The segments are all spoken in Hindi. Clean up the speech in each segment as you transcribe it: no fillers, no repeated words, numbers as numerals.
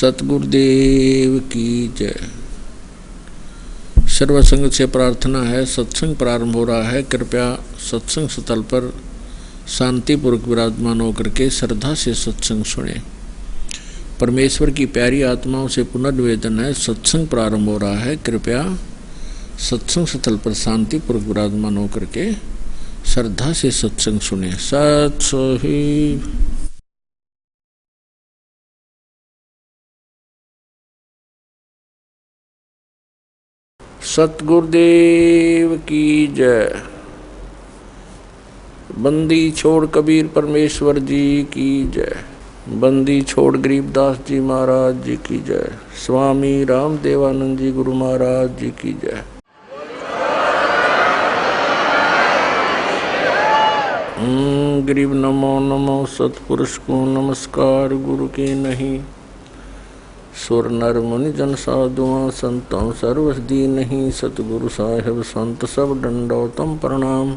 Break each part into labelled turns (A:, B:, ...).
A: सतगुरुदेव की जय। सर्वसंग से प्रार्थना है। सत्संग प्रारंभ हो रहा है। कृपया सत्संग स्थल पर शांतिपूर्वक विराजमान होकर के श्रद्धा से सत्संग सुने। परमेश्वर की प्यारी आत्माओं से पुनर्निवेदन है, सत्संग प्रारंभ हो रहा है। कृपया सत्संग स्थल पर शांतिपूर्वक विराजमान होकर के श्रद्धा से सत्संग सुने। सत सही। सतगुरुदेव की जय। बंदी छोड़ कबीर परमेश्वर जी की जय। बंदी छोड़ गरीबदास जी महाराज जी की जय। स्वामी रामदेवानंद जी गुरु महाराज जी की जय। गरीब नमो नमो सतपुरुष को नमस्कार गुरु के नहीं। सुर नर मुनि जन साधुआ संतों सर्वस दी नहीं। सतगुरु साहिब संत सब दंडोतम प्रणाम।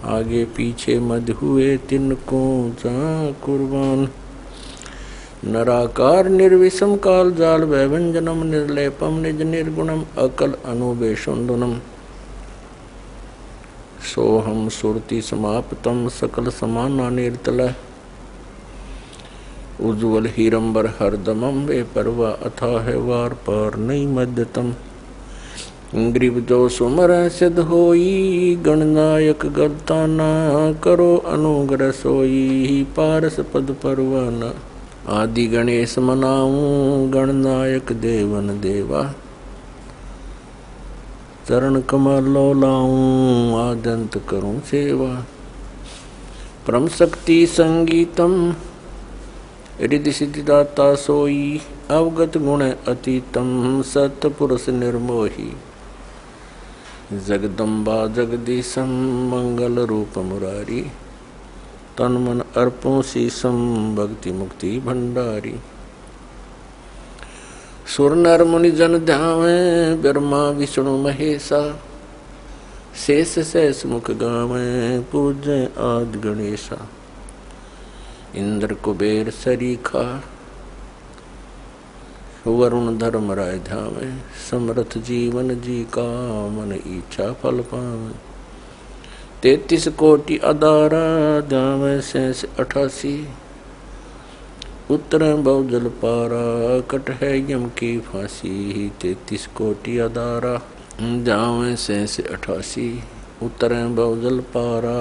A: आगे पीछे मध हुए तिनको जा कुर्बान। नराकार निर्विषम काल जाल वैभंजनम निर्लेपम निज निर्गुणम अकल अनुबेशुंदनम। सोहम सुरति समाप्तम सकल समाना निर्तल। उज्ज्वल हीरंबर हरदमम वे परवा अथा है वार पार नहीं मध्यतम। ग्रीव जो सुमर सिद्ध होई गणनायक गलताना। करो अनुग्रह सोई पारस पद परवाना। आदि गणेश मनाऊं गणनायक देवन देवा। चरण कमलो लाऊं आदंत करूं सेवा। परम शक्ति संगीतम रिद्धि सिद्धिदाता सोई। अवगत गुण अतीतम सतपुरुष निर्मोही। जगदम्बा जगदीशम मंगल रूप मुरारी। तन मन अर्पों शीसम भक्ति मुक्ति भंडारी। सुर नर मुनि जन ध्यावे ब्रह्मा विष्णु महेशा। शेष शेष मुख गावे पूज्य आदि गणेशा। इंद्र कुबेर सरीखा वरुण धर्म राय धावे। समर्थ जीवन जी का मन इच्छा फल पावे। 33 कोटि अदारा धावे शेष 88। उत्तर बहुजल पारा कट है यम की फांसी। 33 कोटि अदारा जावे शेष 88। उत्तर बहुजल पारा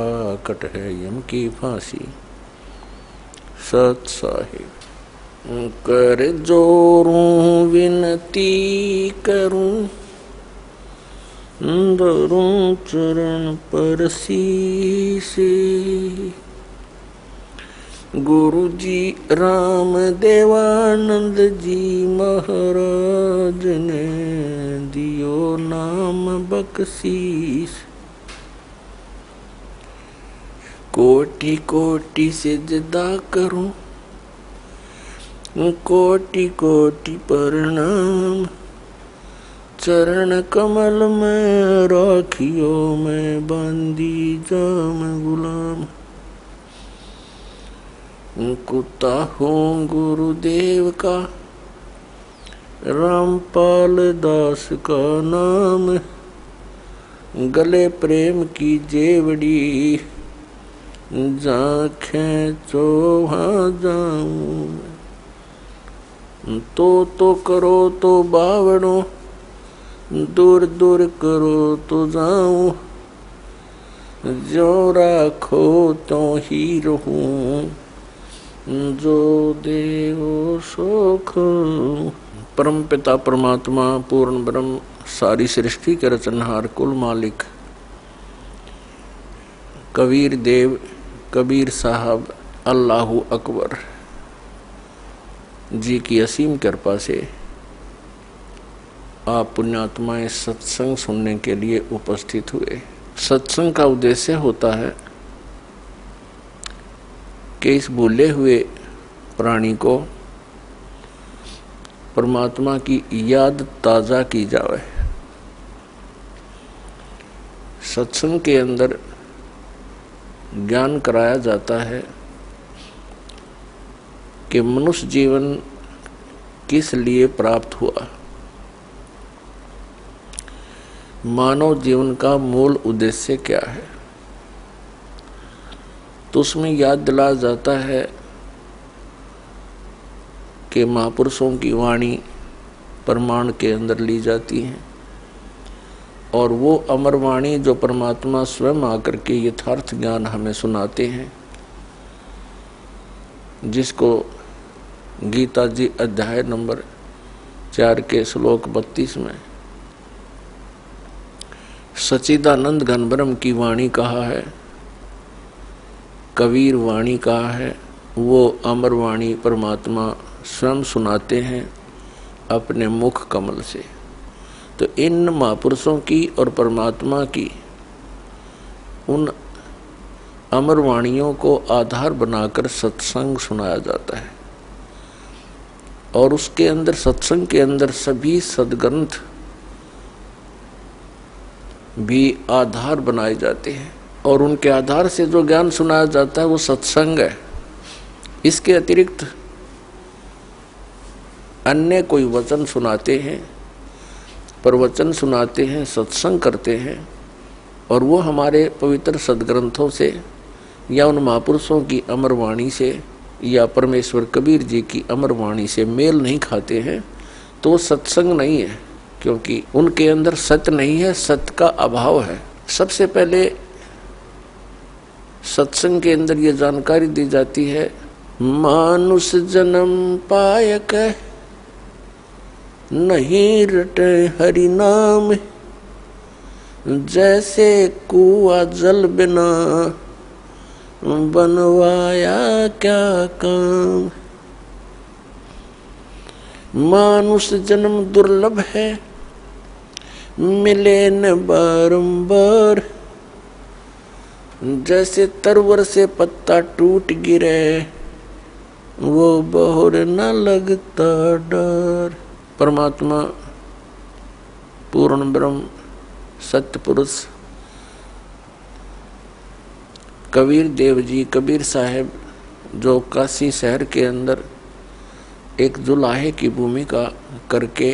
A: कट है यम की फांसी। सत साहिब कर जोरूं विनती करूं। धरूं चरण पर शीश। गुरु जी राम देवानंद जी महाराज ने दियो नाम बख्शीश। कोटि कोटि सिजदा करूं कोटि कोटि प्रणाम। चरण कमल में राखियो मैं बंदी जाम गुलाम। कुत्ता हूँ गुरुदेव का रामपाल दास का नाम। गले प्रेम की जेवड़ी जाखें चो वहाँ जाऊं। तो करो तो बावड़ो दूर दूर करो तो जाऊं। जो राखो तो ही रहूं जो देवो सुख। परम पिता परमात्मा पूर्ण ब्रह्म सारी सृष्टि के रचनहार कुल मालिक कबीर देव कबीर साहब अल्लाहु अकबर जी की असीम कृपा से आप पुण्यात्माएं सत्संग सुनने के लिए उपस्थित हुए। सत्संग का उद्देश्य होता है कि इस भूले हुए प्राणी को परमात्मा की याद ताज़ा की जाए। सत्संग के अंदर ज्ञान कराया जाता है कि मनुष्य जीवन किस लिए प्राप्त हुआ। मानव जीवन का मूल उद्देश्य क्या है, तो उसमें याद दिलाया जाता है कि महापुरुषों की वाणी प्रमाण के अंदर ली जाती है और वो अमर वाणी जो परमात्मा स्वयं आकर के यथार्थ ज्ञान हमें सुनाते हैं, जिसको गीता जी अध्याय नंबर 4 के श्लोक 32 में सच्चिदानंद घन ब्रह्म की वाणी कहा है, कबीर वाणी कहा है, वो अमर वाणी परमात्मा स्वयं सुनाते हैं अपने मुख कमल से। तो इन महापुरुषों की और परमात्मा की उन अमर वाणियों को आधार बनाकर सत्संग सुनाया जाता है और उसके अंदर सत्संग के अंदर सभी सद्ग्रंथ भी आधार बनाए जाते हैं और उनके आधार से जो ज्ञान सुनाया जाता है वो सत्संग है। इसके अतिरिक्त अन्य कोई वचन सुनाते हैं, प्रवचन सुनाते हैं, सत्संग करते हैं और वो हमारे पवित्र सद्ग्रंथों से या उन महापुरुषों की अमर वाणी से या परमेश्वर कबीर जी की अमर वाणी से मेल नहीं खाते हैं, तो सत्संग नहीं है, क्योंकि उनके अंदर सत्य नहीं है, सत्य का अभाव है। सबसे पहले सत्संग के अंदर ये जानकारी दी जाती है, मानुष जन्म पायक नहीं रटे हरि नाम, जैसे कुआं जल बिना बनवाया क्या काम। मानुष जन्म दुर्लभ है, मिले न बारंबार, जैसे तरवर से पत्ता टूट गिरे वो बहुर न लगता डर। परमात्मा पूर्ण ब्रह्म सत्य पुरुष कबीर देव जी, कबीर साहब, जो काशी शहर के अंदर एक जुलाहे की भूमिका करके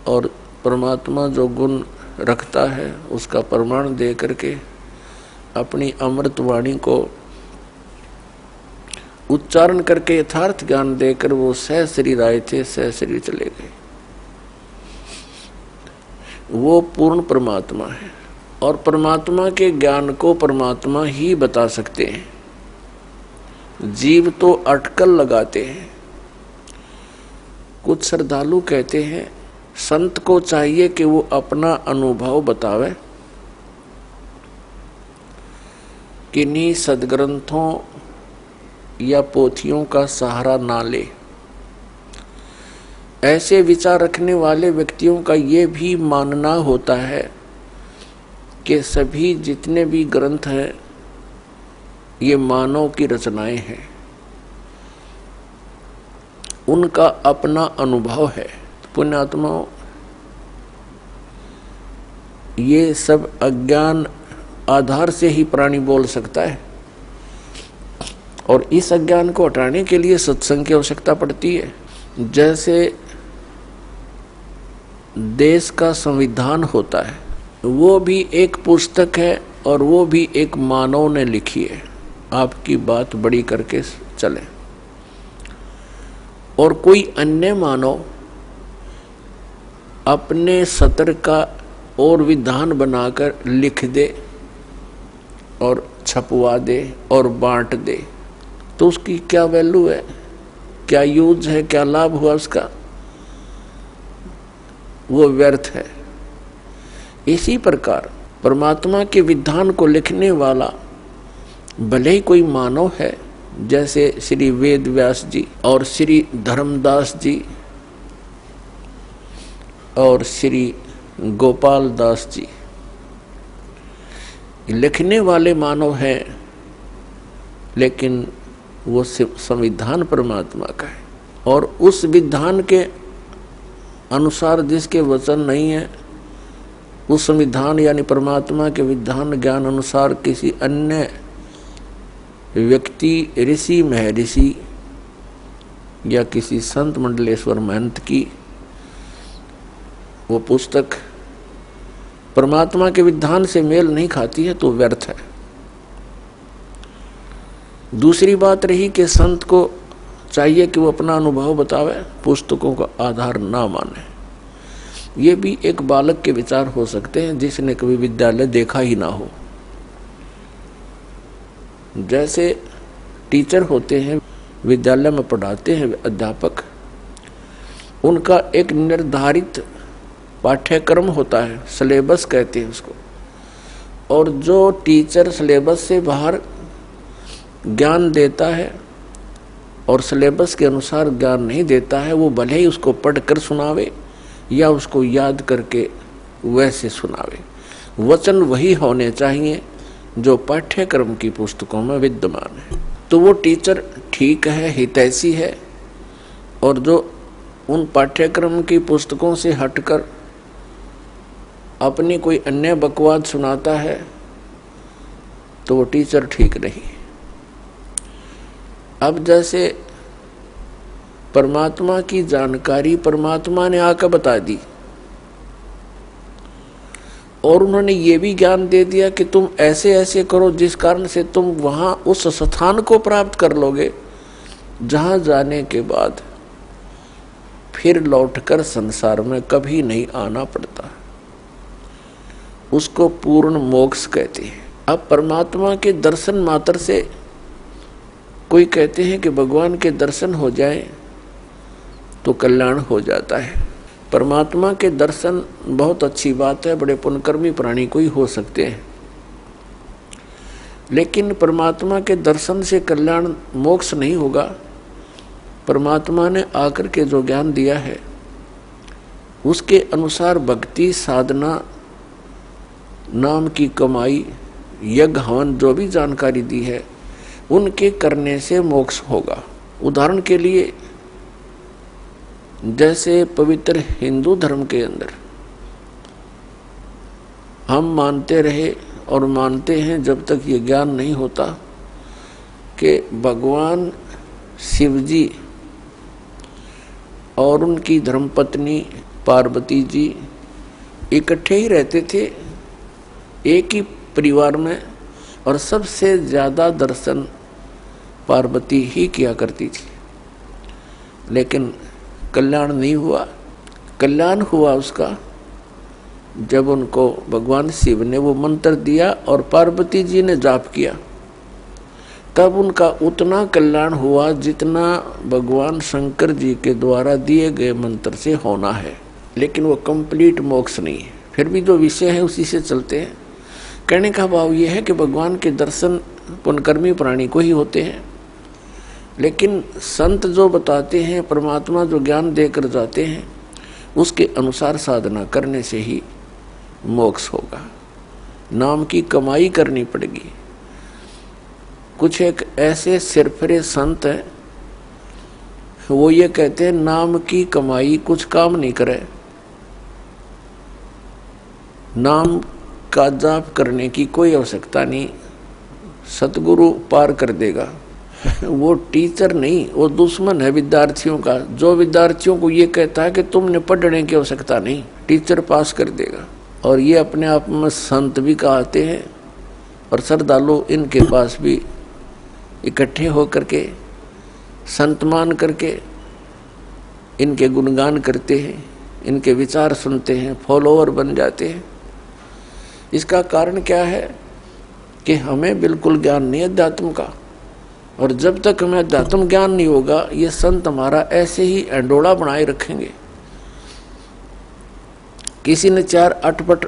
A: और परमात्मा जो गुण रखता है उसका प्रमाण दे करके अपनी अमृत वाणी को उच्चारण करके यथार्थ ज्ञान देकर वो सह शरीर आए थे, सह शरीर चले गए। वो पूर्ण परमात्मा है और परमात्मा के ज्ञान को परमात्मा ही बता सकते हैं। जीव तो अटकल लगाते हैं। कुछ श्रद्धालु कहते हैं संत को चाहिए कि वो अपना अनुभव बतावे, किन्हीं सद्ग्रंथों या पोथियों का सहारा ना ले। ऐसे विचार रखने वाले व्यक्तियों का ये भी मानना होता है कि सभी जितने भी ग्रंथ हैं ये मानव की रचनाएं हैं, उनका अपना अनुभव है। पुण्यात्माओं, ये सब अज्ञान आधार से ही प्राणी बोल सकता है और इस अज्ञान को हटाने के लिए सत्संग की आवश्यकता पड़ती है। जैसे देश का संविधान होता है, वो भी एक पुस्तक है और वो भी एक मानव ने लिखी है। आपकी बात बड़ी करके चले और कोई अन्य मानव अपने सत्र का और विधान बनाकर लिख दे और छपवा दे और बांट दे, तो उसकी क्या वैल्यू है, क्या यूज है, क्या लाभ हुआ उसका? वो व्यर्थ है। इसी प्रकार परमात्मा के विधान को लिखने वाला भले ही कोई मानव है, जैसे श्री वेद व्यास जी और श्री धर्मदास जी और श्री गोपाल दास जी, लिखने वाले मानव हैं, लेकिन वो संविधान परमात्मा का है और उस विधान के अनुसार जिसके वचन नहीं है, उस संविधान यानी परमात्मा के विधान ज्ञान अनुसार किसी अन्य व्यक्ति, ऋषि महर्षि या किसी संत मंडलेश्वर महंत की वो पुस्तक परमात्मा के विधान से मेल नहीं खाती है तो व्यर्थ है। दूसरी बात रही कि संत को चाहिए कि वो अपना अनुभव बतावे, पुस्तकों का आधार ना माने। ये भी एक बालक के विचार हो सकते हैं जिसने कभी विद्यालय देखा ही ना हो। जैसे टीचर होते हैं, विद्यालय में पढ़ाते हैं अध्यापक, उनका एक निर्धारित पाठ्यक्रम होता है, सिलेबस कहते हैं उसको। और जो टीचर सिलेबस से बाहर ज्ञान देता है और सिलेबस के अनुसार ज्ञान नहीं देता है, वो भले ही उसको पढ़कर सुनावे या उसको याद करके वैसे सुनावे। वचन वही होने चाहिए जो पाठ्यक्रम की पुस्तकों में विद्यमान है। तो वो टीचर ठीक है, हितैषी है। और जो उन पाठ्यक्रम की पुस्तकों से हटकर अपनी कोई अन्य बकवाद सुनाता है तो वो टीचर ठीक नहीं। अब जैसे परमात्मा की जानकारी परमात्मा ने आकर बता दी और उन्होंने ये भी ज्ञान दे दिया कि तुम ऐसे ऐसे करो जिस कारण से तुम वहां उस स्थान को प्राप्त कर लोगे जहां जाने के बाद फिर लौटकर संसार में कभी नहीं आना पड़ता। उसको पूर्ण मोक्ष कहते हैं। अब परमात्मा के दर्शन मात्र से, कोई कहते हैं कि भगवान के दर्शन हो जाए तो कल्याण हो जाता है। परमात्मा के दर्शन बहुत अच्छी बात है, बड़े पुण्यकर्मी प्राणी को ही हो सकते हैं, लेकिन परमात्मा के दर्शन से कल्याण मोक्ष नहीं होगा। परमात्मा ने आकर के जो ज्ञान दिया है उसके अनुसार भक्ति, साधना, नाम की कमाई, यज्ञ, हवन, जो भी जानकारी दी है उनके करने से मोक्ष होगा। उदाहरण के लिए जैसे पवित्र हिंदू धर्म के अंदर हम मानते रहे और मानते हैं जब तक ये ज्ञान नहीं होता कि भगवान शिव जी और उनकी धर्मपत्नी पार्वती जी इकट्ठे ही रहते थे एक ही परिवार में, और सबसे ज्यादा दर्शन पार्वती ही किया करती थी। लेकिन कल्याण नहीं हुआ। कल्याण हुआ उसका जब उनको भगवान शिव ने वो मंत्र दिया और पार्वती जी ने जाप किया, तब उनका उतना कल्याण हुआ जितना भगवान शंकर जी के द्वारा दिए गए मंत्र से होना है। लेकिन वो कंप्लीट मोक्ष नहीं है। फिर भी जो विषय है उसी से चलते हैं। कहने का भाव ये है कि भगवान के दर्शन पुण्यकर्मी प्राणी को ही होते हैं, लेकिन संत जो बताते हैं, परमात्मा जो ज्ञान देकर जाते हैं, उसके अनुसार साधना करने से ही मोक्ष होगा। नाम की कमाई करनी पड़ेगी। कुछ एक ऐसे सिरफिरे संत हैं, वो ये कहते हैं नाम की कमाई कुछ काम नहीं करे, नाम का जाप करने की कोई आवश्यकता नहीं, सतगुरु पार कर देगा। वो टीचर नहीं, वो दुश्मन है विद्यार्थियों का, जो विद्यार्थियों को ये कहता है कि तुमने पढ़ने की आवश्यकता नहीं, टीचर पास कर देगा। और ये अपने आप में संत भी कहते हैं और श्रद्धालु इनके पास भी इकट्ठे होकर के संतमान करके इनके गुणगान करते हैं, इनके विचार सुनते हैं, फॉलोअर बन जाते हैं। इसका कारण क्या है कि हमें बिल्कुल ज्ञान नहीं अध्यात्म का, और जब तक हमें अध्यात्म ज्ञान नहीं होगा ये संत हमारा ऐसे ही एंडोड़ा बनाए रखेंगे। किसी ने 4 अटपट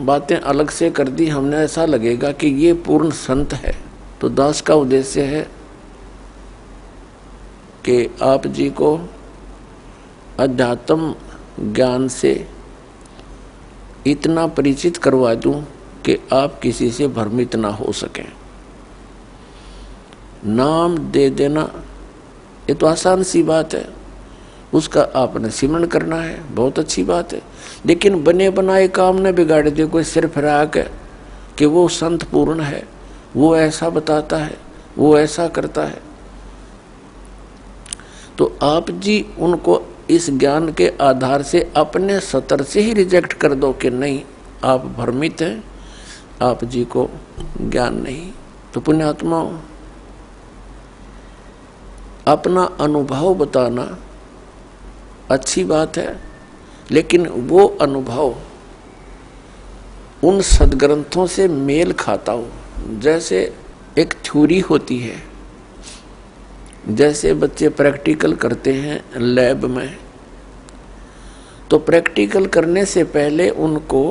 A: बातें अलग से कर दी, हमने ऐसा लगेगा कि ये पूर्ण संत है। तो दास का उद्देश्य है कि आप जी को अध्यात्म ज्ञान से इतना परिचित करवा दूं कि आप किसी से भ्रमित ना हो सकें। नाम दे देना ये तो आसान सी बात है, उसका आपने सिमरण करना है, बहुत अच्छी बात है। लेकिन बने बनाए काम न बिगाड़ दे कोई सिर फिरा के कि वो संत पूर्ण है, वो ऐसा बताता है, वो ऐसा करता है। तो आप जी उनको इस ज्ञान के आधार से अपने सतर से ही रिजेक्ट कर दो कि नहीं, आप भ्रमित हैं, आप जी को ज्ञान नहीं। तो पुण्यात्मा, अपना अनुभव बताना अच्छी बात है, लेकिन वो अनुभव उन सदग्रंथों से मेल खाता हो। जैसे एक थ्योरी होती है, जैसे बच्चे प्रैक्टिकल करते हैं लैब में, तो प्रैक्टिकल करने से पहले उनको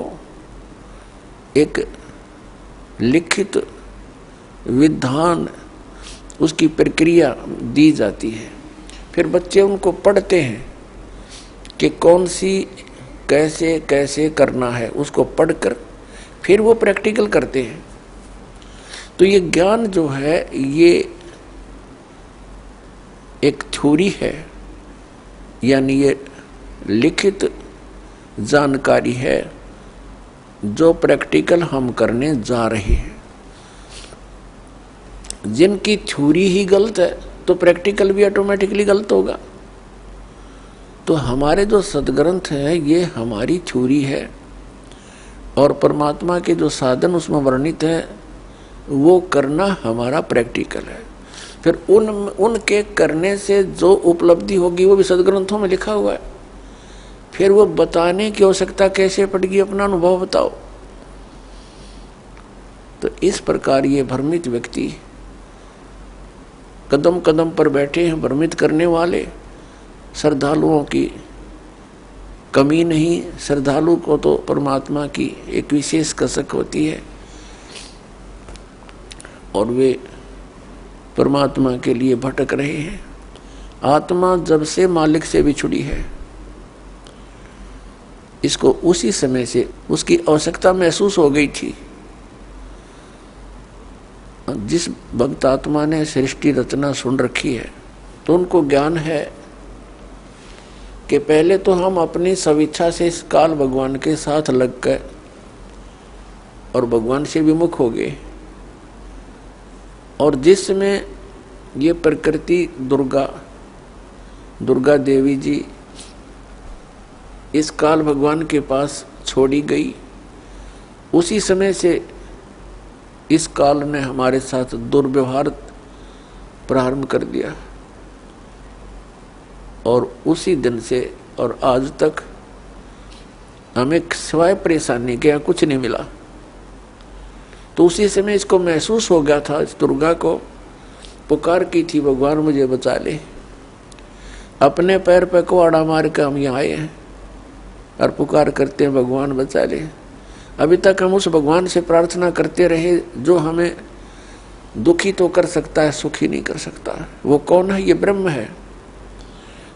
A: एक लिखित विधान, उसकी प्रक्रिया दी जाती है। फिर बच्चे उनको पढ़ते हैं कि कौन सी कैसे कैसे करना है, उसको पढ़कर फिर वो प्रैक्टिकल करते हैं। तो ये ज्ञान जो है ये एक थ्योरी है, यानी ये लिखित जानकारी है जो प्रैक्टिकल हम करने जा रहे हैं। जिनकी थ्योरी ही गलत है तो प्रैक्टिकल भी ऑटोमेटिकली गलत होगा। तो हमारे जो सदग्रंथ है ये हमारी थ्योरी है, और परमात्मा के जो साधन उसमें वर्णित है वो करना हमारा प्रैक्टिकल है। फिर उनके करने से जो उपलब्धि होगी वो भी सदग्रंथों में लिखा हुआ है। फिर वो बताने की आवश्यकता कैसे पड़ेगी, अपना अनुभव बताओ। तो इस प्रकार ये भ्रमित व्यक्ति कदम कदम पर बैठे हैं, भ्रमित करने वाले। श्रद्धालुओं की कमी नहीं, श्रद्धालु को तो परमात्मा की एक विशेष कसक होती है और वे परमात्मा के लिए भटक रहे हैं। आत्मा जब से मालिक से बिछुड़ी है, इसको उसी समय से उसकी आवश्यकता महसूस हो गई थी। जिस भक्त आत्मा ने सृष्टि रचना सुन रखी है तो उनको ज्ञान है कि पहले तो हम अपनी स्वेच्छा से इस काल भगवान के साथ लग गए और भगवान से विमुख हो गए। और जिसमें ये प्रकृति दुर्गा देवी जी इस काल भगवान के पास छोड़ी गई, उसी समय से इस काल ने हमारे साथ दुर्व्यवहार प्रारंभ कर दिया। और उसी दिन से और आज तक हमें सिवाय परेशानी के यहाँ कुछ नहीं मिला। तो उसी समय इसको महसूस हो गया था, इस दुर्गा को पुकार की थी, भगवान मुझे बचा ले। अपने पैर पे कुआड़ा मार के हम यहाँ आए हैं और पुकार करते हैं भगवान बचा ले। अभी तक हम उस भगवान से प्रार्थना करते रहे जो हमें दुखी तो कर सकता है, सुखी नहीं कर सकता। वो कौन है? ये ब्रह्म है,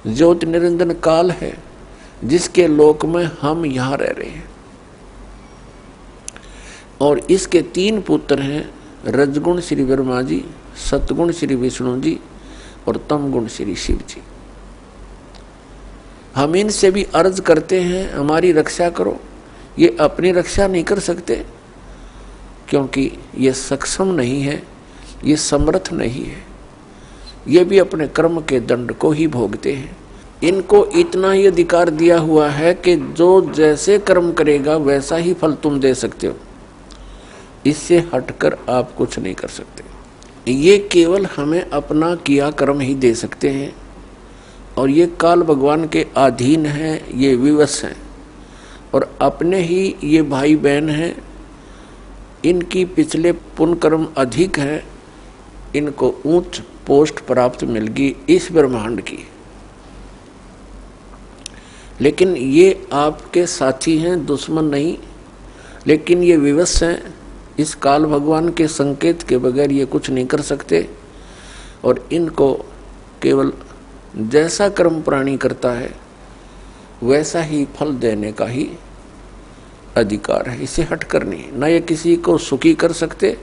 A: ज्योति निरंजन काल है, जिसके लोक में हम यहाँ रह रहे हैं। और इसके 3 पुत्र हैं, रजगुण श्री ब्रह्मा जी, सतगुण श्री विष्णु जी और तमगुण श्री शिव जी। हम इनसे भी अर्ज करते हैं हमारी रक्षा करो। ये अपनी रक्षा नहीं कर सकते क्योंकि ये सक्षम नहीं है, ये समर्थ नहीं है। ये भी अपने कर्म के दंड को ही भोगते हैं। इनको इतना ही अधिकार दिया हुआ है कि जो जैसे कर्म करेगा वैसा ही फल तुम दे सकते हो, इससे हटकर आप कुछ नहीं कर सकते। ये केवल हमें अपना किया कर्म ही दे सकते हैं और ये काल भगवान के अधीन हैं, ये विवश हैं और अपने ही ये भाई बहन हैं। इनकी पिछले पुण्य कर्म अधिक है, इनको ऊंच पोस्ट प्राप्त मिल गई इस ब्रह्मांड की। लेकिन ये आपके साथी हैं, दुश्मन नहीं। लेकिन ये विवश हैं, इस काल भगवान के संकेत के बगैर ये कुछ नहीं कर सकते और इनको केवल जैसा कर्म प्राणी करता है वैसा ही फल देने का ही अधिकार है, इसे हटकर नहीं। ना ये किसी को सुखी कर सकते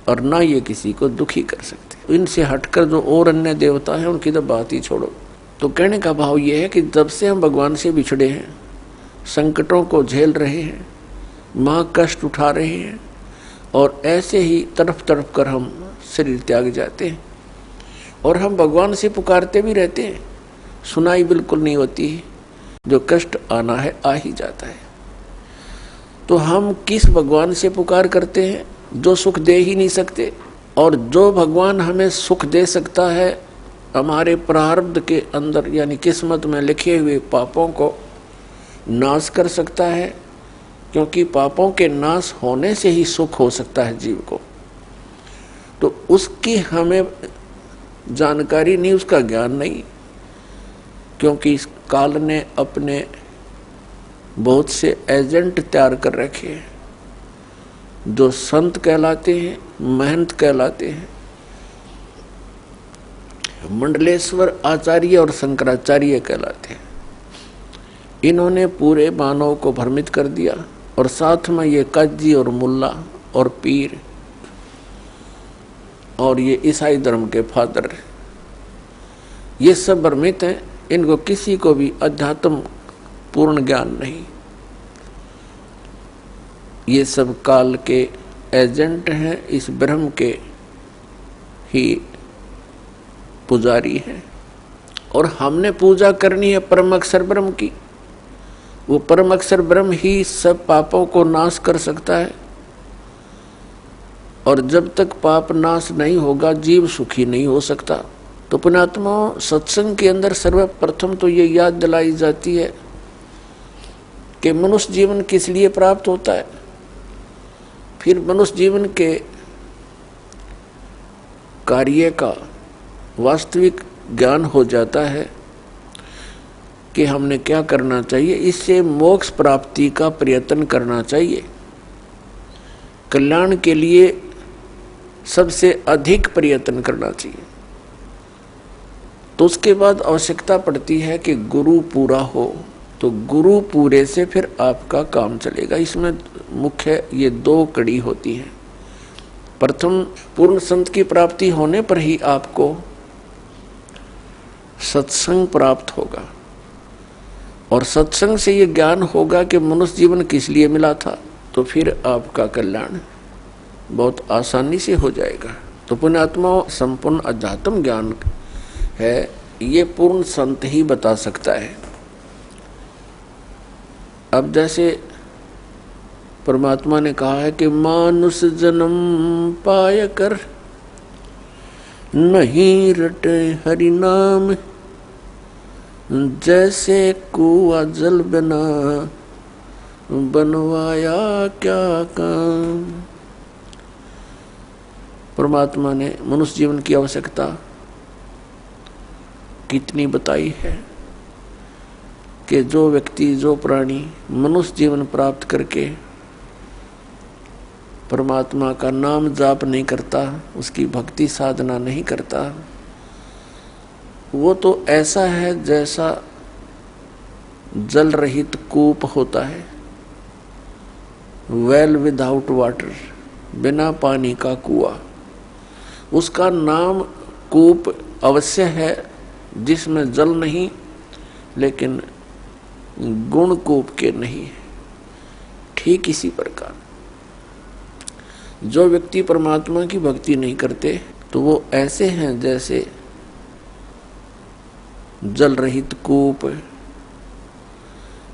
A: और ना ये किसी को दुखी कर सकते। इनसे हटकर जो और अन्य देवता है उनकी तो बात ही छोड़ो। तो कहने का भाव ये है कि जब से हम भगवान से बिछड़े हैं, संकटों को झेल रहे हैं, मां कष्ट उठा रहे हैं और ऐसे ही तड़प तड़प कर हम शरीर त्याग जाते हैं। और हम भगवान से पुकारते भी रहते हैं, सुनाई बिल्कुल नहीं होती है। जो कष्ट आना है आ ही जाता है। तो हम किस भगवान से पुकार करते हैं जो सुख दे ही नहीं सकते, और जो भगवान हमें सुख दे सकता है हमारे प्रारब्ध के अंदर यानी किस्मत में लिखे हुए पापों को नाश कर सकता है, क्योंकि पापों के नाश होने से ही सुख हो सकता है जीव को। तो उसकी हमें जानकारी नहीं, उसका ज्ञान नहीं, क्योंकि इस काल ने अपने बहुत से एजेंट तैयार कर रखे हैं जो संत कहलाते हैं, महंत कहलाते हैं। मंडलेश्वर आचार्य और शंकराचार्य कहलाते हैं। इन्होंने पूरे मानव को भ्रमित कर दिया, और साथ में ये काजी और मुल्ला और पीर और ये ईसाई धर्म के फादर, ये सब भ्रमित हैं। इनको किसी को भी अध्यात्म पूर्ण ज्ञान नहीं। ये सब काल के एजेंट हैं, इस ब्रह्म के ही पुजारी हैं। और हमने पूजा करनी है परम अक्षर ब्रह्म की। वो परम अक्षर ब्रह्म ही सब पापों को नाश कर सकता है, और जब तक पाप नाश नहीं होगा जीव सुखी नहीं हो सकता। तो पुण्यात्मा, सत्संग के अंदर सर्वप्रथम तो ये याद दिलाई जाती है कि मनुष्य जीवन किस लिए प्राप्त होता है। फिर मनुष्य जीवन के कार्य का वास्तविक ज्ञान हो जाता है कि हमने क्या करना चाहिए। इससे मोक्ष प्राप्ति का प्रयत्न करना चाहिए। कल्याण के लिए सबसे अधिक प्रयत्न करना चाहिए। तो उसके बाद आवश्यकता पड़ती है कि गुरु पूरा हो। तो गुरु पूरे से फिर आपका काम चलेगा। इसमें मुख्य ये दो कड़ी होती है। प्रथम, पूर्ण संत की प्राप्ति होने पर ही आपको सत्संग प्राप्त होगा, और सत्संग से ये ज्ञान होगा कि मनुष्य जीवन किस लिए मिला था। तो फिर आपका कल्याण बहुत आसानी से हो जाएगा। तो पुण्यात्मा, संपूर्ण अध्यात्म ज्ञान है ये पूर्ण संत ही बता सकता है। अब जैसे परमात्मा ने कहा है कि मानुष जन्म पाय कर नहीं रटे हरि नाम, जैसे कुआं जल बिना बनवाया क्या काम। परमात्मा ने मनुष्य जीवन की आवश्यकता कितनी बताई है कि जो व्यक्ति, जो प्राणी मनुष्य जीवन प्राप्त करके परमात्मा का नाम जाप नहीं करता, उसकी भक्ति साधना नहीं करता, वो तो ऐसा है जैसा जल रहित कूप होता है, वेल विदाउट वाटर, बिना पानी का कुआं। उसका नाम कूप अवश्य है जिसमें जल नहीं, लेकिन गुण कूप के नहीं। ठीक इसी प्रकार जो व्यक्ति परमात्मा की भक्ति नहीं करते तो वो ऐसे हैं जैसे जल रहित कूप।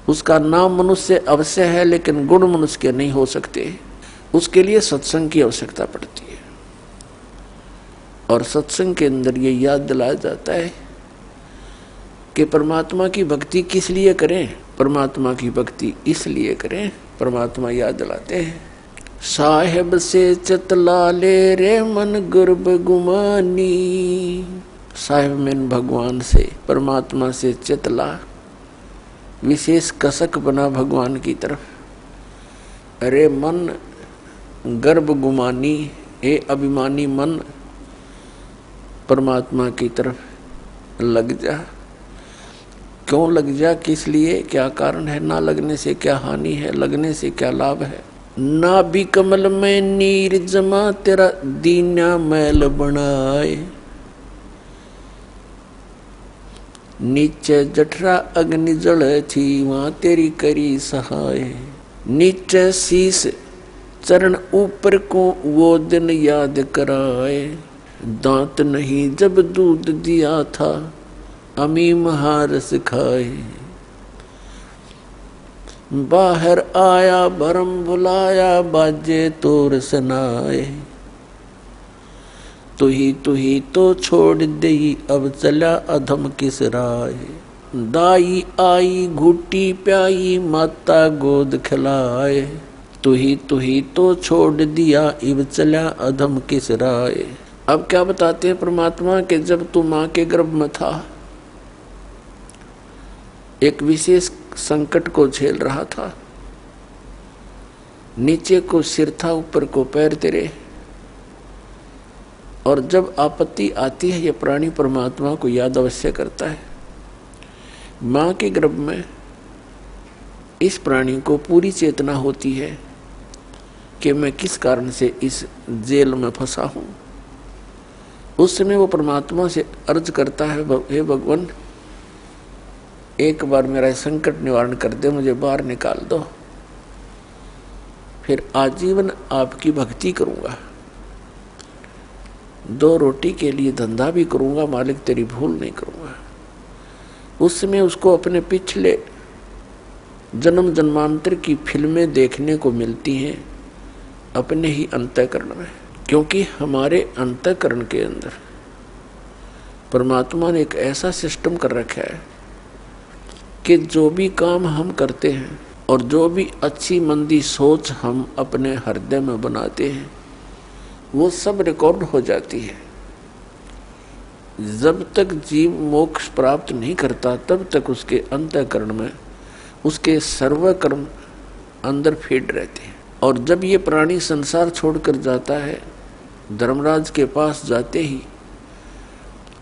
A: उसका नाम मनुष्य अवश्य है लेकिन गुण मनुष्य के नहीं हो सकते। उसके लिए सत्संग की आवश्यकता पड़ती है, और सत्संग के अंदर ये याद दिलाया जाता है कि परमात्मा की भक्ति किस लिए करें। परमात्मा की भक्ति इसलिए करें, परमात्मा याद दिलाते हैं। साहेब से चतला ले रे मन गर्भ गुमानी। साहेब में भगवान से, परमात्मा से चतला, विशेष कसक बना भगवान की तरफ। अरे मन गर्भ गुमानी, ए अभिमानी मन, परमात्मा की तरफ लग जा। क्यों लग जा, किस लिए, क्या कारण है? ना लगने से क्या हानि है, लगने से क्या लाभ है? ना भी कमल में नीर जमा, तेरा दीना मैल बनाए। नीचे जठरा अग्नि जल थी, वहां तेरी करी सहाय। नीचे शीस चरण ऊपर को वो दिन याद कराए। दांत नहीं जब दूध दिया था, अमी महारस खाए। बाहर आया भरम भुलाया, बाजे तोर सनाए। तू ही तो छोड़ दई, अब चला अधम किस राय। दाई आई घुटी प्याई, माता गोद खिलाए। तू ही तो छोड़ दिया, इब चला अधम किस राय। अब क्या बताते हैं परमात्मा के जब तू माँ के गर्भ में था, एक विशेष संकट को झेल रहा था। नीचे को सिर था, ऊपर को पैर तेरे। और जब आपत्ति आती है, ये प्राणी परमात्मा को याद अवश्य करता है। माँ के गर्भ में इस प्राणी को पूरी चेतना होती है कि मैं किस कारण से इस जेल में फंसा हूं। उस समय वो परमात्मा से अर्ज करता है, हे भगवान, एक बार मेरा संकट निवारण कर दे, मुझे बाहर निकाल दो, फिर आजीवन आपकी भक्ति करूंगा, 2 रोटी के लिए धंधा भी करूंगा, मालिक तेरी भूल नहीं करूंगा। उस समय उसको अपने पिछले जन्म जन्मांतर की फिल्में देखने को मिलती हैं अपने ही अंतःकरण में, क्योंकि हमारे अंतःकरण के अंदर परमात्मा ने एक ऐसा सिस्टम कर रखा है कि जो भी काम हम करते हैं और जो भी अच्छी मंदी सोच हम अपने हृदय में बनाते हैं, वो सब रिकॉर्ड हो जाती है। जब तक जीव मोक्ष प्राप्त नहीं करता, तब तक उसके अंतःकरण में उसके सर्व कर्म अंदर फीड रहते हैं। और जब ये प्राणी संसार छोड़कर जाता है, धर्मराज के पास जाते ही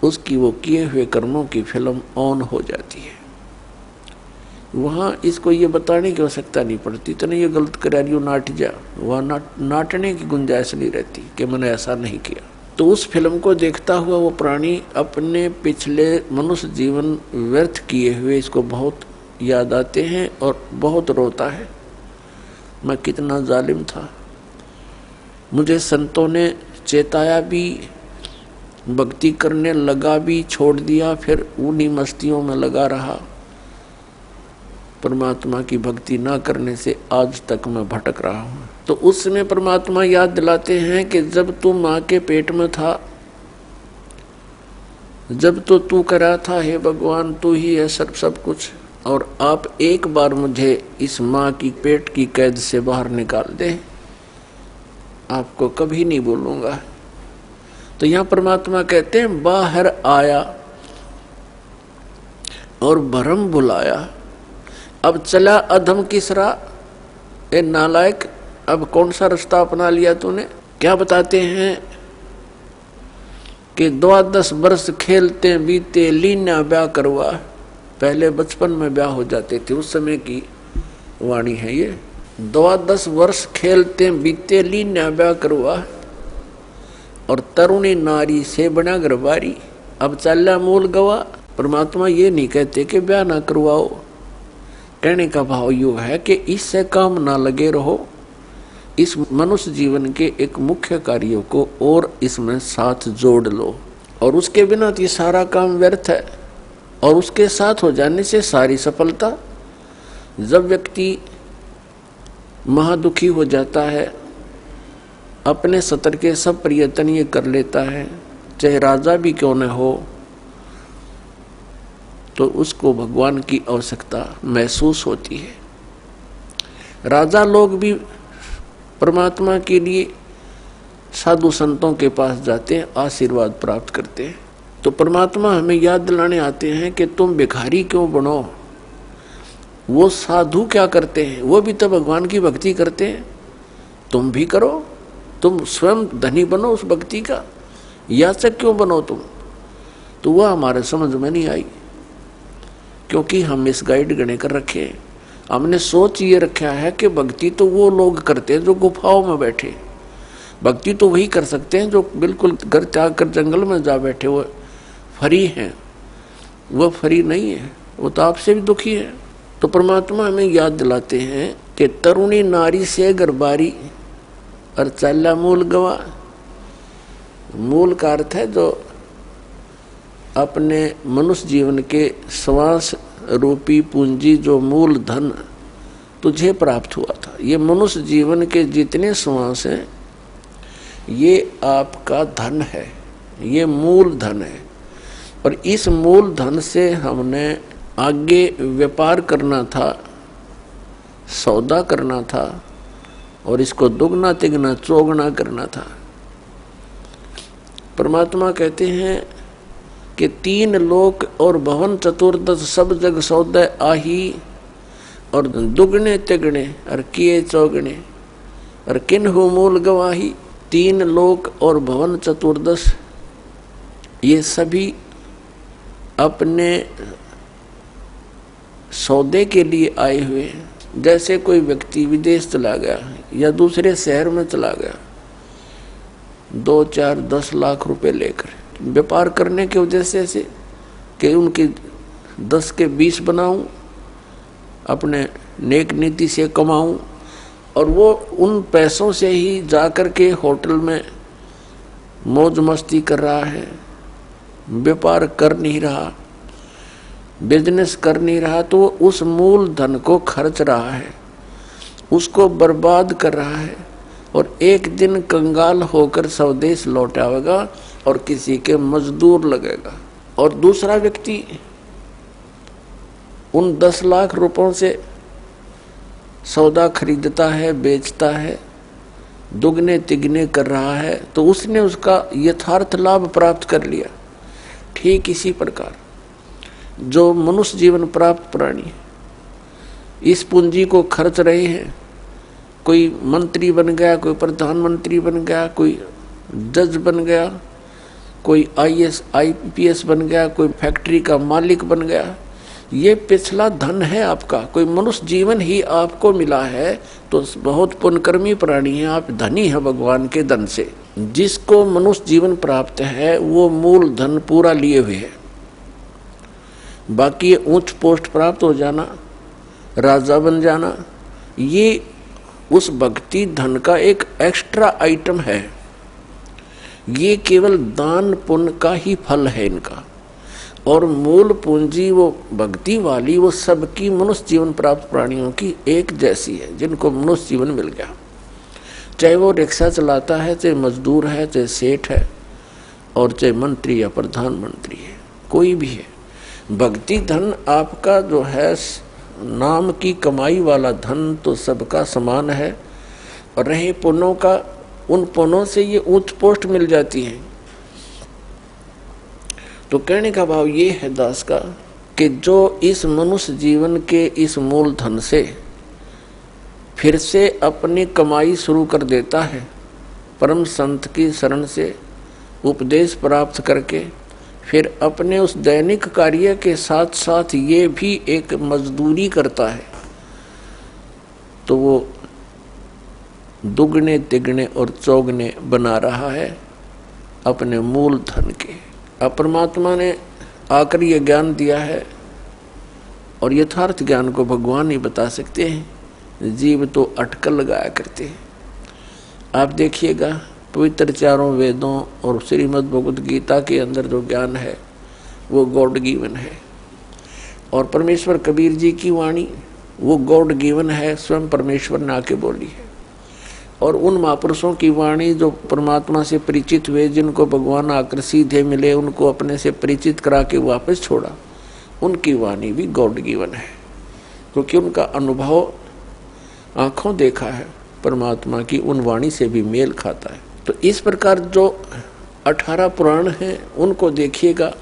A: उसकी वो किए हुए कर्मों की फिल्म ऑन हो जाती है। वहाँ इसको ये बताने की आवश्यकता नहीं पड़ती, तो नहीं ये गलत करा रही हो, नाट जा। वहाँ नाटने की गुंजाइश नहीं रहती कि मैंने ऐसा नहीं किया। तो उस फिल्म को देखता हुआ वो प्राणी अपने पिछले मनुष्य जीवन व्यर्थ किए हुए इसको बहुत याद आते हैं और बहुत रोता है। मैं कितना जालिम था, मुझे संतों ने चेताया भी, भक्ति करने लगा भी, छोड़ दिया, फिर उन्हीं मस्तियों में लगा रहा। परमात्मा की भक्ति ना करने से आज तक मैं भटक रहा हूँ। तो उस समय परमात्मा याद दिलाते हैं कि जब तू माँ के पेट में था, जब तो तू करा था, हे भगवान तू ही है सब कुछ, और आप एक बार मुझे इस माँ की पेट की कैद से बाहर निकाल दे, आपको कभी नहीं बोलूंगा। तो यहाँ परमात्मा कहते हैं बाहर आया और भरम बुलाया, अब चला अधम किस राह। ए नालायक, अब कौन सा रास्ता अपना लिया तूने। क्या बताते हैं कि 12 वर्ष खेलते बीते, लीना ब्याह करवा। पहले बचपन में ब्याह हो जाते थे, उस समय की वाणी है ये। 12 वर्ष खेलते बीते, लीना ब्याह करवा, और तरुणी नारी से बना गरबारी, अब चला मूल गवा। परमात्मा ये नहीं कहते कि ब्याह ना करवाओ, कहने का भाव यो है कि इससे काम ना लगे रहो, इस मनुष्य जीवन के एक मुख्य कार्यों को और इसमें साथ जोड़ लो। और उसके बिना तो ये सारा काम व्यर्थ है, और उसके साथ हो जाने से सारी सफलता। जब व्यक्ति महादुखी हो जाता है, अपने सतर के सब प्रयत्न ये कर लेता है, चाहे राजा भी क्यों न हो, तो उसको भगवान की आवश्यकता महसूस होती है। राजा लोग भी परमात्मा के लिए साधु संतों के पास जाते हैं, आशीर्वाद प्राप्त करते हैं। तो परमात्मा हमें याद दिलाने आते हैं कि तुम भिखारी क्यों बनो। वो साधु क्या करते हैं, वो भी तो भगवान की भक्ति करते हैं, तुम भी करो। तुम स्वयं धनी बनो उस भक्ति का, याचक क्यों बनो तुम। तो वह हमारे समझ में नहीं आई, क्योंकि हम इस गाइड गणे कर रखे हैं। हमने सोच ये रखा है कि भक्ति तो वो लोग करते हैं जो गुफाओं में बैठे, भक्ति तो वही कर सकते हैं जो बिल्कुल घर त्याग कर जंगल में जा बैठे, वो फरी हैं। वो फरी नहीं है, वो तो आपसे भी दुखी है। तो परमात्मा हमें याद दिलाते हैं कि तरुणी नारी से गरबारी और चाला मूल गवा। मूल का अर्थ है जो अपने मनुष्य जीवन के श्वास रूपी पूंजी, जो मूल धन तुझे प्राप्त हुआ था। ये मनुष्य जीवन के जितने श्वास हैं ये आपका धन है, ये मूल धन है। और इस मूल धन से हमने आगे व्यापार करना था, सौदा करना था और इसको दुगना तिगना चौगुना करना था। परमात्मा कहते हैं कि 3 लोक और भवन चतुर्दश सब जग सौदे आही, और दुगने तिगने और किए चौगने और किन्हु मूल गवाही। 3 लोक और भवन चतुर्दश ये सभी अपने सौदे के लिए आए हुए हैं। जैसे कोई व्यक्ति विदेश चला गया या दूसरे शहर में चला गया 2, 4, 10 लाख रुपए लेकर व्यापार करने के वजह से कि उनकी 10 के 20 बनाऊं, अपने नेक नीति से कमाऊं, और वो उन पैसों से ही जाकर के होटल में मौज मस्ती कर रहा है, व्यापार कर नहीं रहा, बिजनेस कर नहीं रहा, तो वो उस मूल धन को खर्च रहा है, उसको बर्बाद कर रहा है और एक दिन कंगाल होकर स्वदेश लौट आएगा और किसी के मजदूर लगेगा। और दूसरा व्यक्ति उन 10 लाख रुपयों से सौदा खरीदता है, बेचता है, दुगने तिगने कर रहा है, तो उसने उसका यथार्थ लाभ प्राप्त कर लिया। ठीक इसी प्रकार जो मनुष्य जीवन प्राप्त प्राणी इस पूंजी को खर्च रहे हैं, कोई मंत्री बन गया, कोई प्रधानमंत्री बन गया, कोई जज बन गया, कोई IAS IPS बन गया, कोई फैक्ट्री का मालिक बन गया, ये पिछला धन है आपका। कोई मनुष्य जीवन ही आपको मिला है तो बहुत पुण्यकर्मी प्राणी है, आप धनी है भगवान के धन से। जिसको मनुष्य जीवन प्राप्त है वो मूल धन पूरा लिए हुए है। बाकी ऊंच पोस्ट प्राप्त हो जाना, राजा बन जाना, ये उस भक्ति धन का एक एक्स्ट्रा आइटम है। ये केवल दान पुण्य का ही फल है इनका। और मूल पूंजी वो भक्ति वाली वो सबकी मनुष्य जीवन प्राप्त प्राणियों की एक जैसी है, जिनको मनुष्य जीवन मिल गया। चाहे वो रिक्शा चलाता है, चाहे मजदूर है, चाहे सेठ है, और चाहे मंत्री या प्रधानमंत्री है, कोई भी है। भक्ति धन आपका जो है नाम की कमाई वाला धन तो सबका समान है। और रहे पुण्यों का, उन पुण्यों से ये उच्च पोस्ट मिल जाती है। तो कहने का भाव ये है दास का कि जो इस मनुष्य जीवन के इस मूल धन से फिर से अपनी कमाई शुरू कर देता है, परम संत की शरण से उपदेश प्राप्त करके फिर अपने उस दैनिक कार्य के साथ साथ ये भी एक मजदूरी करता है, तो वो दुगने तिगने और चौगने बना रहा है अपने मूल धन के। अब परमात्मा ने आकर ये ज्ञान दिया है और यथार्थ ज्ञान को भगवान ही बता सकते हैं, जीव तो अटकल लगाया करते हैं। आप देखिएगा पवित्र चारों वेदों और श्रीमद् भगवद गीता के अंदर जो ज्ञान है वो गॉड गिवन है। और परमेश्वर कबीर जी की वाणी वो गॉड गिवन है, स्वयं परमेश्वर ने आके बोली है। और उन महापुरुषों की वाणी जो परमात्मा से परिचित हुए, जिनको भगवान आकर सीधे मिले, उनको अपने से परिचित करा के वापस छोड़ा, उनकी वाणी भी गॉड गिवन है, क्योंकि उनका अनुभव आँखों देखा है परमात्मा की उन वाणी से भी मेल खाता है। तो इस प्रकार जो 18 पुराण हैं उनको देखिएगा,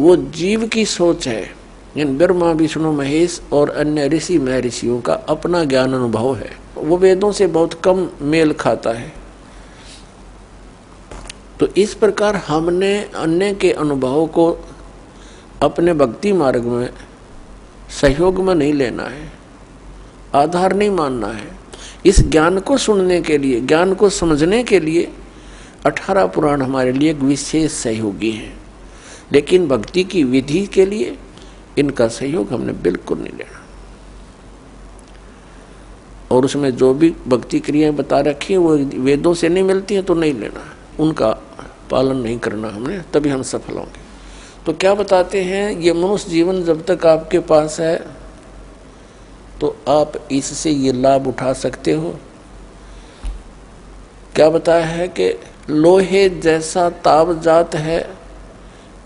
A: वो जीव की सोच है। इन ब्रह्मा विष्णु महेश और अन्य ऋषि महर्षियों का अपना ज्ञान अनुभव है, वो वेदों से बहुत कम मेल खाता है। तो इस प्रकार हमने अन्य के अनुभव को अपने भक्ति मार्ग में सहयोग में नहीं लेना है, आधार नहीं मानना है। इस ज्ञान को सुनने के लिए, ज्ञान को समझने के लिए 18 पुराण हमारे लिए एक विशेष सहयोगी हैं, लेकिन भक्ति की विधि के लिए इनका सहयोग हमने बिल्कुल नहीं लेना। और उसमें जो भी भक्ति क्रियाएं बता रखी है वो वेदों से नहीं मिलती हैं तो नहीं लेना, उनका पालन नहीं करना हमने, तभी हम सफल होंगे। तो क्या बताते हैं, ये मनुष्य जीवन जब तक आपके पास है तो आप इससे ये लाभ उठा सकते हो। क्या बताया है कि लोहे जैसा ताव जात है,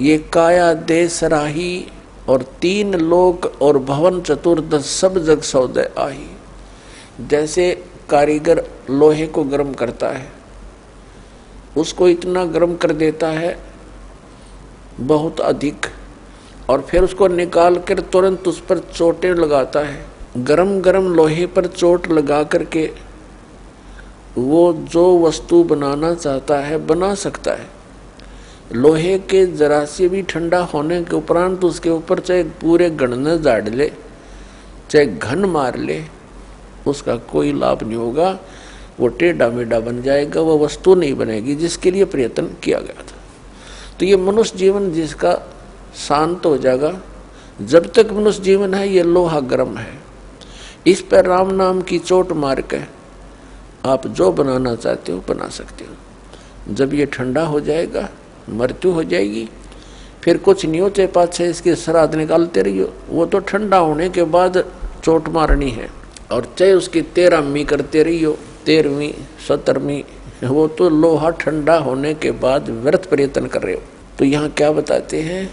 A: ये काया दे सराही, और 3 लोक और भवन चतुर्दश सब जग सौदे आही। जैसे कारीगर लोहे को गर्म करता है, उसको इतना गर्म कर देता है बहुत अधिक, और फिर उसको निकाल कर तुरंत उस पर चोटें लगाता है। गरम गरम लोहे पर चोट लगा करके वो जो वस्तु बनाना चाहता है बना सकता है। लोहे के जरा से भी ठंडा होने के उपरांत उसके ऊपर चाहे पूरे गणने झाड़ ले, चाहे घन मार ले, उसका कोई लाभ नहीं होगा। वो टेढ़ा मेढ़ा बन जाएगा, वो वस्तु नहीं बनेगी जिसके लिए प्रयत्न किया गया था। तो ये मनुष्य जीवन जिसका शांत हो जाएगा, जब तक मनुष्य जीवन है ये लोहा गर्म है, इस पर राम नाम की चोट मार के आप जो बनाना चाहते हो बना सकते हो। जब ये ठंडा हो जाएगा, मृत्यु हो जाएगी, फिर कुछ नहीं होते पाछे इसके श्राद्ध निकालते रहियो। वो तो ठंडा होने के बाद चोट मारनी है, और चाहे उसकी 13वीं करते रहियो, 13वीं 17वीं, वो तो लोहा ठंडा होने के बाद व्यर्थ प्रयत्न कर रहे हो। तो यहाँ क्या बताते हैं,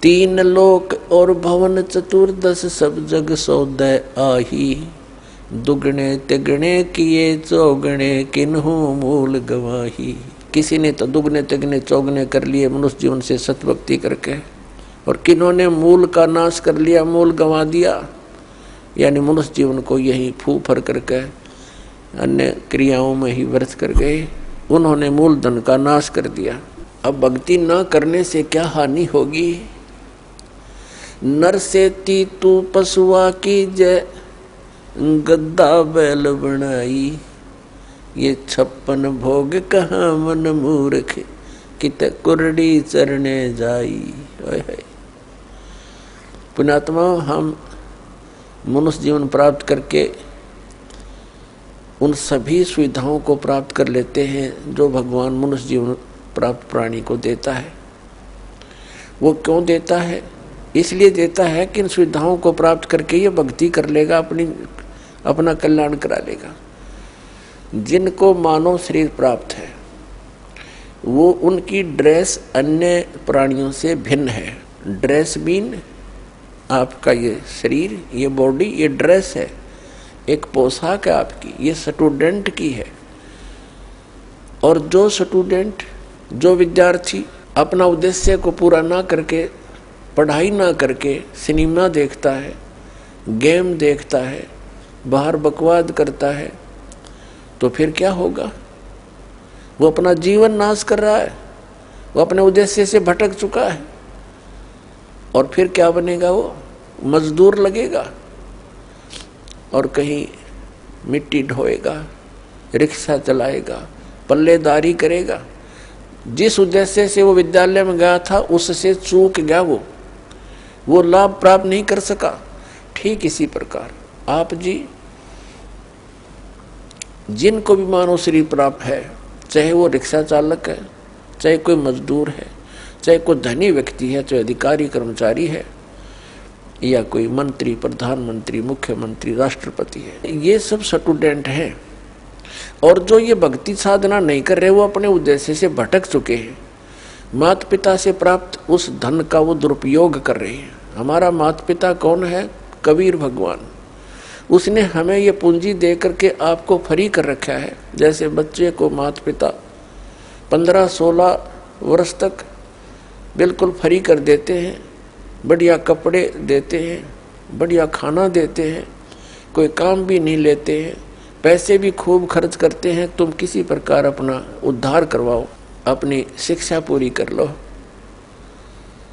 A: 3 लोक और भवन चतुर्दश सब जग सौदे आही, दुगने तिगने किए चौगने किन्हू मूल गवाही। किसी ने तो दुगने तिगने चौगने कर लिए मनुष्य जीवन से सतभक्ति करके, और किन्होंने मूल का नाश कर लिया, मूल गंवा दिया, यानी मनुष्य जीवन को यही फू फर करके अन्य क्रियाओं में ही व्यर्थ कर गए। उन्होंने मूल धन का नाश कर दिया। अब भक्ति न करने से क्या हानि होगी। नर से तू पशुआ की जय, गद्दा बैल बनाई, ये 56 भोग कहाँ मन मूर्ख, कित कुरडी चरने जाई। पुण्यात्मा, हम मनुष्य जीवन प्राप्त करके उन सभी सुविधाओं को प्राप्त कर लेते हैं जो भगवान मनुष्य जीवन प्राप्त प्राणी को देता है। वो क्यों देता है? इसलिए देता है कि इन सुविधाओं को प्राप्त करके ये भक्ति कर लेगा, अपना कल्याण करा लेगा। जिनको मानव शरीर प्राप्त है वो उनकी ड्रेस अन्य प्राणियों से भिन्न है। ड्रेस मीन आपका ये शरीर, ये बॉडी, ये ड्रेस है, एक पोशाक है आपकी, ये स्टूडेंट की है। और जो स्टूडेंट, जो विद्यार्थी अपना उद्देश्य को पूरा ना करके, पढ़ाई ना करके सिनेमा देखता है, गेम देखता है, बाहर बकवाद करता है, तो फिर क्या होगा? वो अपना जीवन नाश कर रहा है, वो अपने उद्देश्य से भटक चुका है। और फिर क्या बनेगा? वो मजदूर लगेगा और कहीं मिट्टी ढोएगा, रिक्शा चलाएगा, पल्लेदारी करेगा। जिस उद्देश्य से वो विद्यालय में गया था उससे चूक गया, वो लाभ प्राप्त नहीं कर सका। ठीक इसी प्रकार आप जी जिनको भी मानव शरीर प्राप्त है, चाहे वो रिक्शा चालक है, चाहे कोई मजदूर है, चाहे कोई धनी व्यक्ति है, चाहे अधिकारी कर्मचारी है, या कोई मंत्री, प्रधानमंत्री, मुख्यमंत्री, राष्ट्रपति है, ये सब स्टूडेंट हैं। और जो ये भक्ति साधना नहीं कर रहे वो अपने उद्देश्य से भटक चुके हैं। माता पिता से प्राप्त उस धन का वो दुरुपयोग कर रहे हैं। हमारा माता पिता कौन है? कबीर भगवान। उसने हमें ये पूंजी दे करके आपको फ्री कर रखा है। जैसे बच्चे को माता पिता 15-16 वर्ष तक बिल्कुल फ्री कर देते हैं, बढ़िया कपड़े देते हैं, बढ़िया खाना देते हैं, कोई काम भी नहीं लेते हैं, पैसे भी खूब खर्च करते हैं, तुम किसी प्रकार अपना उद्धार करवाओ, अपनी शिक्षा पूरी कर लो।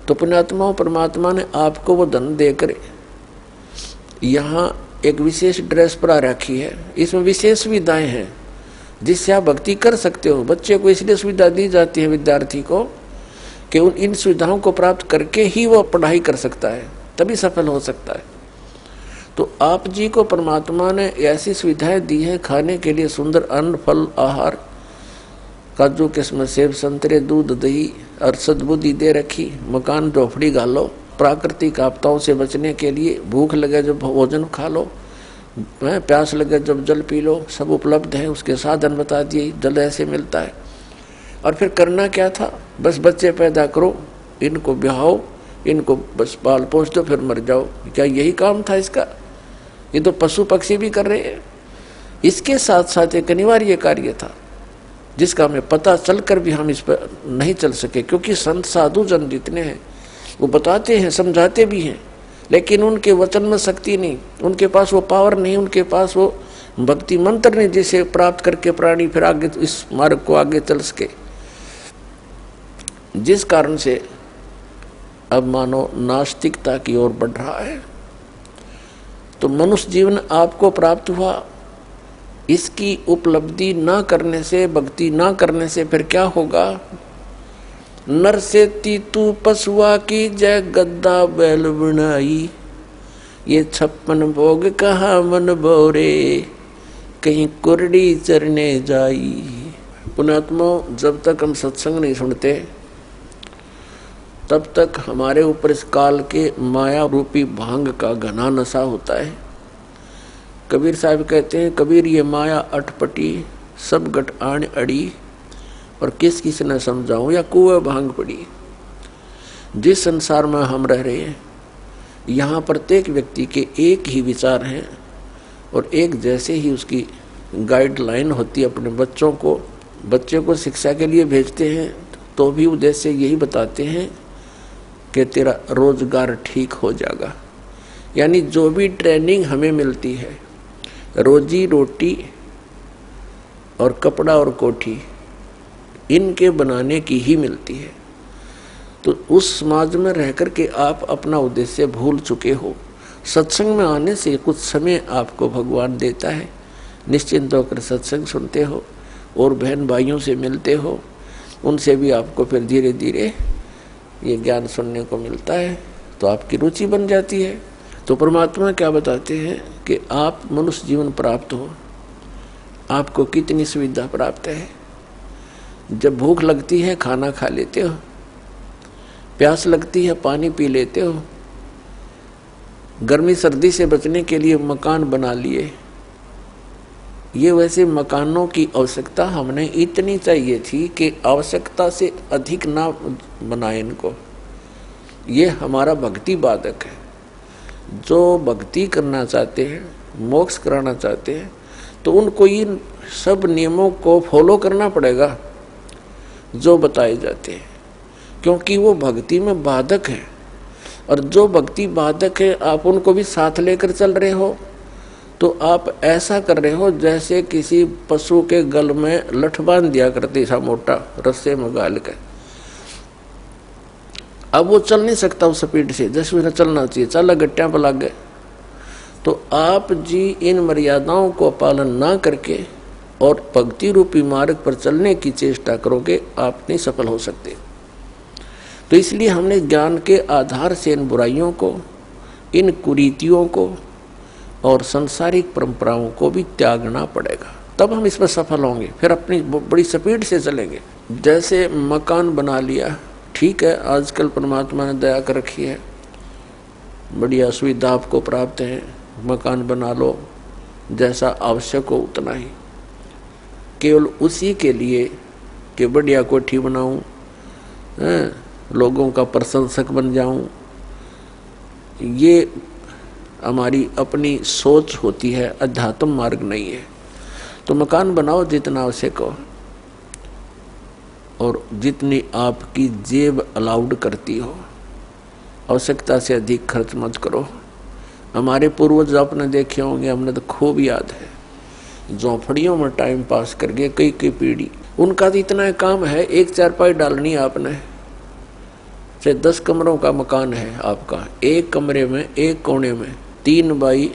A: तो पुण्यात्माओं, परमात्मा ने आपको वो धन देकर यहाँ एक विशेष ड्रेस पर रखी है। इसमें विशेष सुविधाएं हैं जिससे आप भक्ति कर सकते हो। बच्चे को इसलिए सुविधा दी जाती है, विद्यार्थी को, कि इन सुविधाओं को प्राप्त करके ही वो पढ़ाई कर सकता है, तभी सफल हो सकता है। तो आप जी को परमात्मा ने ऐसी सुविधाएं दी हैं, खाने के लिए सुंदर अन्न, फल, आहार, काजू किस्म सेब संतरे दूध दही और सद्बुद्धि दे रखी, मकान झोपड़ी घालो, प्राकृतिक आपदाओं से बचने के लिए भूख लगे जब भोजन खा लो, प्यास लगे जब जल पी लो, सब उपलब्ध है। उसके साधन बता दिए, जल ऐसे मिलता है। और फिर करना क्या था, बस बच्चे पैदा करो, इनको ब्याहो, इनको बस पाल पोस दो, फिर मर जाओ। क्या यही काम था इसका? ये तो पशु पक्षी भी कर रहे हैं। इसके साथ साथ एक अनिवार्य कार्य था जिसका हमें पता चलकर भी हम इस पर नहीं चल सके, क्योंकि संत साधु जन जितने हैं वो बताते हैं, समझाते भी हैं, लेकिन उनके वचन में शक्ति नहीं, उनके पास वो पावर नहीं, उनके पास वो भक्ति मंत्र नहीं जिसे प्राप्त करके प्राणी फिर आगे इस मार्ग को आगे चल सके। जिस कारण से अब मानो नास्तिकता की ओर बढ़ रहा है। तो मनुष्य जीवन आपको प्राप्त हुआ, इसकी उपलब्धि ना करने से, भक्ति ना करने से फिर क्या होगा? नर से तीतू पशुआ की जय गद्दा बैल बनाई, ये 56 भोग कहा मन बोरे, कहीं कुरड़ी चरने जाई। पुण्यात्मा, जब तक हम सत्संग नहीं सुनते तब तक हमारे ऊपर इस काल के माया रूपी भांग का घना नशा होता है। कबीर साहब कहते हैं, कबीर ये माया अटपटी सब गट आण अड़ी, और किस किस ने समझाऊं या कुएं भांग पड़ी। जिस संसार में हम रह रहे हैं यहाँ प्रत्येक व्यक्ति के एक ही विचार हैं और एक जैसे ही उसकी गाइडलाइन होती है। अपने बच्चे को शिक्षा के लिए भेजते हैं तो भी उद्देश्य यही बताते हैं कि तेरा रोजगार ठीक हो जाएगा। यानी जो भी ट्रेनिंग हमें मिलती है, रोजी रोटी और कपड़ा और कोठी इनके बनाने की ही मिलती है। तो उस समाज में रह कर के आप अपना उद्देश्य भूल चुके हो। सत्संग में आने से कुछ समय आपको भगवान देता है, निश्चिंत होकर सत्संग सुनते हो और बहन भाइयों से मिलते हो, उनसे भी आपको फिर धीरे धीरे ये ज्ञान सुनने को मिलता है, तो आपकी रुचि बन जाती है। तो परमात्मा क्या बताते हैं कि आप मनुष्य जीवन प्राप्त हो, आपको कितनी सुविधा प्राप्त है। जब भूख लगती है खाना खा लेते हो, प्यास लगती है पानी पी लेते हो, गर्मी सर्दी से बचने के लिए मकान बना लिए। ये वैसे मकानों की आवश्यकता हमने इतनी चाहिए थी कि आवश्यकता से अधिक ना बनाए इनको। ये हमारा भक्ति बाधक है। जो भक्ति करना चाहते हैं, मोक्ष कराना चाहते हैं, तो उनको इन सब नियमों को फॉलो करना पड़ेगा जो बताए जाते हैं, क्योंकि वो भक्ति में बाधक है। और जो भक्ति बाधक है आप उनको भी साथ लेकर चल रहे हो, तो आप ऐसा कर रहे हो जैसे किसी पशु के गल में लठ बांध दिया करते सा मोटा रस्से में गाल कर। अब वो चल नहीं सकता उस स्पीड से जैसे उन्हें चलना चाहिए, चल गट्टियां पर लग गए। तो आप जी इन मर्यादाओं को पालन ना करके और भक्ति रूपी मार्ग पर चलने की चेष्टा करोगे, आप नहीं सफल हो सकते। तो इसलिए हमने ज्ञान के आधार से इन बुराइयों को, इन कुरीतियों को और सांसारिक परंपराओं को भी त्यागना पड़ेगा, तब हम इसमें सफल होंगे। फिर अपनी बड़ी स्पीड से चलेंगे। जैसे मकान बना लिया, ठीक है, आजकल परमात्मा ने दया कर रखी है, बढ़िया सुविधा आपको प्राप्त है, मकान बना लो, जैसा आवश्यक हो उतना ही, केवल उसी के लिए कि बढ़िया कोठी बनाऊं, लोगों का प्रशंसक बन जाऊं। ये हमारी अपनी सोच होती है, अध्यात्म मार्ग नहीं है। तो मकान बनाओ जितना आवश्यक हो और जितनी आपकी जेब अलाउड करती हो, आवश्यकता से अधिक खर्च मत करो। हमारे पूर्वज आपने देखे होंगे, हमने तो खूब याद है, झोंपड़ियों में टाइम पास करके कई पीढ़ी, उनका तो इतना काम है, एक चारपाई डालनी आपने, चाहे 10 कमरों का मकान है आपका, एक कमरे में एक कोने में 3 बाई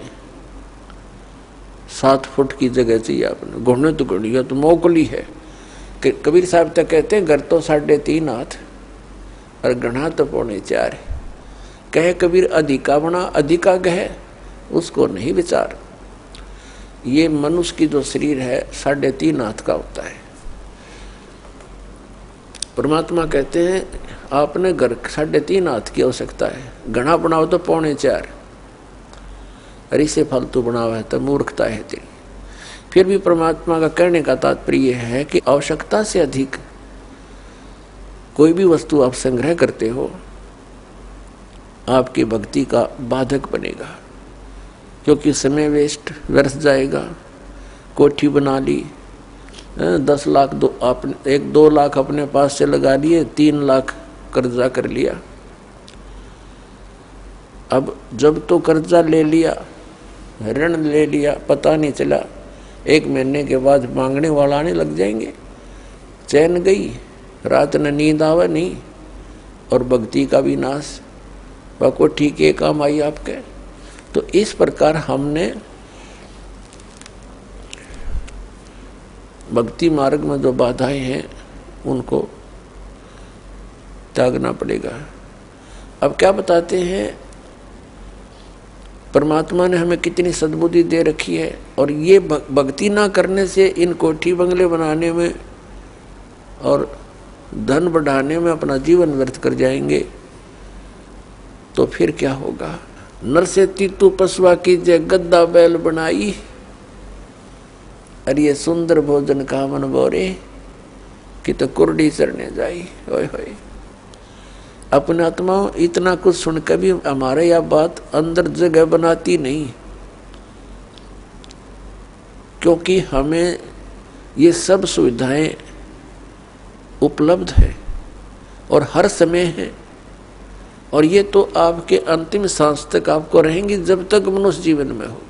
A: 7 फुट की जगह चाहिए आपने। घुटने तो घुड़िया तो मोकली है। कबीर साहब तक कहते हैं घर तो 3.5 हाथ और गढ़ा तो 4.25 है। कहे कबीर अधिका बना अधिका कहे, उसको नहीं विचार। ये मनुष्य की जो शरीर है 3.5 हाथ का होता है। परमात्मा कहते हैं आपने घर 3.5 हाथ की आवश्यकता है, घना बनाओ तो 4.25, अरे से फालतू बनाओ है तो मूर्खता है तेरी। फिर भी परमात्मा का कहने का तात्पर्य है कि आवश्यकता से अधिक कोई भी वस्तु आप संग्रह करते हो आपकी भक्ति का बाधक बनेगा, क्योंकि समय वेस्ट व्यर्थ जाएगा। कोठी बना ली, 10 लाख 2 लाख अपने पास से लगा लिए, 3 लाख कर्जा कर लिया। अब जब तो कर्जा ले लिया, ऋण ले लिया, पता नहीं चला 1 महीने के बाद मांगने वाला आने लग जाएंगे, चैन गई, रात न नींद आवे नहीं, और भक्ति का भी नाश। बाको ठीक है काम आई आपके। तो इस प्रकार हमने भक्ति मार्ग में जो बाधाएं हैं उनको त्यागना पड़ेगा। अब क्या बताते हैं, परमात्मा ने हमें कितनी सद्बुद्धि दे रखी है, और ये भक्ति ना करने से इन कोठी बंगले बनाने में और धन बढ़ाने में अपना जीवन व्यर्थ कर जाएंगे, तो फिर क्या होगा। नर से तीतू पशुआ की जय गद्दा बैल बनाई, अरे ये सुंदर भोजन का मन बोरे कि तो कुर्डी चढ़ने जाई। होय होय, अपने आत्मा इतना कुछ सुनकर भी हमारे यह बात अंदर जगह बनाती नहीं, क्योंकि हमें ये सब सुविधाएं उपलब्ध है और हर समय है, और ये तो आपके अंतिम सांस तक आपको रहेंगी जब तक मनुष्य जीवन में हो।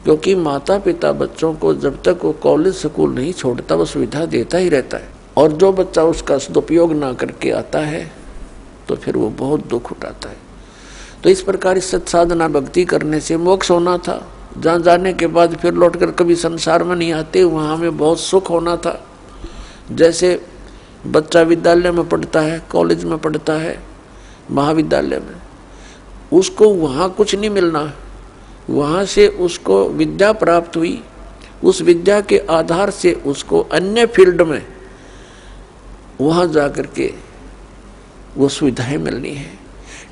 A: क्योंकि माता पिता बच्चों को जब तक वो कॉलेज स्कूल नहीं छोड़ता वो सुविधा देता ही रहता है, और जो बच्चा उसका सदुपयोग ना करके आता है तो फिर वो बहुत दुख उठाता है। तो इस प्रकार सत्साधना भक्ति करने से मोक्ष होना था, जहाँ जाने के बाद फिर लौटकर कभी संसार में नहीं आते, वहाँ हमें बहुत सुख होना था। जैसे बच्चा विद्यालय में पढ़ता है, कॉलेज में पढ़ता है, महाविद्यालय में, उसको वहाँ कुछ नहीं मिलना, वहाँ से उसको विद्या प्राप्त हुई, उस विद्या के आधार से उसको अन्य फील्ड में वहाँ जा कर के वो सुविधाएं मिलनी है।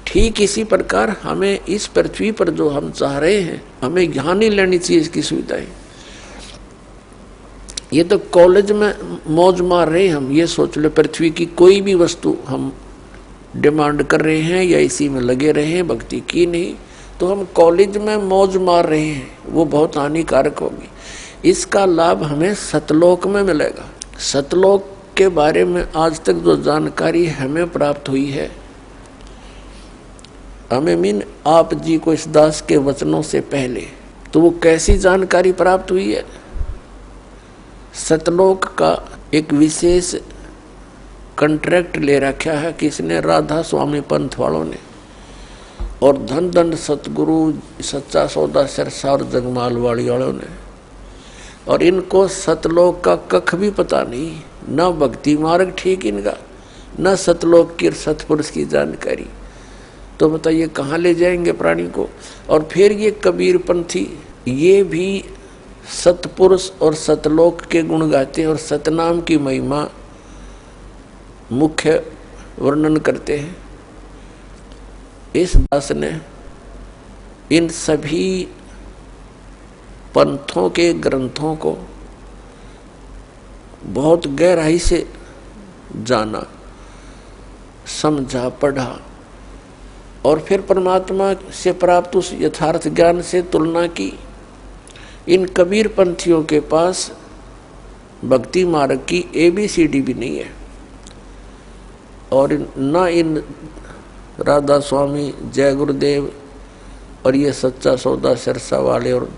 A: ठीक इसी प्रकार हमें इस पृथ्वी पर जो हम चाह रहे हैं, हमें यहाँ नहीं लेनी चाहिए इसकी सुविधाएं। ये तो कॉलेज में मौज मार रहे हैं हम, ये सोच लो पृथ्वी की कोई भी वस्तु हम डिमांड कर रहे हैं या इसी में लगे रहे हैं, भक्ति की नहीं, तो हम कॉलेज में मौज मार रहे हैं, वो बहुत हानिकारक होगी। इसका लाभ हमें सतलोक में मिलेगा। सतलोक के बारे में आज तक जो जानकारी हमें प्राप्त हुई है, हमें मीन आप जी को इस दास के वचनों से पहले, तो वो कैसी जानकारी प्राप्त हुई है। सतलोक का एक विशेष कॉन्ट्रैक्ट ले रखा है किसने, राधा स्वामी पंथ वालों ने, और धन दंड सतगुरु सच्चा सौदा सिरसा और जगमाल वाली वालों ने, और इनको सतलोक का कख भी पता नहीं, ना भक्ति मार्ग ठीक इनका, ना सतलोक की सतपुरुष की जानकारी। तो बताइए कहाँ ले जाएंगे प्राणी को। और फिर ये कबीर पंथी, ये भी सतपुरुष और सतलोक के गुण गाते हैं और सतनाम की महिमा मुख्य वर्णन करते हैं। इस दास ने इन सभी पंथों के ग्रंथों को बहुत गहराई से जाना, समझा, पढ़ा, और फिर परमात्मा से प्राप्त उस यथार्थ ज्ञान से तुलना की। इन कबीर पंथियों के पास भक्ति मार्ग की ABCD भी नहीं है, और न इन राधा स्वामी, जय गुरुदेव और ये सच्चा सौदा सिरसा वाले और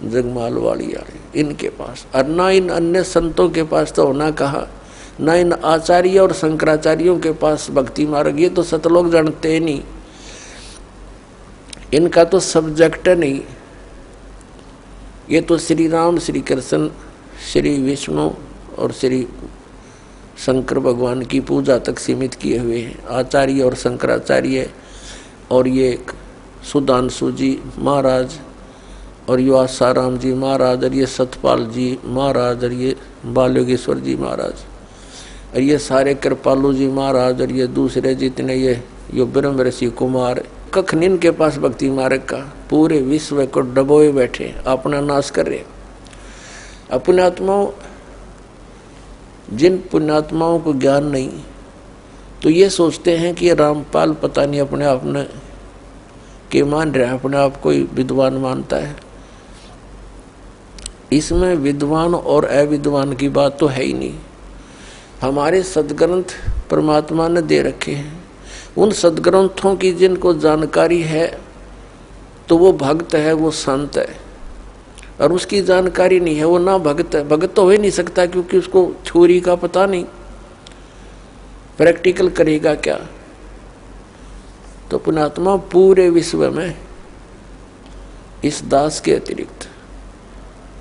A: जगमाल वाली वाले इनके पास, और न इन अन्य संतों के पास तो होना कहा, न इन आचार्य और शंकराचार्यों के पास भक्ति मार्ग। ये तो सतलोक जानते नहीं, इनका तो सब्जेक्ट नहीं। ये तो श्री राम, श्री कृष्ण, श्री विष्णु और श्री शंकर भगवान की पूजा तक सीमित किए हुए हैं, आचार्य और शंकराचार्य, और ये सुधांशु जी महाराज, और ये आसाराम जी महाराज, और ये सतपाल जी महाराज, और ये बाल योगेश्वर जी महाराज। और ये सारे कृपालु जी महाराज और ये दूसरे जितने ये ब्रह्म ऋषि कुमार कखनिन के पास भक्ति मार्ग का, पूरे विश्व को डबोए बैठे अपना नाश कर रहे। अपने आत्माओं, जिन पुण्यात्माओं को ज्ञान नहीं तो ये सोचते हैं कि रामपाल पता नहीं अपने आप में के मान रहा है, अपने आप को विद्वान मानता है। इसमें विद्वान और अविद्वान की बात तो है ही नहीं। हमारे सदग्रंथ परमात्मा ने दे रखे हैं, उन सदग्रंथों की जिनको जानकारी है तो वो भक्त है, वो संत है, और उसकी जानकारी नहीं है वो ना भक्त है। भक्त तो हो ही नहीं सकता क्योंकि उसको थ्योरी का पता नहीं, प्रैक्टिकल करेगा क्या। तो पुण्यात्मा पूरे विश्व में इस दास के अतिरिक्त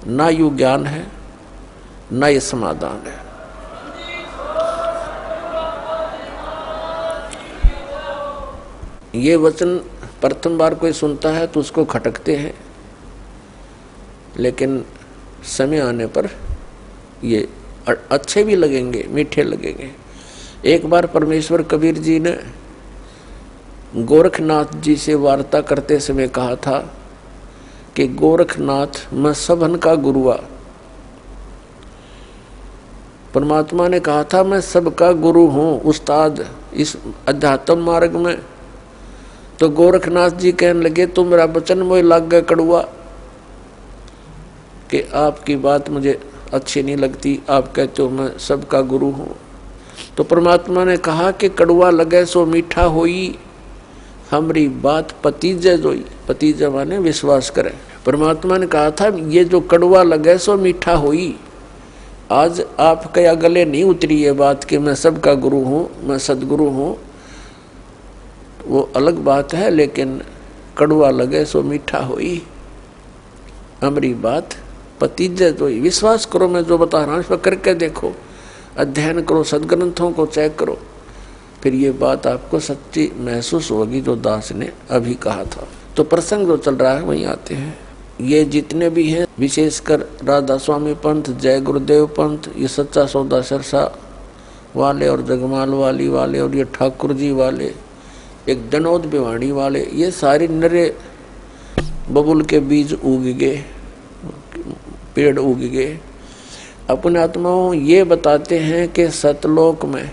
A: ना यू ज्ञान है ना ये समाधान है। ये वचन प्रथम बार कोई सुनता है तो उसको खटकते हैं, लेकिन समय आने पर ये अच्छे भी लगेंगे, मीठे लगेंगे। एक बार परमेश्वर कबीर जी ने गोरखनाथ जी से वार्ता करते समय कहा था कि गोरखनाथ मैं सबन का गुरुआ। परमात्मा ने कहा था मैं सबका गुरु हूँ, उस्ताद इस अध्यात्म मार्ग में। तो गोरखनाथ जी कहने लगे तुम मेरा वचन मोह लग गए कड़ुआ, कि आपकी बात मुझे अच्छी नहीं लगती, आप कहते हो मैं सबका गुरु हूँ। तो परमात्मा ने कहा कि कड़ुआ लगे सो मीठा होई, हमारी बात पतीजे जोई। पतीजे माने विश्वास करें। परमात्मा ने कहा था ये जो कड़ुआ लगे सो मीठा होई। आज आपके या गले नहीं उतरी ये बात कि मैं सबका गुरु हूँ, मैं सदगुरु हूँ, वो अलग बात है, लेकिन कड़ुआ लगे सो मीठा होई, हमारी बात पतीजे जोई। विश्वास करो, मैं जो बता रहा हूँ इस पर करके देखो, अध्ययन करो, सदग्रंथों को चेक करो, फिर ये बात आपको सच्ची महसूस होगी जो दास ने अभी कहा था। तो प्रसंग जो चल रहा है वहीं आते हैं। ये जितने भी हैं, विशेषकर राधा स्वामी पंथ, जय गुरुदेव पंथ, ये सच्चा सौदा सरसा वाले और जगमाल वाली वाले और ये ठाकुर जी वाले, एक दनोद भिवाणी वाले, ये सारे नरे बबुल के बीज उग गए, पेड़ उग गए। अपने आत्माओं ये बताते हैं कि सतलोक में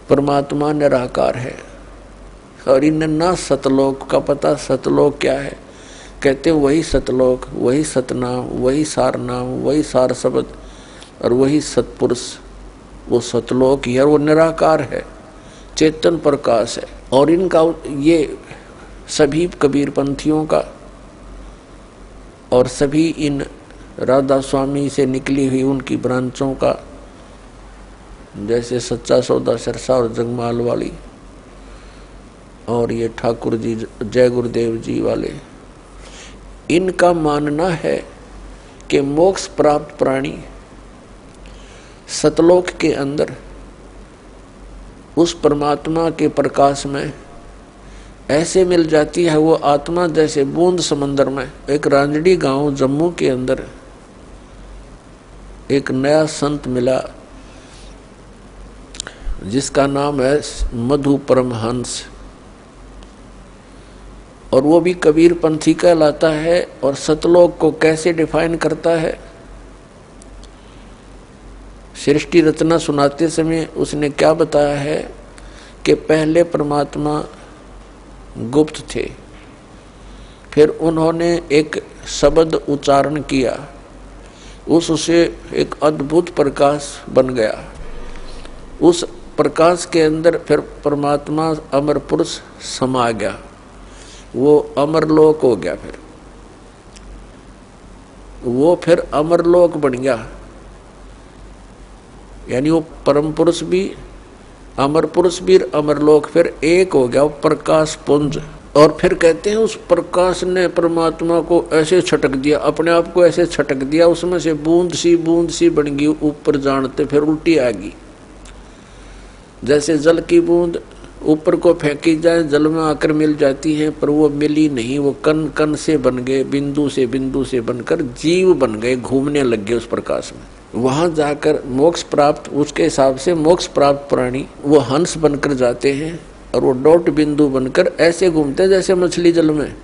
A: परमात्मा निराकार है, और इन्हें ना सतलोक का पता। सतलोक क्या है? कहते वही सतलोक, वही सतनाम, वही सार नाम, वही सार शब्द और वही सतपुरुष, वो सतलोक ही है, वो निराकार है, चेतन प्रकाश है। और इनका ये सभी कबीर पंथियों का और सभी इन राधा स्वामी से निकली हुई उनकी ब्रांचों का, जैसे सच्चा सौदा सरसा और जगमाल वाली और ये ठाकुर जी जय गुरुदेव जी वाले, इनका मानना है कि मोक्ष प्राप्त प्राणी सतलोक के अंदर उस परमात्मा के प्रकाश में ऐसे मिल जाती है वो आत्मा जैसे बूंद समंदर में। एक रांजड़ी गांव जम्मू के अंदर एक नया संत मिला जिसका नाम है मधु परमहंस, और वो भी कबीर पंथी कहलाता है। और सतलोक को कैसे डिफाइन करता है? सृष्टि रचना सुनाते समय उसने क्या बताया है कि पहले परमात्मा गुप्त थे, फिर उन्होंने एक शब्द उच्चारण किया, उससे एक अद्भुत प्रकाश बन गया। उस प्रकाश के अंदर फिर परमात्मा अमर पुरुष समा गया, वो अमरलोक हो गया। फिर वो फिर अमरलोक बन गया, यानी वो परम पुरुष भी, अमर पुरुष भी, अमरलोक फिर एक हो गया, वो प्रकाश पुंज। और फिर कहते हैं उस प्रकाश ने परमात्मा को ऐसे छटक दिया, अपने आप को ऐसे छटक दिया, उसमें से बूंद सी बन गई, ऊपर जानते फिर उल्टी आ गई। जैसे जल की बूंद ऊपर को फेंकी जाए, जल में आकर मिल जाती है, पर वो मिली नहीं, वो कण से बन गए, बिंदु से बनकर जीव बन गए, घूमने लग गए उस प्रकाश में। वहाँ जाकर मोक्ष प्राप्त, उसके हिसाब से मोक्ष प्राप्त प्राणी वो हंस बनकर जाते हैं और वो डॉट बिंदु बनकर ऐसे घूमते हैं जैसे मछली जल में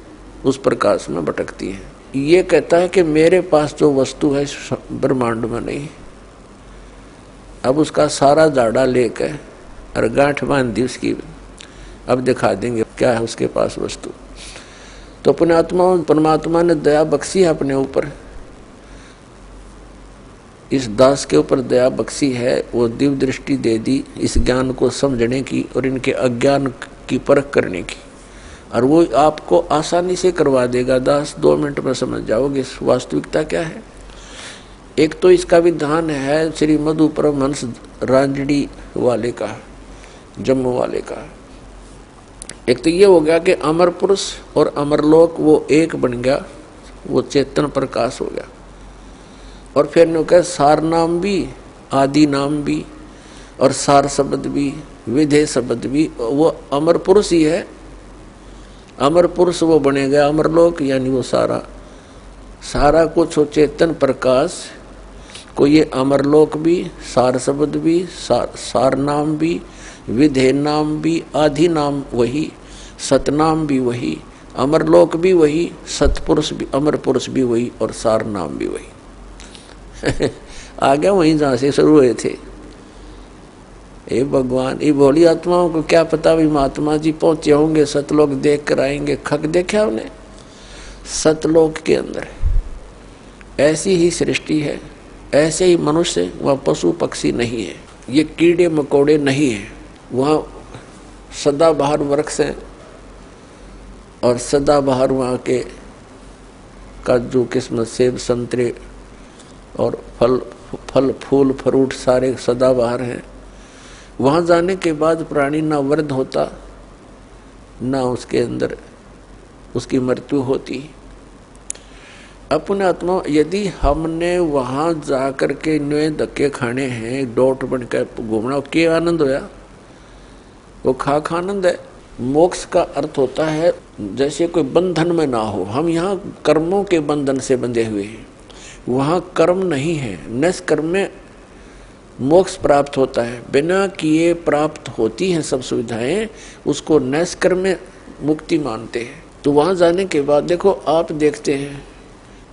A: उस प्रकाश में भटकती है। ये कहता है कि मेरे पास जो वस्तु है ब्रह्मांड में नहीं। अब उसका सारा जाड़ा लेकर और गांठ बांध दी उसकी, अब दिखा देंगे क्या है उसके पास वस्तु। तो परमात्मा ने दया बख्शी है अपने ऊपर, इस दास के ऊपर दया बख्शी है, वो दिव्य दृष्टि दे दी इस ज्ञान को समझने की और इनके अज्ञान की परख करने की, और वो आपको आसानी से करवा देगा। दास 2 मिनट में समझ जाओगे वास्तविकता क्या है। एक तो इसका विधान है श्री मधु परमहंस रांझड़ी वाले का, जम्मू वाले का। एक तो ये हो गया कि अमर पुरुष और अमरलोक वो एक बन गया, वो चेतन प्रकाश हो गया। और फिर ने कहा सार नाम भी, आदि नाम भी, और सार शब्द भी, विधेय शब्द भी, वो अमर पुरुष ही है। अमर पुरुष वो बने गया अमरलोक, यानी वो सारा कुछ हो चेतन प्रकाश को, ये अमरलोक भी, सार शब्द भी, सार नाम भी, विधेय नाम भी, आदि नाम वही, सतनाम भी वही, अमरलोक भी वही, सतपुरुष भी, अमर पुरुष भी वही, और सार नाम भी वही। आ गया वहीं जहां से शुरू हुए थे। हे भगवान, ये भोली आत्माओं को क्या पता भी महात्मा जी पहुंचे होंगे, सतलोक देख कर आएंगे। खक देखा उन्हें, सतलोक के अंदर ऐसी ही सृष्टि है, ऐसे ही मनुष्य, वह पशु पक्षी नहीं है, ये कीड़े मकोड़े नहीं है। वहाँ सदाबहार वृक्ष हैं और सदाबहार वहाँ के काजू किस्मत सेब संतरे और फल फूल फ्रूट सारे सदाबहार हैं। वहाँ जाने के बाद प्राणी ना वृद्ध होता, ना उसके अंदर उसकी मृत्यु होती। अपने आत्मा, यदि हमने वहाँ जाकर के न्योय धक्के खाने हैं, डॉट बन कर घूमना, क्या आनंद होया? वो खाक आनंद है। मोक्ष का अर्थ होता है जैसे कोई बंधन में ना हो। हम यहाँ कर्मों के बंधन से बंधे हुए हैं, वहाँ कर्म नहीं है। निष्कर्म में मोक्ष प्राप्त होता है, बिना किए प्राप्त होती हैं सब सुविधाएं, उसको निष्कर्म में मुक्ति मानते हैं। तो वहाँ जाने के बाद देखो, आप देखते हैं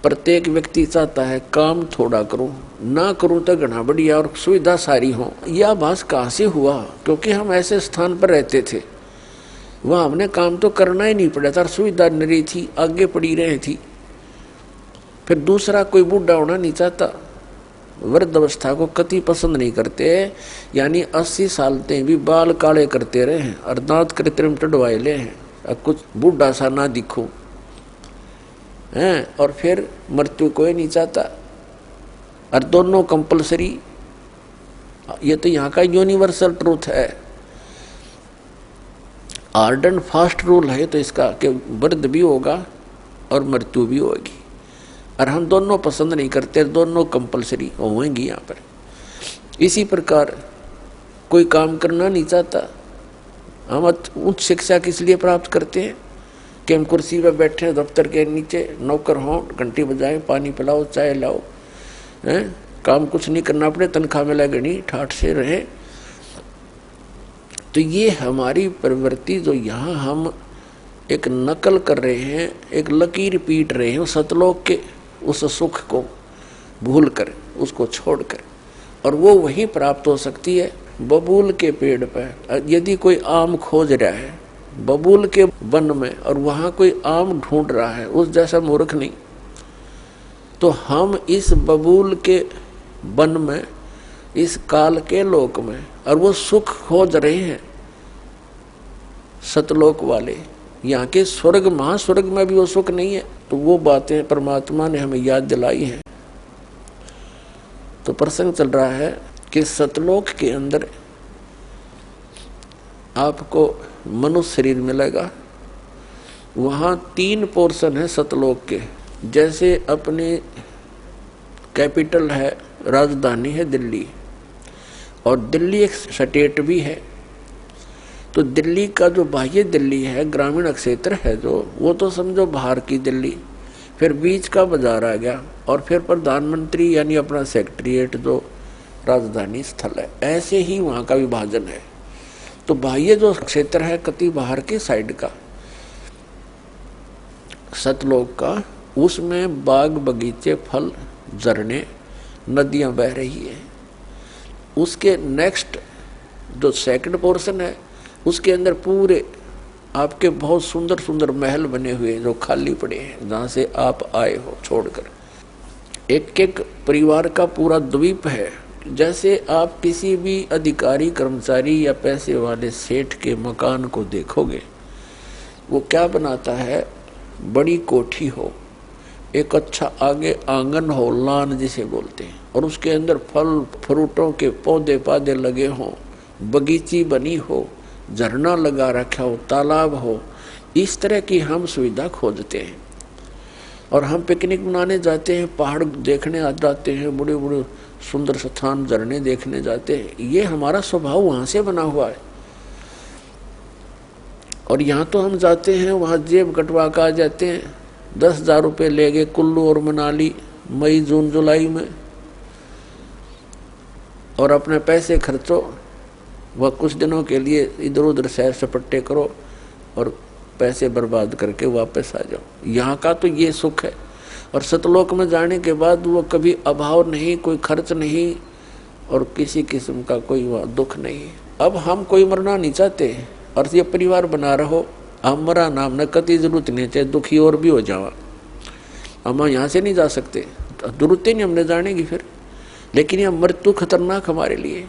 A: प्रत्येक व्यक्ति चाहता है काम थोड़ा करूं, ना करूं तो घना बढ़िया और सुविधा सारी हो। यह आभास कहाँ से हुआ? क्योंकि हम ऐसे स्थान पर रहते थे, वहाँ हमने काम तो करना ही नहीं पड़ा था, सुविधा नरी थी, आगे पड़ी रही थी। फिर दूसरा कोई बूढ़ा होना नहीं चाहता, वृद्ध अवस्था को कति पसंद नहीं करते, यानी 80 साल तक भी बाल काले करते रहे हैं और दांत कृत्रिम टडवाए ले हैं, अब कुछ बूढ़ा सा ना दिखो हैं। और फिर मृत्यु कोई नहीं चाहता, और दोनों कंपलसरी। ये तो यहाँ का यूनिवर्सल ट्रूथ है, हार्ड एंड फास्ट रूल है तो इसका कि वृद्ध भी होगा और मृत्यु भी होगी, और हम दोनों पसंद नहीं करते, दोनों कंपलसरी होंगी यहाँ पर। इसी प्रकार कोई काम करना नहीं चाहता। हम उच्च शिक्षा किस लिए प्राप्त करते हैं कि हम कुर्सी पर बैठे दफ्तर के नीचे, नौकर हों, घंटी बजाएं, पानी पिलाओ, चाय लाओ, हैं, काम कुछ नहीं करना पड़े, तनख्वाह मिला गणी ठाठ से रहे। तो ये हमारी प्रवृत्ति जो यहाँ हम एक नकल कर रहे हैं, एक लकीर पीट रहे हैं सतलोक के उस सुख को भूल कर, उसको छोड़कर, और वो वहीं प्राप्त हो सकती है बबूल के पेड़ पर। यदि कोई आम खोज रहा है बबूल के वन में और वहाँ कोई आम ढूंढ रहा है, उस जैसा मूर्ख नहीं। तो हम इस बबूल के वन में, इस काल के लोक में, और वो सुख खोज रहे हैं सतलोक वाले। यहाँ के स्वर्ग महास्वर्ग में भी वो सुख नहीं है। तो वो बातें परमात्मा ने हमें याद दिलाई हैं। तो प्रसंग चल रहा है कि सतलोक के अंदर आपको मनुष्य शरीर मिलेगा। वहाँ 3 पोर्शन है सतलोक के। जैसे अपने कैपिटल है, राजधानी है दिल्ली, और दिल्ली एक स्टेट भी है। तो दिल्ली का जो बाह्य दिल्ली है, ग्रामीण क्षेत्र है जो, वो तो समझो बाहर की दिल्ली। फिर बीच का बाजार आ गया, और फिर प्रधानमंत्री यानी अपना सेक्रेटरीट जो राजधानी स्थल है। ऐसे ही वहाँ का विभाजन है। तो बाह्य जो क्षेत्र है कति बाहर के साइड का सतलोक का, उसमें बाग बगीचे, फल, झरने, नदियाँ बह रही है। उसके नेक्स्ट जो सेकंड पोर्शन है उसके अंदर पूरे आपके बहुत सुंदर सुंदर महल बने हुए जो खाली पड़े हैं, जहाँ से आप आए हो छोड़कर। एक एक परिवार का पूरा द्वीप है। जैसे आप किसी भी अधिकारी, कर्मचारी या पैसे वाले सेठ के मकान को देखोगे, वो क्या बनाता है, बड़ी कोठी हो, एक अच्छा आगे आंगन हो, लान जिसे बोलते हैं, और उसके अंदर फल फ्रूटों के पौधे पाधे लगे हों, बगीची बनी हो, झरना लगा रखा हो, तालाब हो। इस तरह की हम सुविधा खोजते हैं। और हम पिकनिक मनाने जाते हैं, पहाड़ देखने आ जाते हैं, बड़े बड़े सुंदर स्थान, झरने देखने जाते हैं। ये हमारा स्वभाव वहाँ से बना हुआ है। और यहाँ तो हम जाते हैं, वहाँ जेब कटवा कर आ जाते हैं। 10,000 रुपये ले गए कुल्लू और मनाली मई जून जुलाई में, और अपने पैसे खर्चो, वह कुछ दिनों के लिए इधर उधर सैर सपट्टे करो और पैसे बर्बाद करके वापस आ जाओ। यहाँ का तो ये सुख है। और सतलोक में जाने के बाद वो कभी अभाव नहीं, कोई खर्च नहीं, और किसी किस्म का कोई दुख नहीं। अब हम कोई मरना नहीं चाहते, और ये परिवार बना रहो, हम मरा नाम न कति जरूरत नहीं, चाहे दुखी और भी हो जावा, हम यहाँ से नहीं जा सकते, जरूरत ही नहीं हमने जाने की फिर। लेकिन यह मृत्यु खतरनाक हमारे लिए,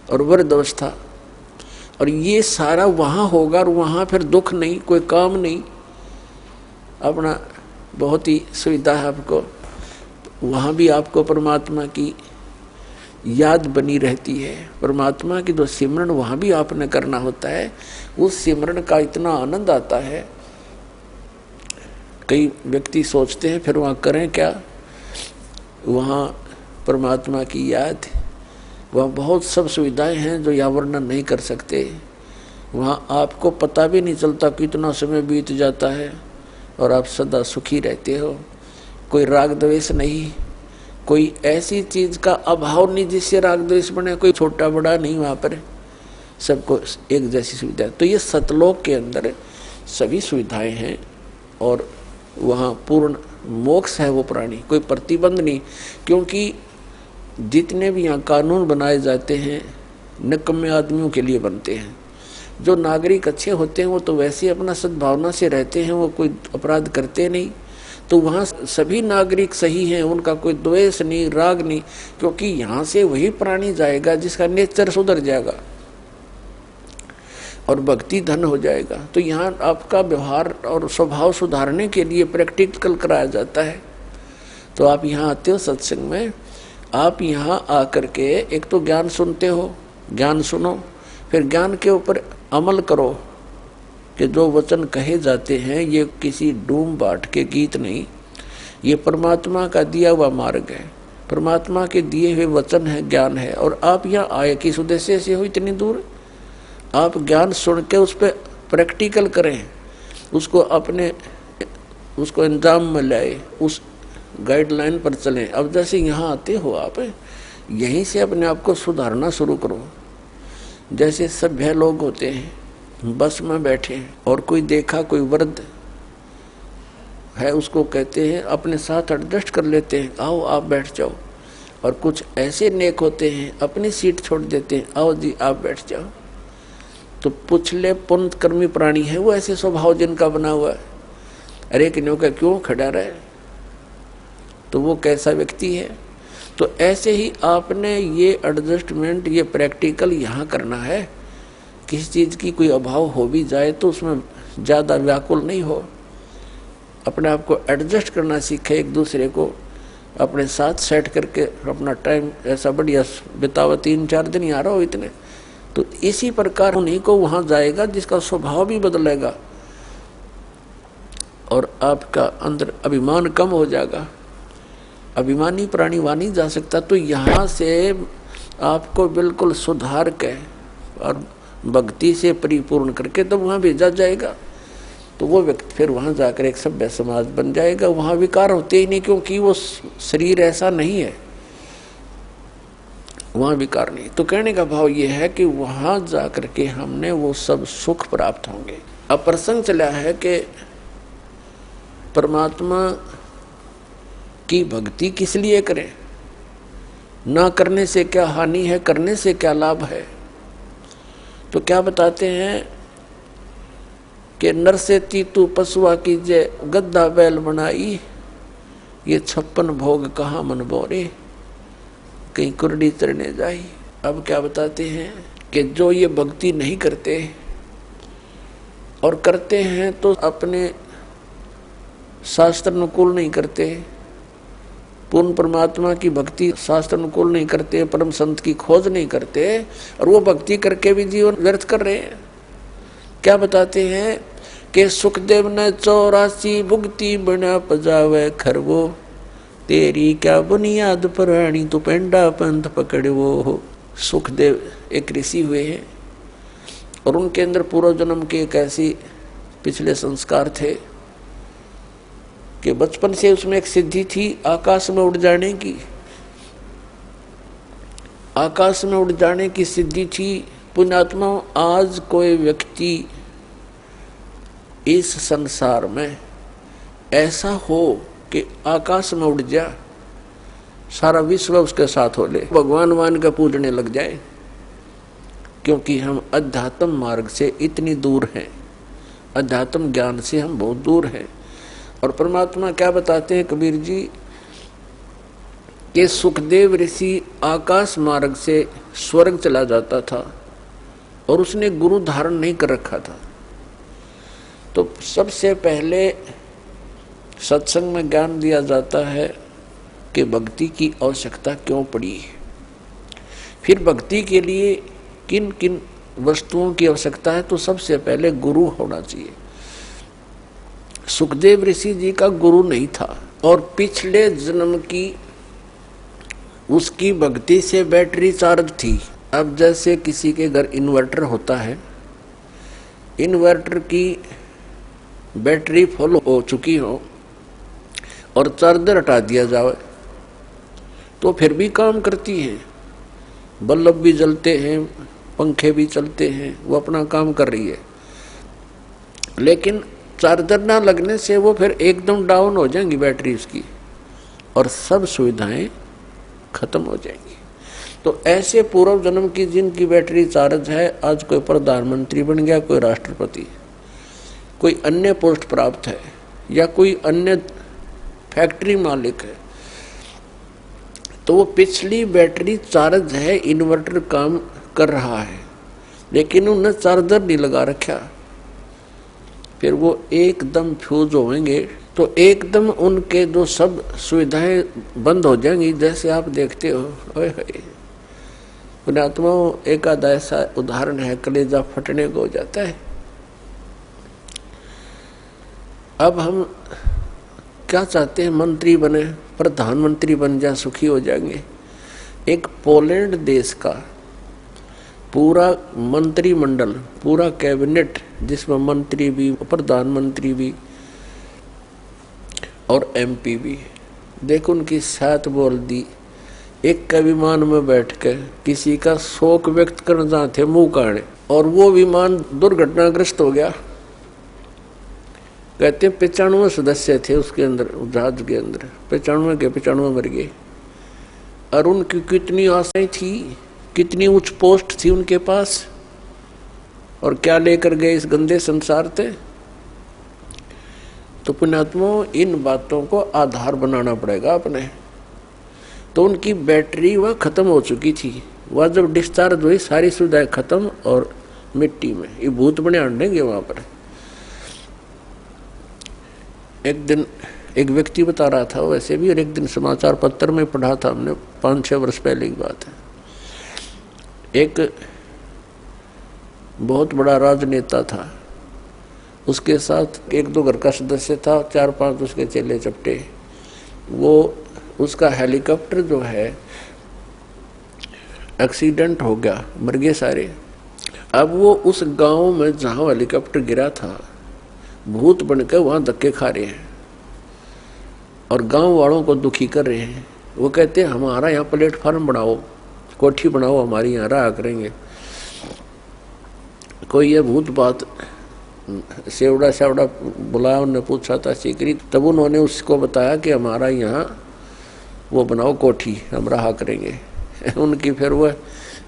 A: और वृद्ध अवस्था, और ये सारा वहाँ होगा, और वहाँ फिर दुख नहीं, कोई काम नहीं, अपना बहुत ही सुविधा है आपको। वहाँ भी आपको परमात्मा की याद बनी रहती है। परमात्मा की जो सिमरन वहाँ भी आपने करना होता है, उस सिमरन का इतना आनंद आता है। कई व्यक्ति सोचते हैं फिर वहाँ करें क्या, वहाँ परमात्मा की याद, वहाँ बहुत सब सुविधाएं हैं जो यहाँ वर्णन नहीं कर सकते। वहाँ आपको पता भी नहीं चलता कितना समय बीत जाता है, और आप सदा सुखी रहते हो। कोई राग द्वेष नहीं, कोई ऐसी चीज का अभाव नहीं जिससे राग द्वेष बने, कोई छोटा बड़ा नहीं, वहाँ पर सबको एक जैसी सुविधा है। तो ये सतलोक के अंदर सभी सुविधाएं हैं, और वहाँ पूर्ण मोक्ष है वो प्राणी, कोई प्रतिबंध नहीं। क्योंकि जितने भी यहाँ कानून बनाए जाते हैं निकम्मे आदमियों के लिए बनते हैं। जो नागरिक अच्छे होते हैं वो तो वैसे अपना सद्भावना से रहते हैं, वो कोई अपराध करते नहीं। तो वहाँ सभी नागरिक सही हैं, उनका कोई द्वेष नहीं, राग नहीं, क्योंकि यहाँ से वही प्राणी जाएगा जिसका नेचर सुधर जाएगा और भक्ति धन हो जाएगा। तो यहाँ आपका व्यवहार और स्वभाव सुधारने के लिए प्रैक्टिकल कराया जाता है। तो आप यहाँ आते हो सत्संग में, आप यहाँ आकर के एक तो ज्ञान सुनते हो, ज्ञान सुनो, फिर ज्ञान के ऊपर अमल करो कि जो वचन कहे जाते हैं ये किसी डूम बाट के गीत नहीं, ये परमात्मा का दिया हुआ मार्ग है, परमात्मा के दिए हुए वचन है, ज्ञान है। और आप यहाँ आए किस उद्देश्य से हो इतनी दूर? आप ज्ञान सुन के उस पर प्रैक्टिकल करें, उसको अपने उसको अंजाम में लाए, उस गाइडलाइन पर चलें। अब जैसे यहाँ आते हो आप, यहीं से अपने आप को सुधारना शुरू करो। जैसे सभ्य लोग होते हैं, बस में बैठे और कोई देखा कोई वृद्ध है, उसको कहते हैं अपने साथ एडजस्ट कर लेते हैं, आओ आप बैठ जाओ। और कुछ ऐसे नेक होते हैं अपनी सीट छोड़ देते हैं, आओ जी आप बैठ जाओ। तो पुछले पुण्य कर्मी प्राणी है वो, ऐसे स्वभाव जिनका बना हुआ है। अरे किन्हों का क्यों खड़ा रहे, तो वो कैसा व्यक्ति है? तो ऐसे ही आपने ये एडजस्टमेंट, ये प्रैक्टिकल यहाँ करना है। किसी चीज़ की कोई अभाव हो भी जाए तो उसमें ज़्यादा व्याकुल नहीं हो, अपने आप को एडजस्ट करना सीखे, एक दूसरे को अपने साथ सेट करके अपना टाइम ऐसा बढ़िया बिताओ। 3-4 दिन यहाँ रहो इतने, तो इसी प्रकार उन्हीं को वहाँ जाएगा जिसका स्वभाव भी बदलेगा और आपका अंदर अभिमान कम हो जाएगा। अभिमानी प्राणी वहाँ नहीं जा सकता। तो यहाँ से आपको बिल्कुल सुधार के और भक्ति से परिपूर्ण करके तो वहाँ भेजा जाएगा। तो वो व्यक्ति फिर वहां जाकर एक सभ्य समाज बन जाएगा। वहां विकार होते ही नहीं, क्योंकि वो शरीर ऐसा नहीं है, वहां विकार नहीं। तो कहने का भाव ये है कि वहां जाकर के हमने वो सब सुख प्राप्त होंगे। अब प्रसंग चला है कि परमात्मा की भक्ति किस लिए करें, ना करने से क्या हानि है, करने से क्या लाभ है। तो क्या बताते हैं कि नर से तीतु पशुआ कीजे, गद्दा बैल बनाई, ये 56 भोग कहाँ मन बोरे, कहीं कुरडी चरने जाई। अब क्या बताते हैं कि जो ये भक्ति नहीं करते और करते हैं तो अपने शास्त्र अनुकूल नहीं करते, पूर्ण परमात्मा की भक्ति शास्त्र अनुकूल नहीं करते, परम संत की खोज नहीं करते, और वो भक्ति करके भी जीवन व्यर्थ कर रहे हैं। क्या बताते हैं कि सुखदेव ने 84 भुगती बना पजावे खरवो, तेरी क्या बुनियाद पुरानी तू पेंडा पंथ पकड़वो हो। सुखदेव एक ऋषि हुए हैं और उनके अंदर पूर्व जन्म के एक ऐसी पिछले संस्कार थे कि बचपन से उसमें एक सिद्धि थी आकाश में उड़ जाने की, आकाश में उड़ जाने की सिद्धि थी। पुण्यात्मा, आज कोई व्यक्ति इस संसार में ऐसा हो कि आकाश में उड़ जा, सारा विश्व उसके साथ हो ले, भगवान मान का पूजने लग जाए, क्योंकि हम अध्यात्म मार्ग से इतनी दूर हैं, अध्यात्म ज्ञान से हम बहुत दूर हैं। और परमात्मा क्या बताते हैं कबीर जी कि सुखदेव ऋषि आकाश मार्ग से स्वर्ग चला जाता था और उसने गुरु धारण नहीं कर रखा था। तो सबसे पहले सत्संग में ज्ञान दिया जाता है कि भक्ति की आवश्यकता क्यों पड़ी, फिर भक्ति के लिए किन किन वस्तुओं की आवश्यकता है। तो सबसे पहले गुरु होना चाहिए। सुखदेव ऋषि जी का गुरु नहीं था और पिछले जन्म की उसकी भक्ति से बैटरी चार्ज थी। अब जैसे किसी के घर इन्वर्टर होता है, इन्वर्टर की बैटरी फुल हो चुकी हो और चार्जर हटा दिया जाए तो फिर भी काम करती है, बल्ब भी जलते हैं, पंखे भी चलते हैं, वो अपना काम कर रही है। लेकिन चार्जर ना लगने से वो फिर एकदम डाउन हो जाएंगी बैटरी उसकी और सब सुविधाएं खत्म हो जाएंगी। तो ऐसे पूर्व जन्म की जिनकी बैटरी चार्ज है, आज कोई प्रधानमंत्री बन गया, कोई राष्ट्रपति, कोई अन्य पोस्ट प्राप्त है या कोई अन्य फैक्ट्री मालिक है, तो वो पिछली बैटरी चार्ज है, इन्वर्टर काम कर रहा है, लेकिन उन्हें चार्जर नहीं लगा रखा, फिर वो एकदम फ्यूज होंगे तो एकदम उनके जो सब सुविधाएं बंद हो जाएंगी। जैसे आप देखते हो, पुण्यात्मा, एक आधा ऐसा उदाहरण है, कलेजा फटने को हो जाता है। अब हम क्या चाहते हैं, मंत्री बने, प्रधानमंत्री बन जाए, सुखी हो जाएंगे। एक पोलैंड देश का पूरा मंत्रिमंडल, पूरा कैबिनेट, जिसमें मंत्री भी, प्रधानमंत्री भी और एमपी भी, देखो उनकी साथ बोल दी, एक का विमान में बैठ कर किसी का शोक व्यक्त करना चाहते मुंह काढ़े, और वो विमान दुर्घटनाग्रस्त हो गया। कहते 95 सदस्य थे उसके अंदर, जहाज के अंदर 95 के 95 मर गए। और उनकी कितनी आशाएं थी, कितनी उच्च पोस्ट थी उनके पास, और क्या लेकर गए इस गंदे संसार से। तो पुण्यात्मा, इन बातों को आधार बनाना पड़ेगा अपने। तो उनकी बैटरी वह खत्म हो चुकी थी, वह जब डिस्चार्ज हुई सारी सुविधाएं खत्म और मिट्टी में, ये भूत बने आंडेंगे वहां पर। एक दिन एक व्यक्ति बता रहा था वैसे भी, और एक दिन समाचार पत्र में पढ़ा था हमने, 5-6 वर्ष पहले की बात है। एक बहुत बड़ा राजनेता था, उसके साथ 1-2 घर का सदस्य था, 4-5 उसके चेले चपटे। वो उसका हेलीकॉप्टर जो है एक्सीडेंट हो गया, मर गए सारे। अब वो उस गांव में जहां हेलीकॉप्टर गिरा था भूत बनकर वहां धक्के खा रहे हैं और गांव वालों को दुखी कर रहे हैं। वो कहते हैं हमारा यहाँ प्लेटफार्म बनाओ, कोठी बनाओ, हमारी यहाँ रहा करेंगे। कोई ये भूत बात सेवड़ा सेवड़ा बुलाया, उन्होंने पूछा था सीकरी, तब उन्होंने उसको बताया कि हमारा यहाँ वो बनाओ कोठी, हम रहा करेंगे। उनकी फिर वो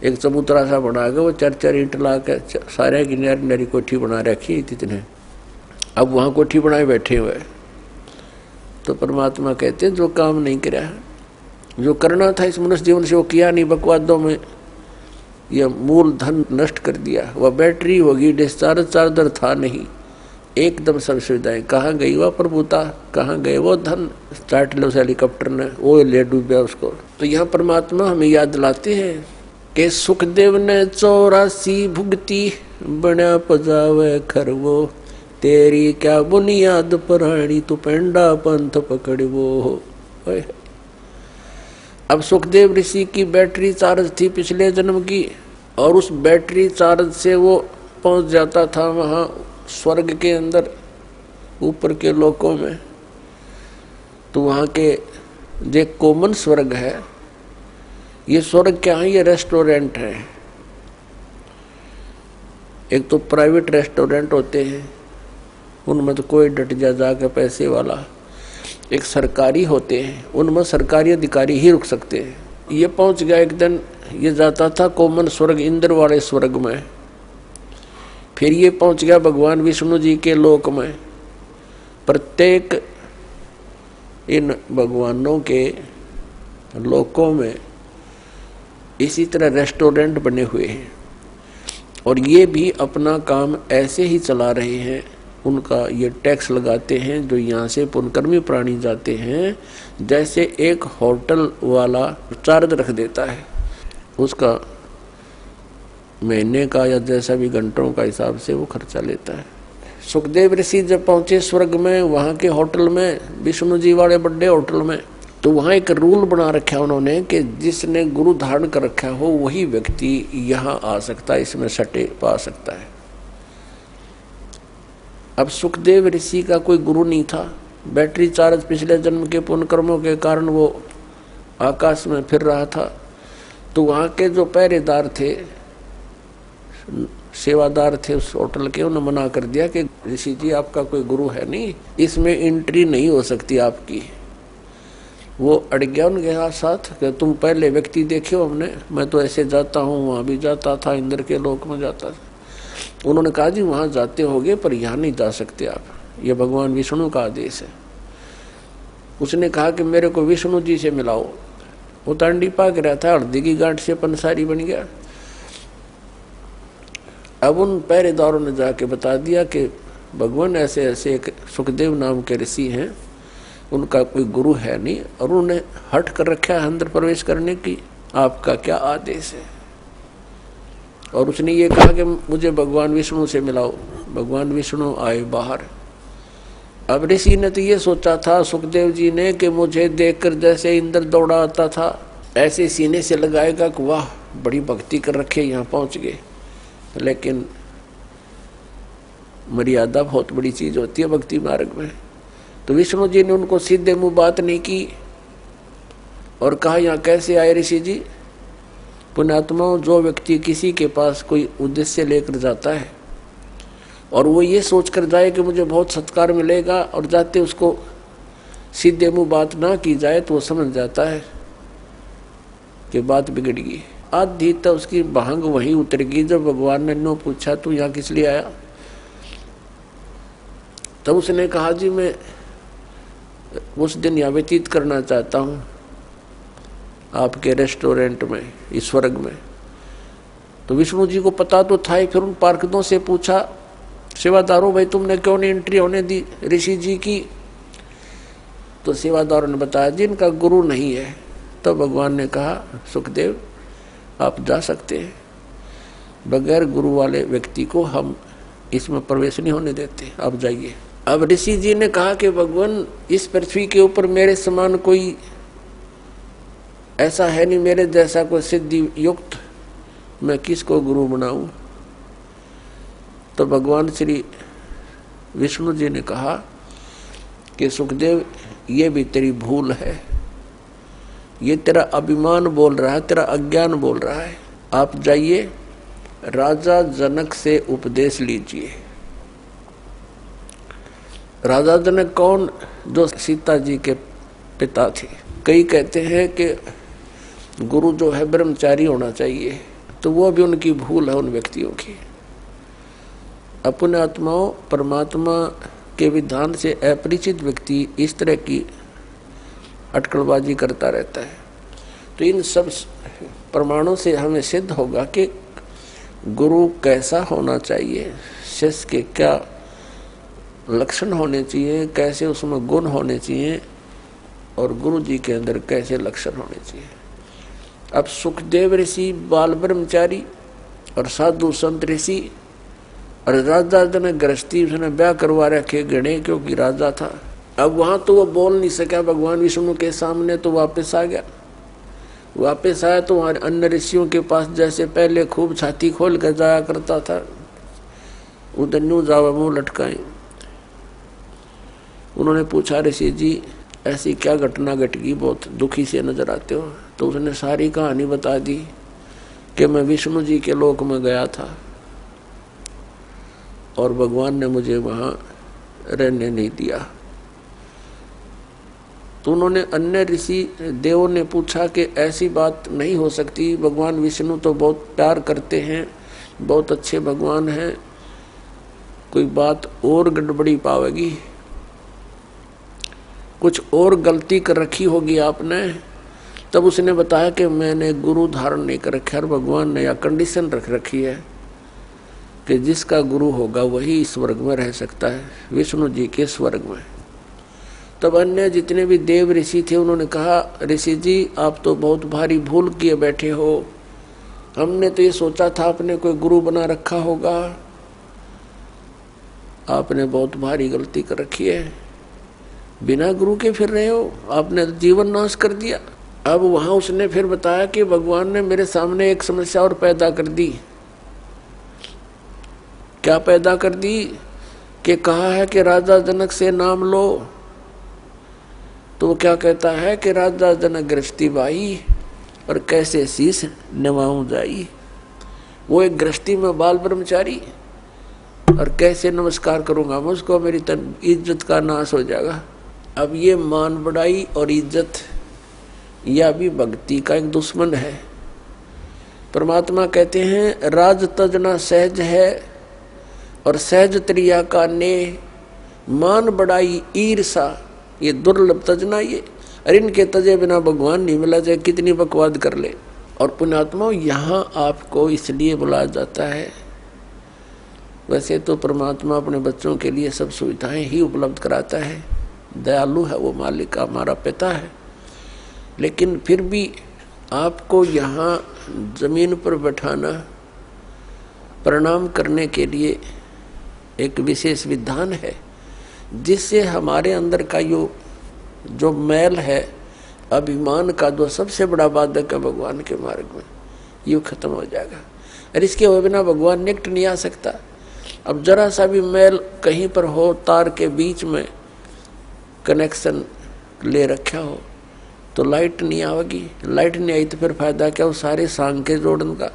A: एक चबूतरा सा बना के वो 4-4 ईंट ला के सारे की नरी नरी कोठी बना रखी इतने, अब वहाँ कोठी बनाए बैठे हुए। तो परमात्मा कहते हैं जो काम नहीं करा, जो करना था इस मनुष्य जीवन से वो किया नहीं, बकवादों में यह मूल धन नष्ट कर दिया। वह बैटरी होगी, डिस्चार्ज चार्जर था नहीं, एकदम सब सुविधाएं। कहाँ गई वह प्रभुता, कहाँ गए वो धन, स्टार्ट लो हेलीकॉप्टर ने, वो ले डूबा उसको। तो यहाँ परमात्मा हमें याद दिलाते हैं कि सुखदेव ने 84 भुगती, बना पजावे खरवो, तेरी क्या बुनियाद पुरानी, तू पेंडा पंथ पकड़वो। अब सुखदेव ऋषि की बैटरी चार्ज थी पिछले जन्म की, और उस बैटरी चार्ज से वो पहुंच जाता था वहां स्वर्ग के अंदर, ऊपर के लोकों में। तो वहां के जो कॉमन स्वर्ग है, ये स्वर्ग क्या है, ये रेस्टोरेंट है। एक तो प्राइवेट रेस्टोरेंट होते हैं, उनमें तो कोई डट जाके पैसे वाला। एक सरकारी होते हैं, उनमें सरकारी अधिकारी ही रुक सकते हैं। ये पहुंच गया एक दिन, ये जाता था कॉमन स्वर्ग, इंद्र वाले स्वर्ग में। फिर ये पहुंच गया भगवान विष्णु जी के लोक में। प्रत्येक इन भगवानों के लोकों में इसी तरह रेस्टोरेंट बने हुए हैं, और ये भी अपना काम ऐसे ही चला रहे हैं। उनका ये टैक्स लगाते हैं जो यहाँ से पुण्यकर्मी प्राणी जाते हैं, जैसे एक होटल वाला चार्ज रख देता है, उसका महीने का या जैसा भी घंटों का हिसाब से वो खर्चा लेता है। सुखदेव ऋषि जब पहुंचे स्वर्ग में, वहाँ के होटल में, विष्णु जी वाले बड़े होटल में, तो वहाँ एक रूल बना रखा उन्होंने कि जिसने गुरु धारण कर रखा हो वही व्यक्ति यहाँ आ सकता है, इसमें सटे पा सकता है। अब सुखदेव ऋषि का कोई गुरु नहीं था, बैटरी चार्ज पिछले जन्म के पुण्य कर्मों के कारण वो आकाश में फिर रहा था। तो वहाँ के जो पहरेदार थे, सेवादार थे उस होटल के, उन्होंने मना कर दिया कि ऋषि जी आपका कोई गुरु है नहीं, इसमें एंट्री नहीं हो सकती आपकी। वो अड़ गया उनके साथ कि तुम पहले व्यक्ति देखे हो हमने, मैं तो ऐसे जाता हूँ, वहाँ भी जाता था, इंद्र के लोक में जाता था। उन्होंने कहा जी वहाँ जाते होगे पर यहाँ नहीं जा सकते आप, ये भगवान विष्णु का आदेश है। उसने कहा कि मेरे को विष्णु जी से मिलाओ। वो तांडी पाक रहा था, हल्दी की गांठ से पंसारी बन गया। अब उन पहरेदारों ने जाके बता दिया कि भगवान ऐसे ऐसे एक सुखदेव नाम के ऋषि हैं, उनका कोई गुरु है नहीं, और उन्होंने हट कर रखा है अंदर प्रवेश करने की, आपका क्या आदेश है। और उसने ये कहा कि मुझे भगवान विष्णु से मिलाओ। भगवान विष्णु आए बाहर। अब ऋषि ने तो ये सोचा था सुखदेव जी ने कि मुझे देखकर जैसे इंद्र दौड़ा आता था ऐसे सीने से लगाएगा कि वाह बड़ी भक्ति कर रखे, यहाँ पहुँच गए। लेकिन मर्यादा बहुत बड़ी चीज होती है भक्ति मार्ग में। तो विष्णु जी ने उनको सीधे मुंह बात नहीं की और कहा यहाँ कैसे आए ऋषि जी। पुण्यात्माओं, जो व्यक्ति किसी के पास कोई उद्देश्य लेकर जाता है और वो ये सोच कर जाए कि मुझे बहुत सत्कार मिलेगा, और जाते उसको सीधे मुंह बात ना की जाए तो वो समझ जाता है कि बात बिगड़ गई। आधी तो उसकी भांग वहीं उतर गई जब भगवान ने नो पूछा तू यहाँ किस लिए आया। तब उसने कहा जी मैं उस दिन यहाँ व्यतीत करना चाहता हूँ आपके रेस्टोरेंट में, इस स्वर्ग में। तो विष्णु जी को पता तो था ही। फिर उन पार्षदों से पूछा, सेवादारों भाई तुमने क्यों नहीं एंट्री होने दी ऋषि जी की। तो सेवादारों ने बताया जी इनका गुरु नहीं है। तो भगवान ने कहा सुखदेव आप जा सकते हैं, बगैर गुरु वाले व्यक्ति को हम इसमें प्रवेश नहीं होने देते, आप जाइए। अब ऋषि जी ने कहा कि भगवान इस पृथ्वी के ऊपर मेरे समान कोई ऐसा है नहीं, मेरे जैसा कोई सिद्धि युक्त, मैं किसको गुरु बनाऊं। तो भगवान श्री विष्णु जी ने कहा कि सुखदेव ये भी तेरी भूल है, ये तेरा अभिमान बोल रहा है, तेरा अज्ञान बोल रहा है। आप जाइए राजा जनक से उपदेश लीजिए। राजा जनक कौन? जो सीता जी के पिता थे। कई कहते हैं कि गुरु जो है ब्रह्मचारी होना चाहिए, तो वो भी उनकी भूल है उन व्यक्तियों की। अपने आत्माओं परमात्मा के विधान से अपरिचित व्यक्ति इस तरह की अटकलबाजी करता रहता है। तो इन सब प्रमाणों से हमें सिद्ध होगा कि गुरु कैसा होना चाहिए, शिष्य के क्या लक्षण होने चाहिए, कैसे उसमें गुण होने चाहिए, और गुरु जी के अंदर कैसे लक्षण होने चाहिए। अब सुखदेव ऋषि बाल ब्रह्मचारी और साधु संत ऋषि और राजा जनक गृहस्थी, उसने ब्याह करवा रखे गणे, क्योंकि राजा था। अब वहां तो वो बोल नहीं सका भगवान विष्णु के सामने, तो वापस आ गया। वापस आया तो वहां अन्य ऋषियों के पास जैसे पहले खूब छाती खोल कर जाया करता था, उधर न्यू जावा मुंह लटकाए। उन्होंने पूछा, ऋषि जी ऐसी क्या घटना घट गई, बहुत दुखी से नजर आते हो। तो उसने सारी कहानी बता दी कि मैं विष्णु जी के लोक में गया था और भगवान ने मुझे वहां रहने नहीं दिया। तो उन्होंने अन्य ऋषि देवों ने पूछा कि ऐसी बात नहीं हो सकती, भगवान विष्णु तो बहुत प्यार करते हैं, बहुत अच्छे भगवान हैं, कोई बात और गड़बड़ी पावेगी, कुछ और गलती कर रखी होगी आपने। तब उसने बताया कि मैंने गुरु धारण नहीं कर रखा, भगवान ने या कंडीशन रख रखी है कि जिसका गुरु होगा वही स्वर्ग में रह सकता है, विष्णु जी के स्वर्ग में। तब अन्य जितने भी देव ऋषि थे उन्होंने कहा, ऋषि जी आप तो बहुत भारी भूल किए बैठे हो, हमने तो ये सोचा था आपने कोई गुरु बना रखा होगा, आपने बहुत भारी गलती कर रखी है, बिना गुरु के फिर रहे हो, आपने जीवन नाश कर दिया। अब वहां उसने फिर बताया कि भगवान ने मेरे सामने एक समस्या और पैदा कर दी। क्या पैदा कर दी? कि कहा है कि राजा जनक से नाम लो, तो वो क्या कहता है कि राजा जनक गृहस्थी बाई और कैसे शीश नवाऊं जाई। वो एक गृहस्थी में बाल ब्रह्मचारी, और कैसे नमस्कार करूंगा मैं उसको, मेरी तन इज्जत का नाश हो जाएगा। अब ये मान बढ़ाई और इज्जत यह भी भक्ति का एक दुश्मन है। परमात्मा कहते हैं राज तजना सहज है और सहज त्रिया का ने, मान बढ़ाई ईर्षा, ये दुर्लभ तजना ये, और इनके तजे बिना भगवान नहीं मिला, चाहे कितनी बकवाद कर ले। और पुण्यात्माओं यहाँ आपको इसलिए बुलाया जाता है, वैसे तो परमात्मा अपने बच्चों के लिए सब सुविधाएं ही उपलब्ध कराता है, दयालु है वो, मालिक हमारा पिता है, लेकिन फिर भी आपको यहाँ जमीन पर बैठाना प्रणाम करने के लिए एक विशेष विधान है, जिससे हमारे अंदर का जो मैल है, अभिमान का जो सबसे बड़ा बाधक है भगवान के मार्ग में, ये खत्म हो जाएगा। और इसके बिना भगवान निकट नहीं आ सकता। अब जरा सा भी मैल कहीं पर हो, तार के बीच में कनेक्शन ले रखा हो तो लाइट नहीं आवेगी, लाइट नहीं आई तो फिर फायदा क्या वो सारे सांग के जोड़न का।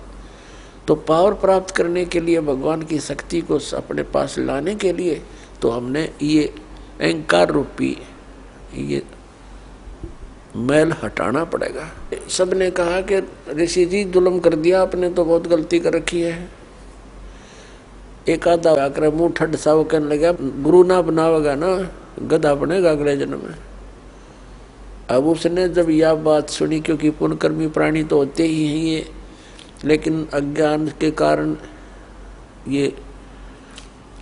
A: तो पावर प्राप्त करने के लिए, भगवान की शक्ति को अपने पास लाने के लिए, तो हमने ये अहंकार रूपी ये मैल हटाना पड़ेगा। सबने कहा कि ऋषि जी जुल्म कर दिया आपने, तो बहुत गलती कर रखी है। एक आधा आकर मुंह ठड सा वो कहने लगा, गुरु ना बनावेगा ना गधा बनेगा अगले जन्म में। अब उसने जब यह बात सुनी, क्योंकि पुण्यकर्मी प्राणी तो होते ही हैं ये, लेकिन अज्ञान के कारण ये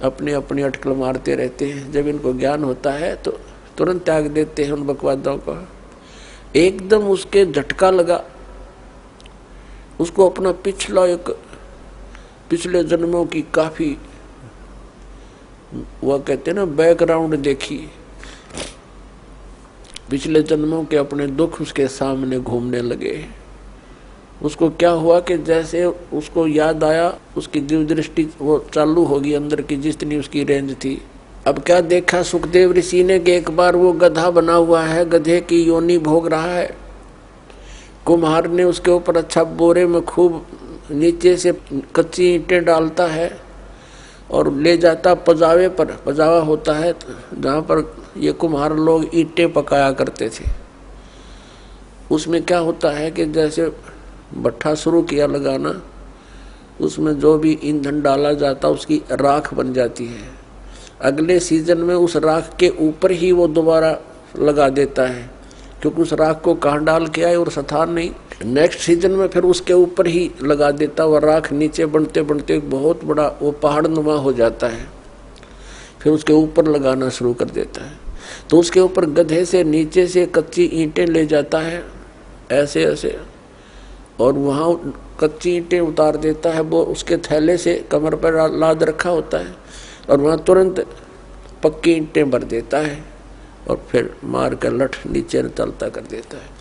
A: अपने अपने अटकल मारते रहते हैं। जब इनको ज्ञान होता है तो तुरंत त्याग देते हैं उन बकवादों को। एकदम उसके झटका लगा, उसको अपना पिछले जन्मों की काफी वह कहते हैं ना बैकग्राउंड देखी, पिछले जन्मों के अपने दुख उसके सामने घूमने लगे। उसको क्या हुआ कि जैसे उसको याद आया, उसकी दिव्य दृष्टि वो चालू होगी अंदर की, जितनी उसकी रेंज थी, अब क्या देखा सुखदेव ऋषि ने कि एक बार वो गधा बना हुआ है, गधे की योनि भोग रहा है। कुम्हार ने उसके ऊपर अच्छा बोरे में खूब नीचे से कच्ची ईंटें डालता है और ले जाता पजावे पर। पजावा होता है जहाँ पर ये कुम्हार लोग ईंटें पकाया करते थे। उसमें क्या होता है कि जैसे भट्ठा शुरू किया लगाना, उसमें जो भी ईंधन डाला जाता उसकी राख बन जाती है। अगले सीजन में उस राख के ऊपर ही वो दोबारा लगा देता है, क्योंकि उस राख को कहाँ डाल के आए और स्थान नहीं। नेक्स्ट सीजन में फिर उसके ऊपर ही लगा देता। वह राख नीचे बनते बनते बहुत बड़ा वो पहाड़ नुमा हो जाता है, फिर उसके ऊपर लगाना शुरू कर देता है। तो उसके ऊपर गधे से नीचे से कच्ची ईंटें ले जाता है ऐसे ऐसे, और वहाँ कच्ची ईंटें उतार देता है। वो उसके थैले से कमर पर लाद रखा होता है और वहाँ तुरंत पक्की ईंटें भर देता है और फिर मार कर लठ नीचे चलता कर देता है।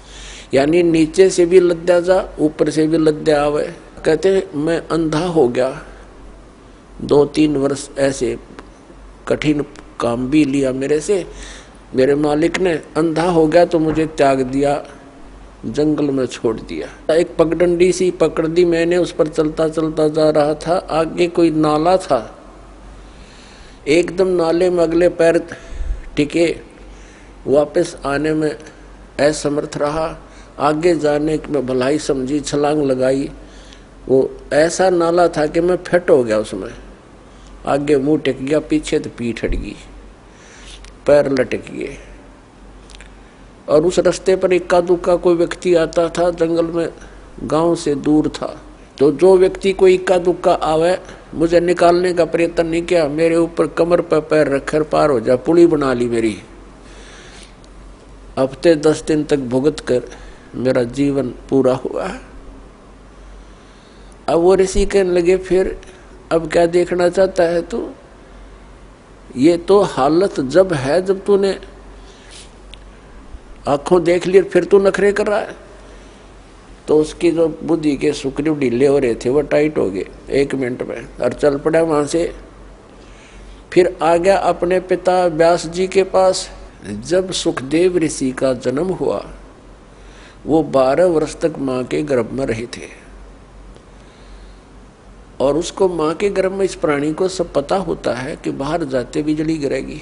A: यानी नीचे से भी लद्या जा, ऊपर से भी लद्या आवे। कहते हैं मैं अंधा हो गया, 2-3 वर्ष ऐसे कठिन काम भी लिया मेरे से। मेरे मालिक ने अंधा हो गया तो मुझे त्याग दिया, जंगल में छोड़ दिया। एक पगडंडी सी पकड़ दी मैंने, उस पर चलता चलता जा रहा था। आगे कोई नाला था, एकदम नाले में अगले पैर टिके, वापस आने में असमर्थ रहा। आगे जाने की मैं भलाई समझी, छलांग लगाई। वो ऐसा नाला था कि मैं फिट हो गया उसमें। आगे मुंह टिक गया, पीछे तो पीठ हट गई, पैर लटक गए। और उस रास्ते पर इक्का दुक्का कोई व्यक्ति आता था, जंगल में गांव से दूर था। तो जो व्यक्ति कोई इक्का दुक्का आवे, मुझे निकालने का प्रयत्न नहीं किया, मेरे ऊपर कमर पर पैर रखकर पार हो जा, पुली बना ली मेरी। हफ्ते 10 दिन तक भुगत कर मेरा जीवन पूरा हुआ। अब वो ऋषि कहने लगे फिर अब क्या देखना चाहता है तू? ये तो हालत जब है जब तूने आंखों देख लिया, फिर तू नखरे कर रहा है। तो उसकी जो बुद्धि के सुकरीव ढीले हो रहे थे वो टाइट हो गए 1 मिनट में, और चल पड़ा वहां से। फिर आ गया अपने पिता व्यास जी के पास। जब सुखदेव ऋषि का जन्म हुआ, वो 12 वर्ष तक माँ के गर्भ में रहे थे, और उसको माँ के गर्भ में इस प्राणी को सब पता होता है कि बाहर जाते बिजली गिरेगी।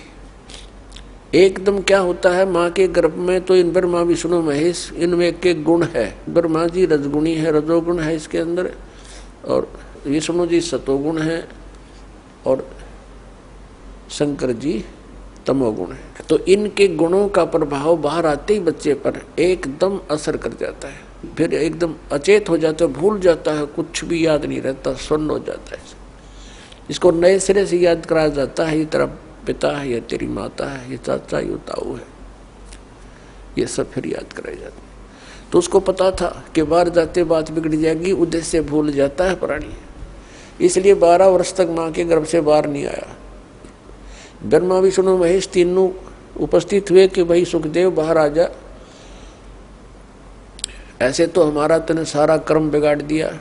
A: एकदम क्या होता है, माँ के गर्भ में तो इन ब्रह्मा विष्णु महेश, इनमें एक गुण है। ब्रह्मा जी रजगुणी है, रजोगुण है इसके अंदर, और विष्णु जी सतोगुण है, और शंकर जी तमोगुण है। तो इनके गुणों का प्रभाव बाहर आते ही बच्चे पर एकदम असर कर जाता है। फिर एकदम अचेत हो जाता है, भूल जाता है, कुछ भी याद नहीं रहता, सुन्न हो जाता है। इसको नए सिरे से याद कराया जाता है, ये तेरा पिता है, ये तेरी माता है, ये चाचा, ये ताऊ है, ये सब फिर याद कराया जाता है। तो उसको पता था कि बाहर जाते बात बिगड़ जाएगी, उद्देश्य भूल जाता है प्राणी। इसलिए 12 वर्ष तक माँ के गर्भ से बाहर नहीं आया। ब्रह्मा विष्णु महेश तीनों उपस्थित हुए कि भाई सुखदेव बाहर आ जा। ऐसे तो हमारा तूने सारा कर्म बिगाड़ दिया।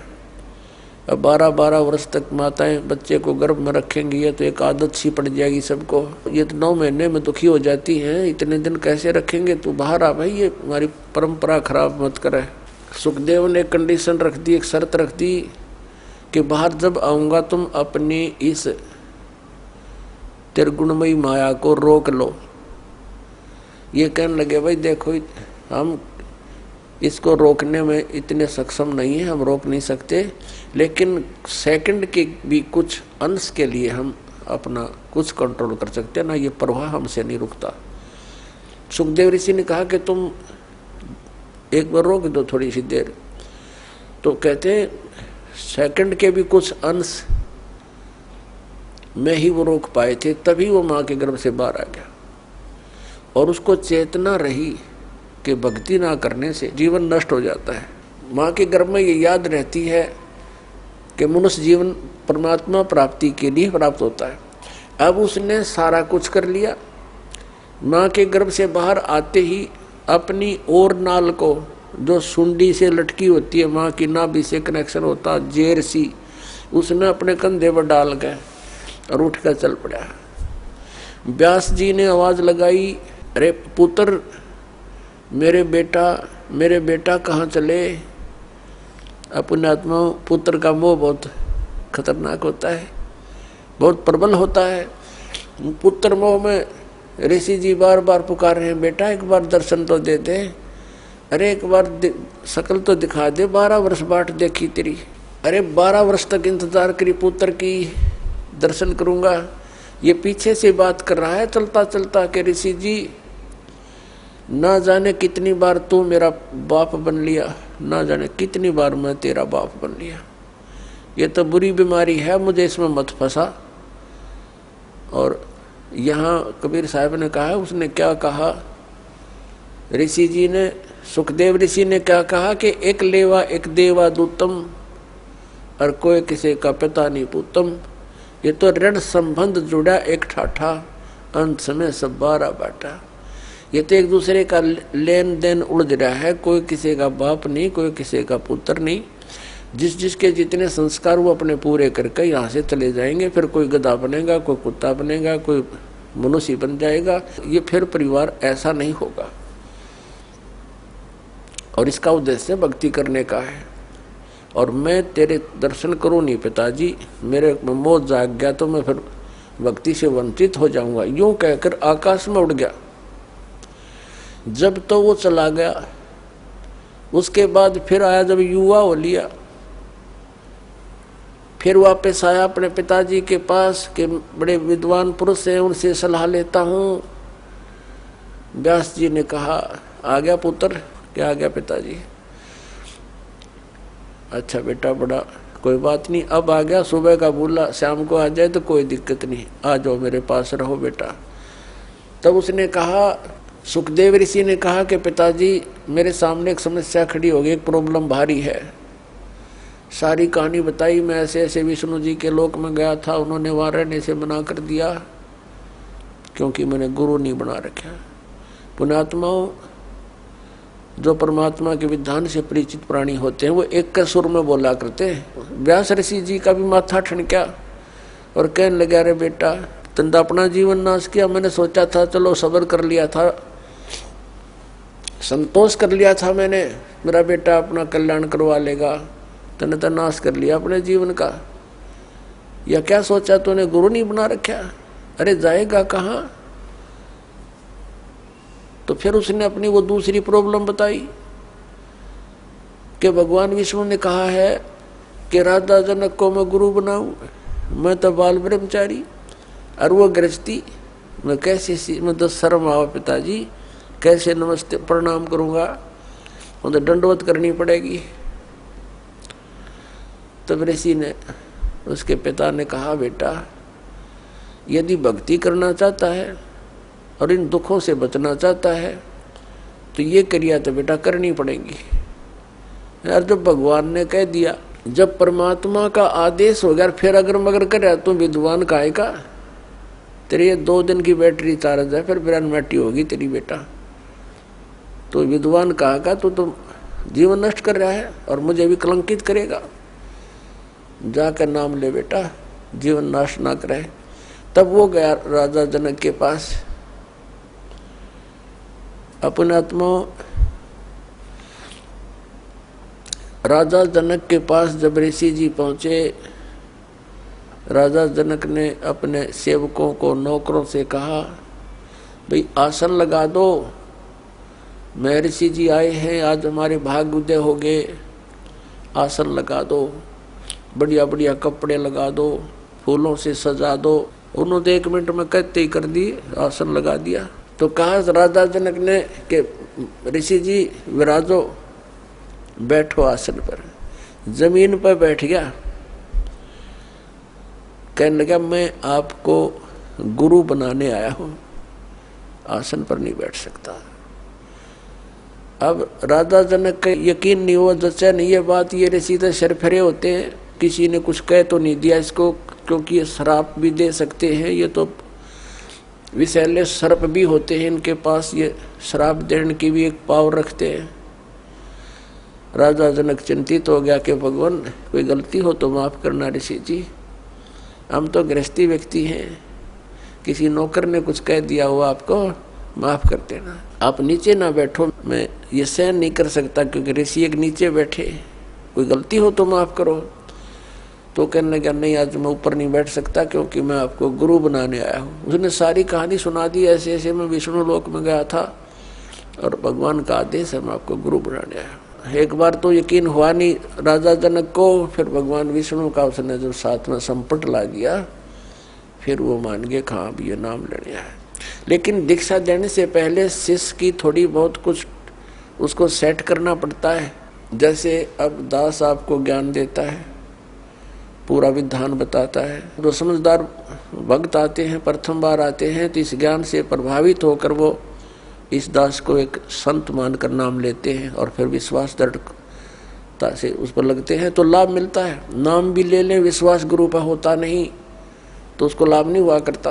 A: अब 12-12 वर्ष तक माताएं बच्चे को गर्भ में रखेंगी, ये तो एक आदत सी पड़ जाएगी सबको। ये तो 9 महीने में दुखी हो जाती हैं, इतने दिन कैसे रखेंगे? तू बाहर आ भाई, ये हमारी परंपरा खराब मत करे। सुखदेव ने कंडीशन रख दी, एक शर्त रख दी कि बाहर जब आऊँगा तुम अपनी इस त्रिगुणमयी माया को रोक लो। ये कहने लगे भाई देखो, हम इसको रोकने में इतने सक्षम नहीं है, हम रोक नहीं सकते, लेकिन सेकंड के भी कुछ अंश के लिए हम अपना कुछ कंट्रोल कर सकते हैं ना, ये प्रवाह हमसे नहीं रुकता। सुखदेव ऋषि ने कहा कि तुम एक बार रोक दो थोड़ी सी देर। तो कहते हैं सेकंड के भी कुछ अंश में ही वो रोक पाए थे, तभी वो माँ के गर्भ से बाहर आ गया। और उसको चेतना रही कि भक्ति ना करने से जीवन नष्ट हो जाता है। माँ के गर्भ में ये याद रहती है कि मनुष्य जीवन परमात्मा प्राप्ति के लिए प्राप्त होता है। अब उसने सारा कुछ कर लिया। माँ के गर्भ से बाहर आते ही अपनी और नाल को, जो सुंडी से लटकी होती है, माँ की नाभि से कनेक्शन होता, जेर सी, उसने अपने कंधे पर डाल के और उठ कर चल पड़ा। व्यास जी ने आवाज लगाई, अरे पुत्र, मेरे बेटा कहाँ चले। अपने आत्मा पुत्र का मोह बहुत खतरनाक होता है, बहुत प्रबल होता है। पुत्र मोह में ऋषि जी बार बार पुकार रहे हैं, बेटा एक बार दर्शन तो दे दे, अरे एक बार शकल तो दिखा दे, 12 वर्ष बाट देखी तेरी, अरे 12 वर्ष तक इंतजार करी पुत्र की, दर्शन करूंगा। ये पीछे से बात कर रहा है चलता चलता कि ऋषि जी ना जाने कितनी बार तू मेरा बाप बन लिया, ना जाने कितनी बार मैं तेरा बाप बन लिया। ये तो बुरी बीमारी है, मुझे इसमें मत फंसा। और यहाँ कबीर साहब ने कहा, उसने क्या कहा, ऋषि जी ने, सुखदेव ऋषि ने क्या कहा कि एक लेवा एक देवा दूतम, और कोई किसी का पिता नहीं पूतम। ये तो ऋण संबंध जुड़ा एक ठाठा, अंत समय सब 12 बाटा। ये तो एक दूसरे का लेन देन उलझ रहा है, कोई किसी का बाप नहीं, कोई किसी का पुत्र नहीं। जिसके जितने संस्कार वो अपने पूरे करके यहाँ से चले जाएंगे, फिर कोई गधा बनेगा, कोई कुत्ता बनेगा, कोई मनुष्य बन जाएगा। ये फिर परिवार ऐसा नहीं होगा। और इसका उद्देश्य भक्ति करने का है। और मैं तेरे दर्शन करूं नहीं पिताजी, मेरे मोह जाग गया तो मैं फिर भक्ति से वंचित हो जाऊंगा। यूं कहकर आकाश में उड़ गया। जब तो वो चला गया, उसके बाद फिर आया, जब युवा हो लिया, फिर वापस आया अपने पिताजी के पास के बड़े विद्वान पुरुष हैं, उनसे सलाह लेता हूँ। व्यास जी ने कहा, आ गया पुत्र? क्या आ गया पिताजी? अच्छा बेटा, बड़ा कोई बात नहीं, अब आ गया। सुबह का बोला, शाम को आ जाए तो कोई दिक्कत नहीं, आ जाओ मेरे पास रहो बेटा। तब उसने कहा, सुखदेव ऋषि ने कहा कि पिताजी मेरे सामने एक समस्या खड़ी हो गई, एक प्रॉब्लम भारी है। सारी कहानी बताई, मैं ऐसे ऐसे विष्णु जी के लोक में गया था, उन्होंने वहाँ रहने से मना कर दिया क्योंकि मैंने गुरु नहीं बना रखा। पुण्यात्माओं, जो परमात्मा के विधान से परिचित प्राणी होते हैं वो एक के सुर में बोला करते हैं। व्यास ऋषि जी का भी माथा ठनका और कहने लगा, अरे बेटा तंदा अपना जीवन नाश किया, मैंने सोचा था चलो सब्र कर लिया था, संतोष कर लिया था मैंने, मेरा बेटा अपना कल्याण करवा लेगा, तने तो नाश कर लिया अपने जीवन का। या क्या सोचा तूने, गुरु नहीं बना रखा? अरे जाएगा कहाँ? तो फिर उसने अपनी वो दूसरी प्रॉब्लम बताई कि भगवान विष्णु ने कहा है कि राजा जनक को मैं गुरु बनाऊं, मैं तो बाल ब्रह्मचारी और वो गृहस्थी, मैं कैसे, मैं तो शर्म आओ पिताजी, कैसे नमस्ते प्रणाम करूंगा, मुझे दंडवत करनी पड़ेगी। तब ऋषि ने, उसके पिता ने कहा, बेटा यदि भक्ति करना चाहता है और इन दुखों से बचना चाहता है तो ये क्रिया तो बेटा करनी पड़ेगी। यार जब भगवान ने कह दिया, जब परमात्मा का आदेश हो गया, फिर अगर मगर करे तो विद्वान काहे का? तेरी ये 2 दिन की बैटरी चार्ज है, फिर बिरानमेटी होगी तेरी बेटा। तो विद्वान कहा का, तो जीवन नष्ट कर रहा है और मुझे भी कलंकित करेगा। जाकर नाम ले बेटा, जीवन नाश ना करे। तब वो गया राजा जनक के पास। अपने आत्मा राजा जनक के पास जब ऋषि जी पहुंचे, राजा जनक ने अपने सेवकों को, नौकरों से कहा, भाई आसन लगा दो, मैं ऋषि जी आए हैं, आज हमारे भाग्य उदय हो गए, आसन लगा दो, बढ़िया बढ़िया कपड़े लगा दो, फूलों से सजा दो। उन्होंने 1 मिनट में कहते ही कर दी, आसन लगा दिया। तो कहा राजा जनक ने कि ऋषि जी विराजो, बैठो आसन पर। जमीन पर बैठ गया, कहने लगा, मैं आपको गुरु बनाने आया हूं, आसन पर नहीं बैठ सकता। अब राजा जनक का यकीन नहीं हुआ, जचा नहीं ये बात, ये ऋषि तो शरफरे होते हैं, किसी ने कुछ कह तो नहीं दिया इसको, क्योंकि ये श्राप भी दे सकते हैं, ये तो विषैले सर्प भी होते हैं इनके पास, ये श्राप देने की भी एक पावर रखते हैं। राजा जनक चिंतित हो गया कि भगवान कोई गलती हो तो माफ करना ऋषि जी, हम तो गृहस्थी व्यक्ति हैं, किसी नौकर ने कुछ कह दिया हो आपको, माफ कर देना, आप नीचे ना बैठो, मैं ये सहन नहीं कर सकता क्योंकि ऋषि एक नीचे बैठे, कोई गलती हो तो माफ करो। तो कहने लगा नहीं, आज मैं ऊपर नहीं बैठ सकता क्योंकि मैं आपको गुरु बनाने आया हूँ। उसने सारी कहानी सुना दी, ऐसे ऐसे मैं विष्णु लोक में गया था और भगवान का आदेश है मैं आपको गुरु बनाने आया हूँ। एक बार तो यकीन हुआ नहीं राजा जनक को, फिर भगवान विष्णु का उसने जो साथ में संपट ला दिया, फिर वो मान गए कहाँ भी ये नाम लेने आया। लेकिन दीक्षा देने से पहले शिष्य की थोड़ी बहुत कुछ उसको सेट करना पड़ता है। जैसे अब दास आपको ज्ञान देता है, पूरा विधान बताता है, जो समझदार भक्त आते हैं, प्रथम बार आते हैं, तो इस ज्ञान से प्रभावित होकर वो इस दास को एक संत मानकर नाम लेते हैं और फिर विश्वास दृढ़ता से उस पर लगते हैं, तो लाभ मिलता है। नाम भी ले लें, विश्वास गुरु पर होता नहीं तो उसको लाभ नहीं हुआ करता।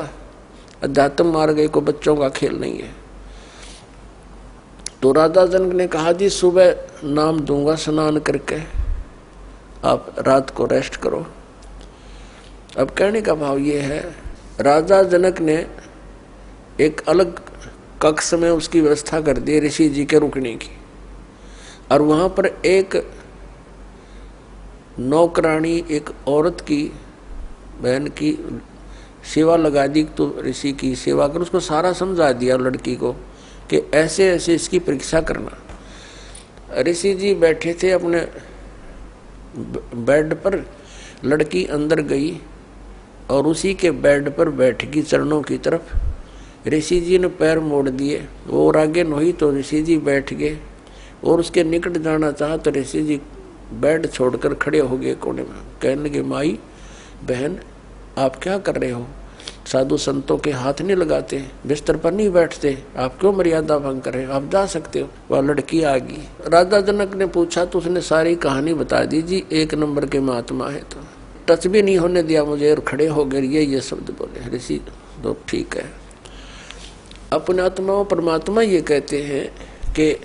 A: अध्यात्म मार्ग को बच्चों का खेल नहीं है। तो राजा जनक ने कहा जी सुबह नाम दूंगा स्नान करके, आप रात को रेस्ट करो। अब कहने का भाव ये है, राजा जनक ने एक अलग कक्ष में उसकी व्यवस्था कर दी ऋषि जी के रुकने की, और वहां पर एक नौकरानी, एक औरत की बहन की सेवा लगा दी, तो ऋषि की सेवा कर, उसको सारा समझा दिया लड़की को कि ऐसे ऐसे इसकी परीक्षा करना। ऋषि जी बैठे थे अपने बेड पर, लड़की अंदर गई और उसी के बेड पर बैठ गई चरणों की तरफ। ऋषि जी ने पैर मोड़ दिए, वो और आगे नहीं तो ऋषि जी बैठ गए, और उसके निकट जाना चाहा तो ऋषि जी बेड छोड़कर खड़े हो गए कोने में। कहने लगे माई बहन आप क्या कर रहे हो, साधु संतों के हाथ नहीं लगाते, बिस्तर पर नहीं बैठते, आप क्यों मर्यादा भंग कर रहे हो, आप जा सकते हो। वह लड़की आ गई, राजा जनक ने पूछा तो उसने सारी कहानी बता दी। जी एक नंबर के महात्मा है, तो टच भी नहीं होने दिया मुझे और खड़े हो गए, ये शब्द बोले ऋषि। तो ठीक है, अपने आत्माओं परमात्मा ये कहते हैं कि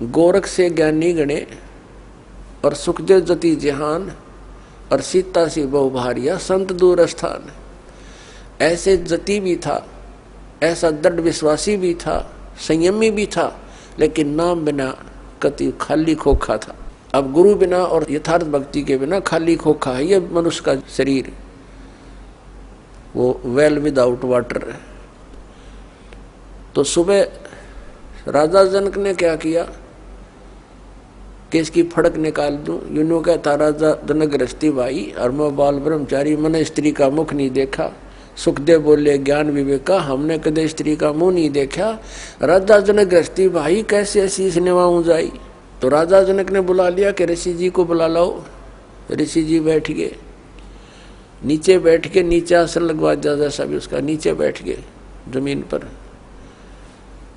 A: गोरख से ज्ञानी गणे और सुखदेव जति जहान और सीता सी बहु भारिया संत दूर स्थान। ऐसे जति भी था, ऐसा दृढ़ विश्वासी भी था, संयमी भी था, लेकिन नाम बिना कति खाली खोखा था। अब गुरु बिना और यथार्थ भक्ति के बिना खाली खोखा है ये मनुष्य का शरीर, वो वेल विदाउट वाटर। तो सुबह राजा जनक ने क्या किया कि इसकी फड़क निकाल दूं, यूनो कहता राजा जनक गृहस्थी भाई और मैं बाल ब्रह्मचारी, मैंने स्त्री का मुख नहीं देखा। सुखदेव बोले ज्ञान विवेक का, हमने कदे स्त्री का मुंह नहीं देखा। राजा जनक गृहस्थी भाई कैसे ऐसी सिनेमा जाई। तो राजा जनक ने बुला लिया कि ऋषि जी को बुला लाओ। ऋषि जी बैठ गए, नीचे बैठ के, नीचे आसन लगवा दिया जैसा भी उसका, नीचे बैठ गए जमीन पर,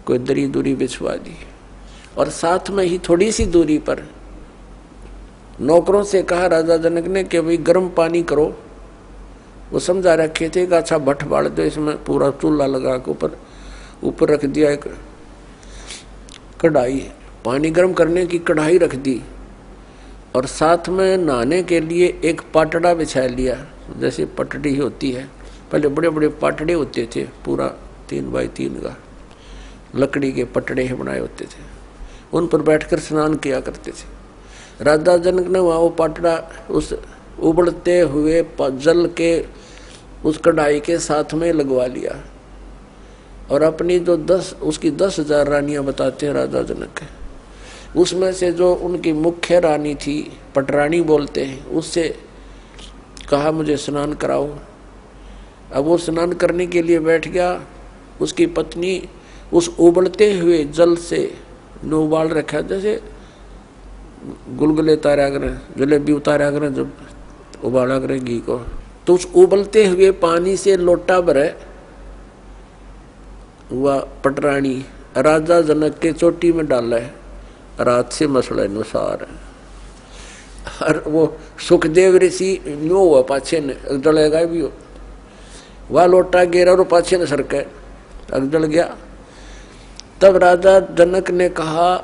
A: कोई दरी दूरी बिछवा दी, और साथ में ही थोड़ी सी दूरी पर नौकरों से कहा राजा जनक ने कि भाई गर्म पानी करो। वो समझा रखे थे कि अच्छा भट्ट बाढ़ दो, इसमें पूरा चूल्हा लगा के ऊपर रख दिया एक कढ़ाई, पानी गर्म करने की कढ़ाई रख दी, और साथ में नहाने के लिए एक पाटड़ा बिछा लिया, जैसे पटड़ी होती है, पहले बड़े बड़े पाटड़े होते थे, पूरा 3 बाई 3 का लकड़ी के पटड़े बनाए होते थे, उन पर बैठकर स्नान किया करते थे। राजा जनक ने वहाँ वो पाटड़ा उस उबलते हुए जल के उस कढ़ाई के साथ में लगवा लिया, और अपनी जो 10,000 रानियां बताते हैं राजा जनक, उसमें से जो उनकी मुख्य रानी थी, पटरानी बोलते हैं, उससे कहा मुझे स्नान कराओ। अब वो स्नान करने के लिए बैठ गया, उसकी पत्नी उस उबलते हुए जल से नो उबाल रखा, जैसे गुलगुले उतारा करें, जलेबी उतारा करें जब उबाला करें घी को, तो उस उबलते हुए पानी से लोटा भरे वह पटरानी राजा जनक के चोटी में डाला है, रात से मसला अनुसार। और वो सुखदेव ऋषि नो हुआ पाछे ने जलेगा भी हो, वह लोटा गिरा और पाछे ने सरके जल गया। तब राजा जनक ने कहा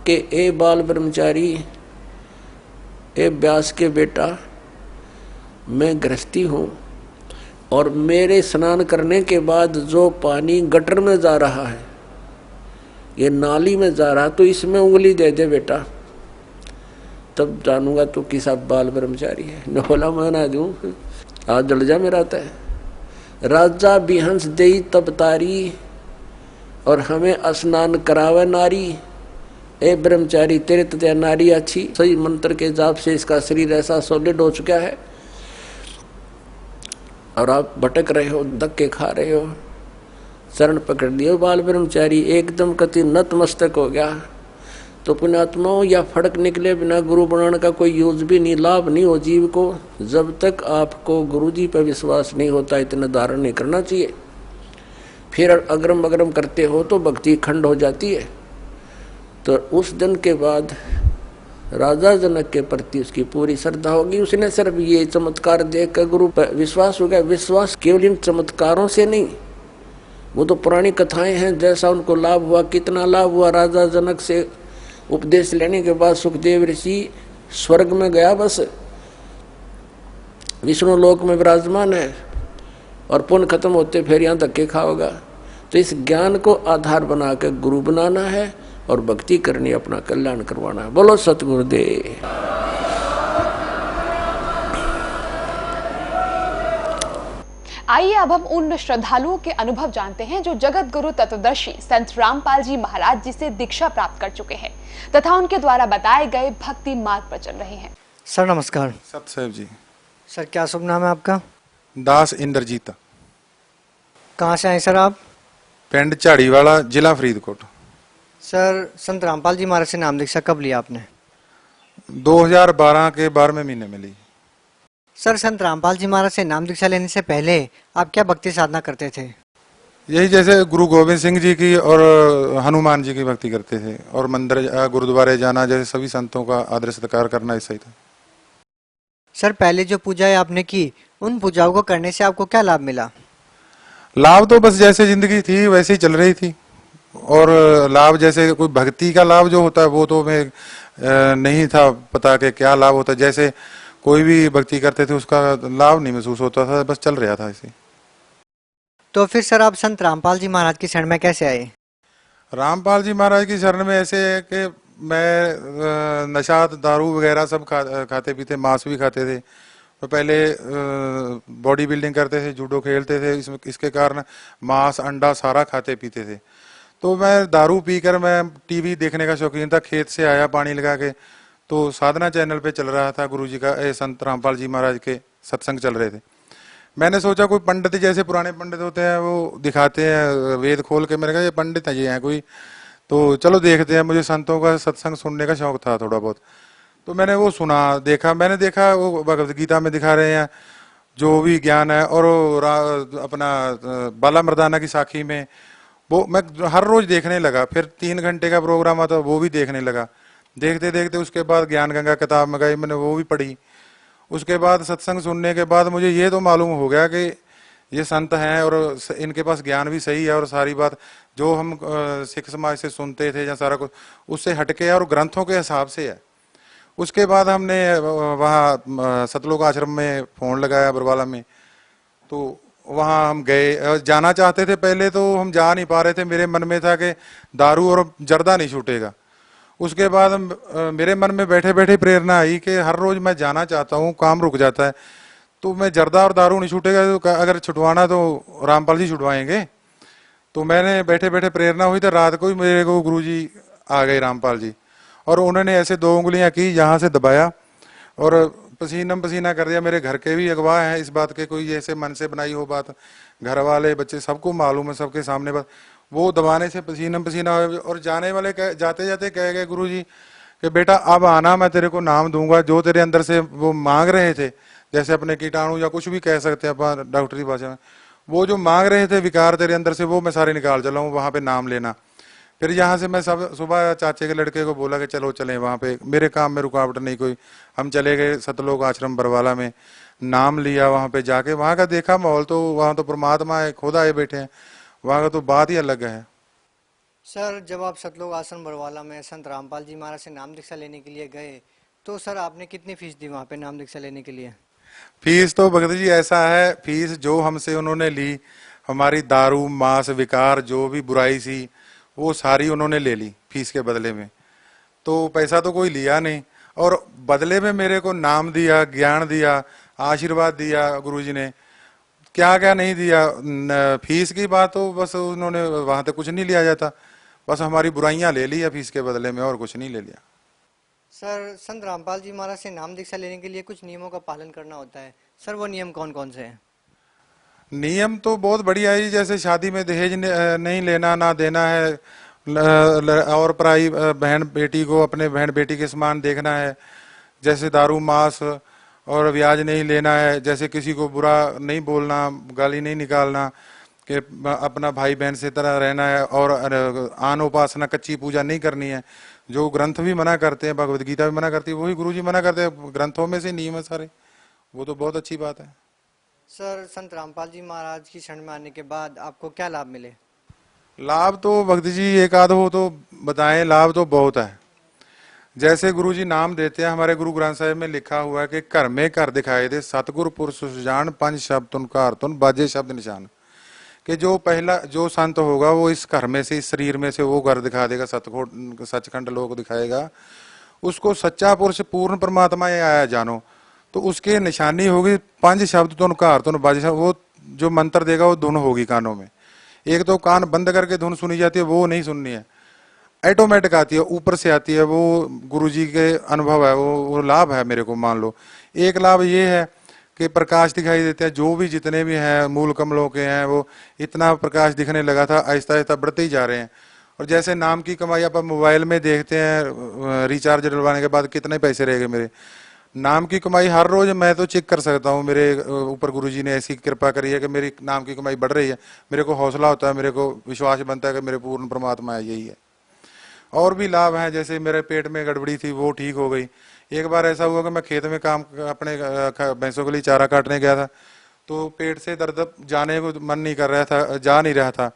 A: कि ए बाल ब्रह्मचारी, ए व्यास के बेटा, मैं गृहस्थी हूँ, और मेरे स्नान करने के बाद जो पानी गटर में जा रहा है, ये नाली में जा रहा, तो इसमें उंगली दे दे बेटा, तब जानूंगा तो किसा बाल ब्रह्मचारी है। न बोला मैं ना दूं, आज जल जा मेरा तय। राजा बिहंस देई तब तारी, और हमें स्नान करावे नारी। ए ब्रह्मचारी, तेरे तया नारी अच्छी, सही मंत्र के जाप से इसका शरीर ऐसा सॉलिड हो चुका है, और आप भटक रहे हो, धक्के खा रहे हो। शरण पकड़ लियो बाल ब्रह्मचारी, एकदम कति नतमस्तक हो गया। तो पुण्यात्माओं, या फड़क निकले बिना गुरु बनाने का कोई यूज भी नहीं, लाभ नहीं हो जीव को। जब तक आपको गुरु जी पर विश्वास नहीं होता, इतना धारण नहीं करना चाहिए। फिर अग्रम अग्रम करते हो तो भक्ति खंड हो जाती है। तो उस दिन के बाद राजा जनक के प्रति उसकी पूरी श्रद्धा होगी। उसने सिर्फ ये चमत्कार देख कर गुरु पर विश्वास हो गया। विश्वास केवल इन चमत्कारों से नहीं, वो तो पुरानी कथाएं हैं, जैसा उनको लाभ हुआ, कितना लाभ हुआ। राजा जनक से उपदेश लेने के बाद सुखदेव ऋषि स्वर्ग में गया, बस विष्णु लोक में विराजमान है, और पुण्य खत्म होते फिर यहाँ धक्के खाओगा। तो इस ज्ञान को आधार बना के गुरु बनाना है और भक्ति करनी, अपना कल्याण करवाना है। बोलो सतगुरुदेव।
B: आइए अब हम उन श्रद्धालुओं के अनुभव जानते हैं जो जगत गुरु तत्वदर्शी संत रामपाल जी महाराज जी से दीक्षा प्राप्त कर चुके हैं तथा उनके द्वारा बताए गए भक्ति मार्ग पर चल रहे हैं।
C: सर नमस्कार।
D: सतसेव जी।
C: सर क्या शुभ नाम है आपका?
D: दास इंद्रजीत।
C: कहाँ से आए सर आप?
D: पिंड झाड़ीवाला, जिला फरीदकोट।
C: सर संत रामपाल जी महाराज से नाम दीक्षा कब लिया आपने?
D: 2012 के 12वें महीने में ली।
C: सर संत रामपाल जी महाराज से नाम दीक्षा लेने से पहले आप क्या भक्ति साधना करते थे?
D: यही जैसे गुरु गोविंद सिंह जी की और हनुमान जी की भक्ति करते थे, और मंदिर गुरुद्वारे जाना, जैसे सभी संतों का आदर सत्कार करना, ऐसा ही था।
C: सर पहले जो पूजाएं आपने की, उन पूजाओं को करने से आपको क्या लाभ मिला?
D: लाभ तो बस जैसे जिंदगी थी वैसे ही चल रही थी, और लाभ जैसे कोई भक्ति का लाभ जो होता है वो तो मैं नहीं था पता कि क्या लाभ होता है। जैसे कोई भी भक्ति करते थे उसका लाभ नहीं महसूस होता था, बस चल रहा था ऐसे।
C: तो फिर सर आप संत रामपाल जी महाराज की शरण में कैसे आए?
D: रामपाल जी महाराज की शरण में ऐसे है कि मैं नशा, दारू वगैरह सब खाते पीते, मांस भी खाते थे। तो पहले बॉडी बिल्डिंग करते थे, जूडो खेलते थे, इसके कारण मांस अंडा सारा खाते पीते थे। तो मैं दारू पीकर मैं टीवी देखने का शौकीन था। खेत से आया पानी लगा के, तो साधना चैनल पे चल रहा था गुरुजी का, संत रामपाल जी महाराज के सत्संग चल रहे थे। मैंने सोचा कोई पंडित, जैसे पुराने पंडित होते हैं वो दिखाते हैं वेद खोल के, मैंने कहा ये पंडित है, ये हैं कोई, तो चलो देखते हैं। मुझे संतों का सत्संग सुनने का शौक था थोड़ा बहुत, तो मैंने वो सुना, देखा। मैंने देखा वो भगवद गीता में दिखा रहे हैं जो भी ज्ञान है, और अपना बाला मर्दाना की साखी में वो मैं हर रोज देखने लगा। फिर 3 घंटे का प्रोग्राम आता, वो भी देखने लगा। देखते देखते उसके बाद ज्ञान गंगा किताब मंगाई, मैंने वो भी पढ़ी। उसके बाद सत्संग सुनने के बाद मुझे ये तो मालूम हो गया कि ये संत हैं और इनके पास ज्ञान भी सही है, और सारी बात जो हम सिख समाज से सुनते थे या सारा कुछ उससे हटके है और ग्रंथों के हिसाब से है। उसके बाद हमने वहाँ सतलोक आश्रम में फोन लगाया बरवाला में, तो वहाँ हम गए। जाना चाहते थे पहले, तो हम जा नहीं पा रहे थे। मेरे मन में था कि दारू और जर्दा नहीं छूटेगा। उसके बाद मेरे मन में बैठे बैठे प्रेरणा आई कि हर रोज मैं जाना चाहता हूँ, काम रुक जाता है, तो मैं जर्दा और दारू नहीं छूटेगा, तो अगर छुटवाना तो रामपाल जी छुटवाएंगे। तो मैंने बैठे बैठे प्रेरणा हुई, तो रात को ही मेरे को गुरुजी आ गए रामपाल जी, और उन्होंने ऐसे 2 उंगलियां की, यहाँ से दबाया और पसीना पसीना कर दिया। मेरे घर के भी अगवा हैं इस बात के, कोई ऐसे मन से बनाई हो बात, घर वाले बच्चे सबको मालूम है, सबके सामने बात। वो दबाने से पसीना पसीना हो, और जाने वाले जाते जाते कह गए गुरुजी कि बेटा अब आना, मैं तेरे को नाम दूंगा। जो तेरे अंदर से वो मांग रहे थे, जैसे अपने कीटाणु या कुछ भी कह सकते हैं अपन डॉक्टरी भाषा में, वो जो मांग रहे थे विकार तेरे अंदर से, वो मैं सारे निकाल चला हूँ, वहाँ पे नाम लेना। फिर यहाँ से मैं सब सुबह चाचे के लड़के को बोला कि चलो चलें वहाँ पे, मेरे काम में रुकावट नहीं कोई। हम चले गए सतलोक आश्रम बरवाला में, नाम लिया। वहाँ पे जाके वहाँ का देखा माहौल, तो वहाँ तो परमात्मा है, खुद आए बैठे हैं, वहाँ का तो बात ही अलग है।
C: सर जब आप सतलोक आश्रम बरवाला में संत रामपाल जी महाराज से नाम दीक्षा लेने के लिए गए, तो सर आपने कितनी फीस दी वहाँ पे नाम दीक्षा लेने के लिए?
D: फीस तो भगत जी ऐसा है, फीस जो हमसे उन्होंने ली, हमारी दारू मांस विकार जो भी बुराई थी वो सारी उन्होंने ले ली फीस के बदले में। तो पैसा तो कोई लिया नहीं, और बदले में मेरे को नाम दिया, ज्ञान दिया, आशीर्वाद दिया गुरुजी ने, क्या क्या नहीं दिया। फीस की बात तो बस उन्होंने वहां तक कुछ नहीं लिया जाता, बस हमारी बुराइयां ले ली है फीस के बदले में, और कुछ नहीं ले लिया।
C: सर संत रामपाल जी महाराज से नाम दीक्षा लेने के लिए कुछ नियमों का पालन करना होता है, सर वो नियम कौन कौन से हैं?
D: नियम तो बहुत बढ़िया है, जैसे शादी में दहेज नहीं लेना ना देना है, और पराई बहन बेटी को अपने बहन बेटी के समान देखना है, जैसे दारू मांस और ब्याज नहीं लेना है, जैसे किसी को बुरा नहीं बोलना, गाली नहीं निकालना, कि अपना भाई बहन से तरह रहना है, और आन उपासना कच्ची पूजा नहीं करनी है, जो ग्रंथ भी मना करते हैं, भगवत गीता भी मना करती है, वही गुरुजी मना करते हैं, ग्रंथों में से नियम है सारे, वो तो बहुत अच्छी बात है।
C: सर संत रामपाल जी महाराज की शरण में आने के बाद आपको क्या लाभ मिले?
D: लाभ तो भक्त जी एक आध हो तो बताएं, लाभ तो बहुत है। जैसे गुरुजी नाम देते हैं, हमारे गुरु ग्रंथ साहिब में लिखा हुआ है कि घर में घर दिखाए दे सतगुर पुरुष सुजान, पंच शब्द तुन कार तुन बाजे शब्द निशान, कि जो पहला जो संत होगा वो इस घर में से, इस शरीर में से वो घर दिखा देगा, सचखंड लोक दिखाएगा, उसको सच्चा पुरुष पूर्ण परमात्मा ये आया जानो, तो उसके निशानी होगी पंच शब्द तुन कार तुन बाजे शब्द, वो जो मंत्र देगा वो धुन होगी कानों में। एक तो कान बंद करके धुन सुनी जाती है, वो नहीं सुननी है, ऑटोमेटिक आती है, ऊपर से आती है, वो गुरुजी के अनुभव है, वो लाभ है मेरे को। मान लो एक लाभ ये है कि प्रकाश दिखाई देते हैं, जो भी जितने भी हैं मूल कमलों के हैं, वो इतना प्रकाश दिखने लगा था, आहिस्ता आहिस्ता बढ़ते ही जा रहे हैं। और जैसे नाम की कमाई आप मोबाइल में देखते हैं, रिचार्ज डलवाने के बाद कितने पैसे रह गए मेरे, नाम की कमाई हर रोज मैं तो चेक कर सकता हूँ, मेरे ऊपर गुरुजी ने ऐसी कृपा करी है कि मेरी नाम की कमाई बढ़ रही है, मेरे को हौसला होता है, मेरे को विश्वास बनता है कि मेरे पूर्ण परमात्मा है, यही है। और भी लाभ हैं, जैसे मेरे पेट में गड़बड़ी थी वो ठीक हो गई। एक बार ऐसा हुआ कि मैं खेत में काम अपने भैंसों के लिए चारा काटने गया था, तो पेट से दर्द जाने को मन नहीं कर रहा था, जा नहीं रहा था,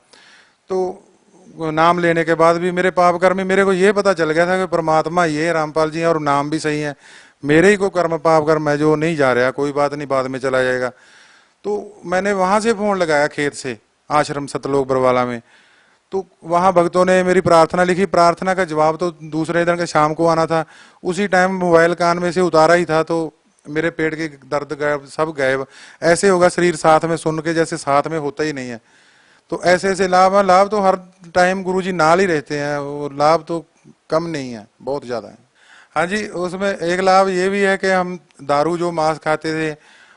D: तो नाम लेने के बाद भी मेरे पाप कर्म में मेरे को ये पता चल गया था कि परमात्मा ये रामपाल जी हैं, और नाम भी सही है, मेरे ही को कर्म पाप कर्म है जो नहीं जा रहा, कोई बात नहीं बाद में चला जाएगा। तो मैंने वहां से फोन लगाया खेत से, आश्रम सतलोक बरवाला में, तो वहां भक्तों ने मेरी प्रार्थना लिखी, प्रार्थना का जवाब तो दूसरे दिन के शाम को आना था, उसी टाइम मोबाइल कान में से उतारा ही था, तो मेरे पेट के दर्द गायब, सब गायब। ऐसे होगा शरीर साथ में सुन के जैसे साथ में होता ही नहीं है। तो ऐसे ऐसे लाभ है, लाभ तो हर टाइम गुरुजी नाल ही रहते हैं, वो लाभ तो कम नहीं है, बहुत ज्यादा है। हाँ जी, उसमें एक लाभ ये भी है कि हम दारू जो मांस खाते थे,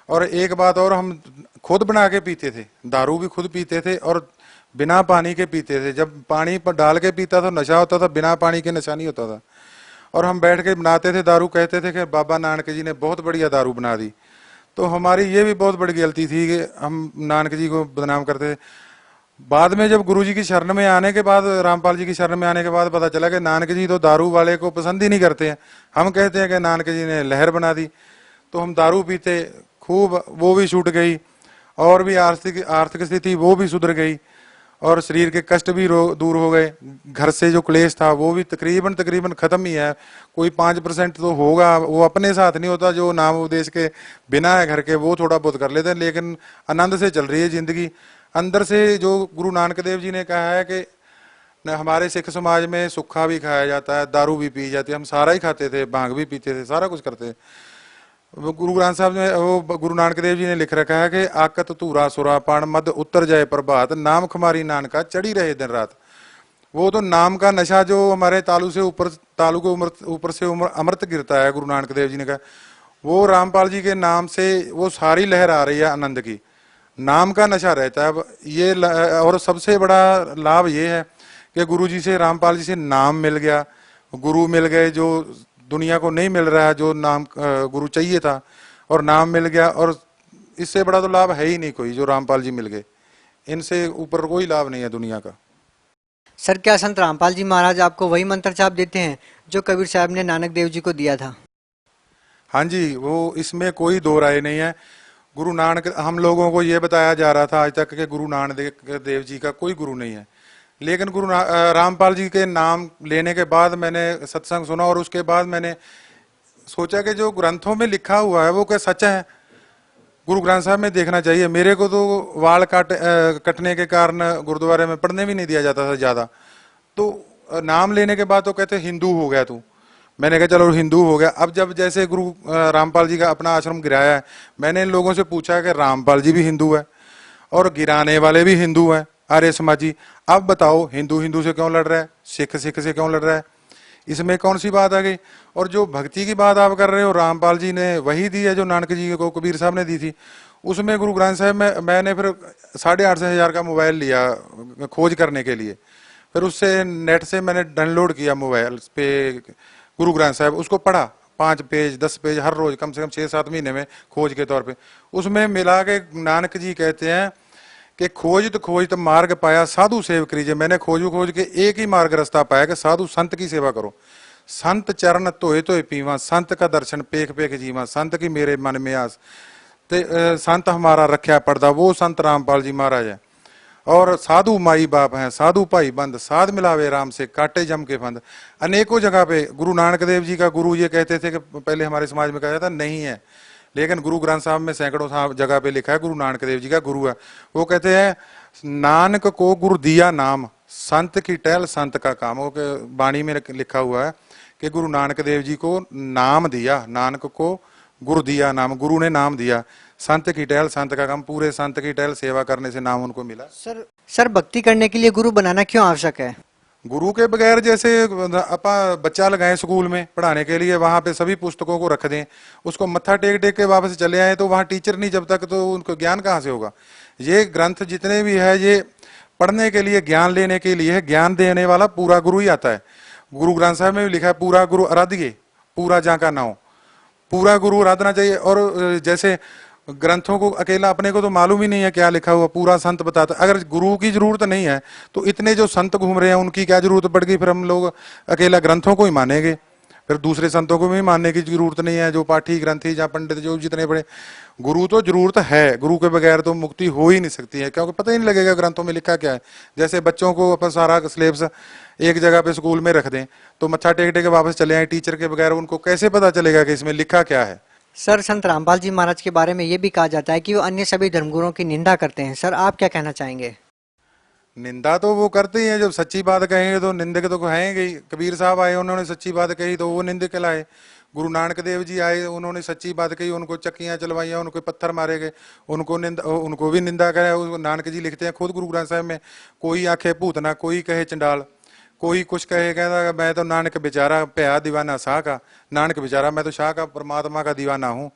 D: और एक बात और, हम खुद बना के पीते थे, दारू भी खुद पीते थे और बिना पानी के पीते थे। जब पानी पर डाल के पीता था नशा होता था, बिना पानी के नशा नहीं होता था। और हम बैठ के बनाते थे दारू, कहते थे कि बाबा नानक जी ने बहुत बढ़िया दारू बना दी। तो हमारी ये भी बहुत बड़ी गलती थी कि हम नानक जी को बदनाम करते थे। बाद में जब गुरुजी की शरण में आने के बाद, रामपाल जी की शरण में आने के बाद पता चला कि नानक जी तो दारू वाले को पसंद ही नहीं करते हैं। हम कहते हैं कि नानक जी ने लहर बना दी, तो हम दारू पीते खूब, वो भी छूट गई, और भी आर्थिक स्थिति वो भी सुधर गई, और शरीर के कष्ट भी दूर हो गए। घर से जो क्लेश था वो भी तकरीबन खत्म ही है। कोई 5% तो होगा, वो अपने साथ नहीं होता, जो नाम उपदेश के बिना है घर के वो थोड़ा बहुत कर लेते हैं, लेकिन आनंद से चल रही है जिंदगी। अंदर से जो गुरु नानक देव जी ने कहा है कि हमारे सिख समाज में सुक्खा भी खाया जाता है, दारू भी पी जाती है, हम सारा ही खाते थे, भांग भी पीते थे, सारा कुछ करते थे। वो गुरु ग्रंथ साहब ने, वो गुरु नानक देव जी ने लिख रखा है कि आकत धूरा सुरापान मद उत्तर जाए प्रभात, नाम खमारी नानका चढ़ी रहे दिन रात। वो तो नाम का नशा जो हमारे तालू से ऊपर, तालू के ऊपर से अमृत गिरता है, गुरु नानक देव जी ने कहा, वो रामपाल जी के नाम से वो सारी लहर आ रही है आनंद की, नाम का नशा रहता है। अब ये और सबसे बड़ा लाभ ये है कि गुरु जी से, रामपाल जी से नाम मिल गया, गुरु मिल गए जो दुनिया को नहीं मिल रहा है, जो नाम गुरु चाहिए था, और नाम मिल गया, और इससे बड़ा तो लाभ है ही नहीं कोई, जो रामपाल जी मिल गए, इनसे ऊपर कोई लाभ नहीं है दुनिया का।
C: सर क्या संत रामपाल जी महाराज आपको वही मंत्र छाप देते हैं जो कबीर साहब ने नानक देव जी को दिया था?
D: हाँ जी, वो इसमें कोई दो राय नहीं है। गुरु नानक, हम लोगों को ये बताया जा रहा था आज तक कि गुरु नानक देव जी का कोई गुरु नहीं है, लेकिन गुरु रामपाल जी के नाम लेने के बाद मैंने सत्संग सुना, और उसके बाद मैंने सोचा कि जो ग्रंथों में लिखा हुआ है वो क्या सच है। गुरु ग्रंथ साहब में देखना चाहिए। मेरे को तो वाल कटने के कारण गुरुद्वारे में पढ़ने भी नहीं दिया जाता था ज़्यादा। तो नाम लेने के बाद तो कहते हिंदू हो गया तू। मैंने कहा चलो हिंदू हो गया। अब जब जैसे गुरु रामपाल जी का अपना आश्रम गिराया है, मैंने इन लोगों से पूछा कि रामपाल जी भी हिंदू है और गिराने वाले भी हिंदू हैं, आर्य समाजी। अब बताओ हिंदू हिंदू से क्यों लड़ रहा है, सिख सिख से क्यों लड़ रहा है, इसमें कौन सी बात आ गई। और जो भक्ति की बात आप कर रहे हो, रामपाल जी ने वही दी है जो नानक जी को कबीर साहब ने दी थी। उसमें गुरु ग्रंथ साहब में मैंने फिर 8,500 का मोबाइल लिया खोज करने के लिए। फिर उससे नेट से मैंने डाउनलोड किया मोबाइल पे गुरु ग्रंथ साहब, उसको पढ़ा 5 पेज 10 पेज हर रोज, कम से कम 6-7 महीने में खोज के तौर पे। उसमें मिला के नानक जी कहते हैं कि खोज तो मार्ग पाया साधु सेव करीजिए। मैंने खोज के एक ही मार्ग रास्ता पाया कि साधु संत की सेवा करो। संत चरण धोए धोए पीवा, संत का दर्शन पेख पेख जीवा, संत की मेरे मन में आस। ते संत हमारा रख्या पर्दा, वो संत रामपाल जी महाराज है। और साधु माई बाप हैं, साधु भाई बंद, साध मिलावे राम से काटे जम के फंद। अनेकों जगह पे गुरु नानक देव जी का गुरु ये कहते थे कि पहले हमारे समाज में कहा जाता नहीं है, लेकिन गुरु ग्रंथ साहब में सैकड़ों जगह पे लिखा है गुरु नानक देव जी का गुरु है। वो कहते हैं नानक को गुरु दिया नाम, संत की टहल संत का काम। वो वाणी में लिखा हुआ है कि गुरु नानक देव जी को नाम दिया, नानक को गुरु दिया नाम, गुरु ने नाम दिया, संत की टहल संत का काम। पूरे संत की टहल सेवा करने से नाम उनको मिला।
C: सर भक्ति करने के लिए गुरु बनाना क्यों आवश्यक है?
D: गुरु के बगैर जैसे अपा बच्चा लगाए स्कूल में पढ़ाने के लिए, वहां पे सभी पुस्तकों को रख दें, उसको मत्था टेक टेक के वापस चले आए, तो वहां टीचर नहीं जब तक, तो उनको ज्ञान कहाँ से होगा। ये ग्रंथ जितने भी है ये पढ़ने के लिए, ज्ञान लेने के लिए है। ज्ञान देने वाला पूरा गुरु ही आता है। गुरु ग्रंथ साहब में भी लिखा है पूरा गुरु आराध्य पूरा जाका नाव, पूरा गुरु आराधना चाहिए। और जैसे ग्रंथों को अकेला अपने को तो मालूम ही नहीं है क्या लिखा हुआ, पूरा संत बताता। अगर गुरु की जरूरत नहीं है तो इतने जो संत घूम रहे हैं उनकी क्या जरूरत पड़ गई। फिर हम लोग अकेला ग्रंथों को ही मानेंगे, फिर दूसरे संतों को भी मानने की जरूरत नहीं है, जो पाठी ग्रंथी या पंडित जो जितने बड़े। गुरु तो जरूरत है, गुरु के बगैर तो मुक्ति हो ही नहीं सकती है, क्योंकि पता ही नहीं लगेगा ग्रंथों में लिखा क्या है। जैसे बच्चों को अपन सारा सिलेबस एक जगह पे स्कूल में रख दें तो मत्था टेक टेक के वापस चले आए, टीचर के बगैर उनको कैसे पता चलेगा कि इसमें लिखा क्या है।
C: सर संत रामपाल जी महाराज के बारे में ये भी कहा जाता है कि वो अन्य सभी धर्मगुरुओं की निंदा करते हैं। सर आप क्या कहना चाहेंगे?
D: निंदा तो वो करते ही हैं, जब सच्ची बात कहेंगे तो निंदक तो कहेंगे ही। कबीर साहब आए, उन्होंने सच्ची बात कही तो वो निंदक कहलाए। गुरु नानक देव जी आए, उन्होंने सच्ची बात कही, उनको चक्कियां चलवाइयां, उनको पत्थर मारे गए, उनको भी निंदा करे। नानक जी लिखते हैं खुद गुरु ग्रंथ साहब में, कोई आखे भूतना, कोई कहे चंडाल, कोई कुछ कहे, कहता मैं तो नानक बेचारा भया दीवाना शाह का, नानक बेचारा मैं तो शाह का परमात्मा का दीवाना हूँ।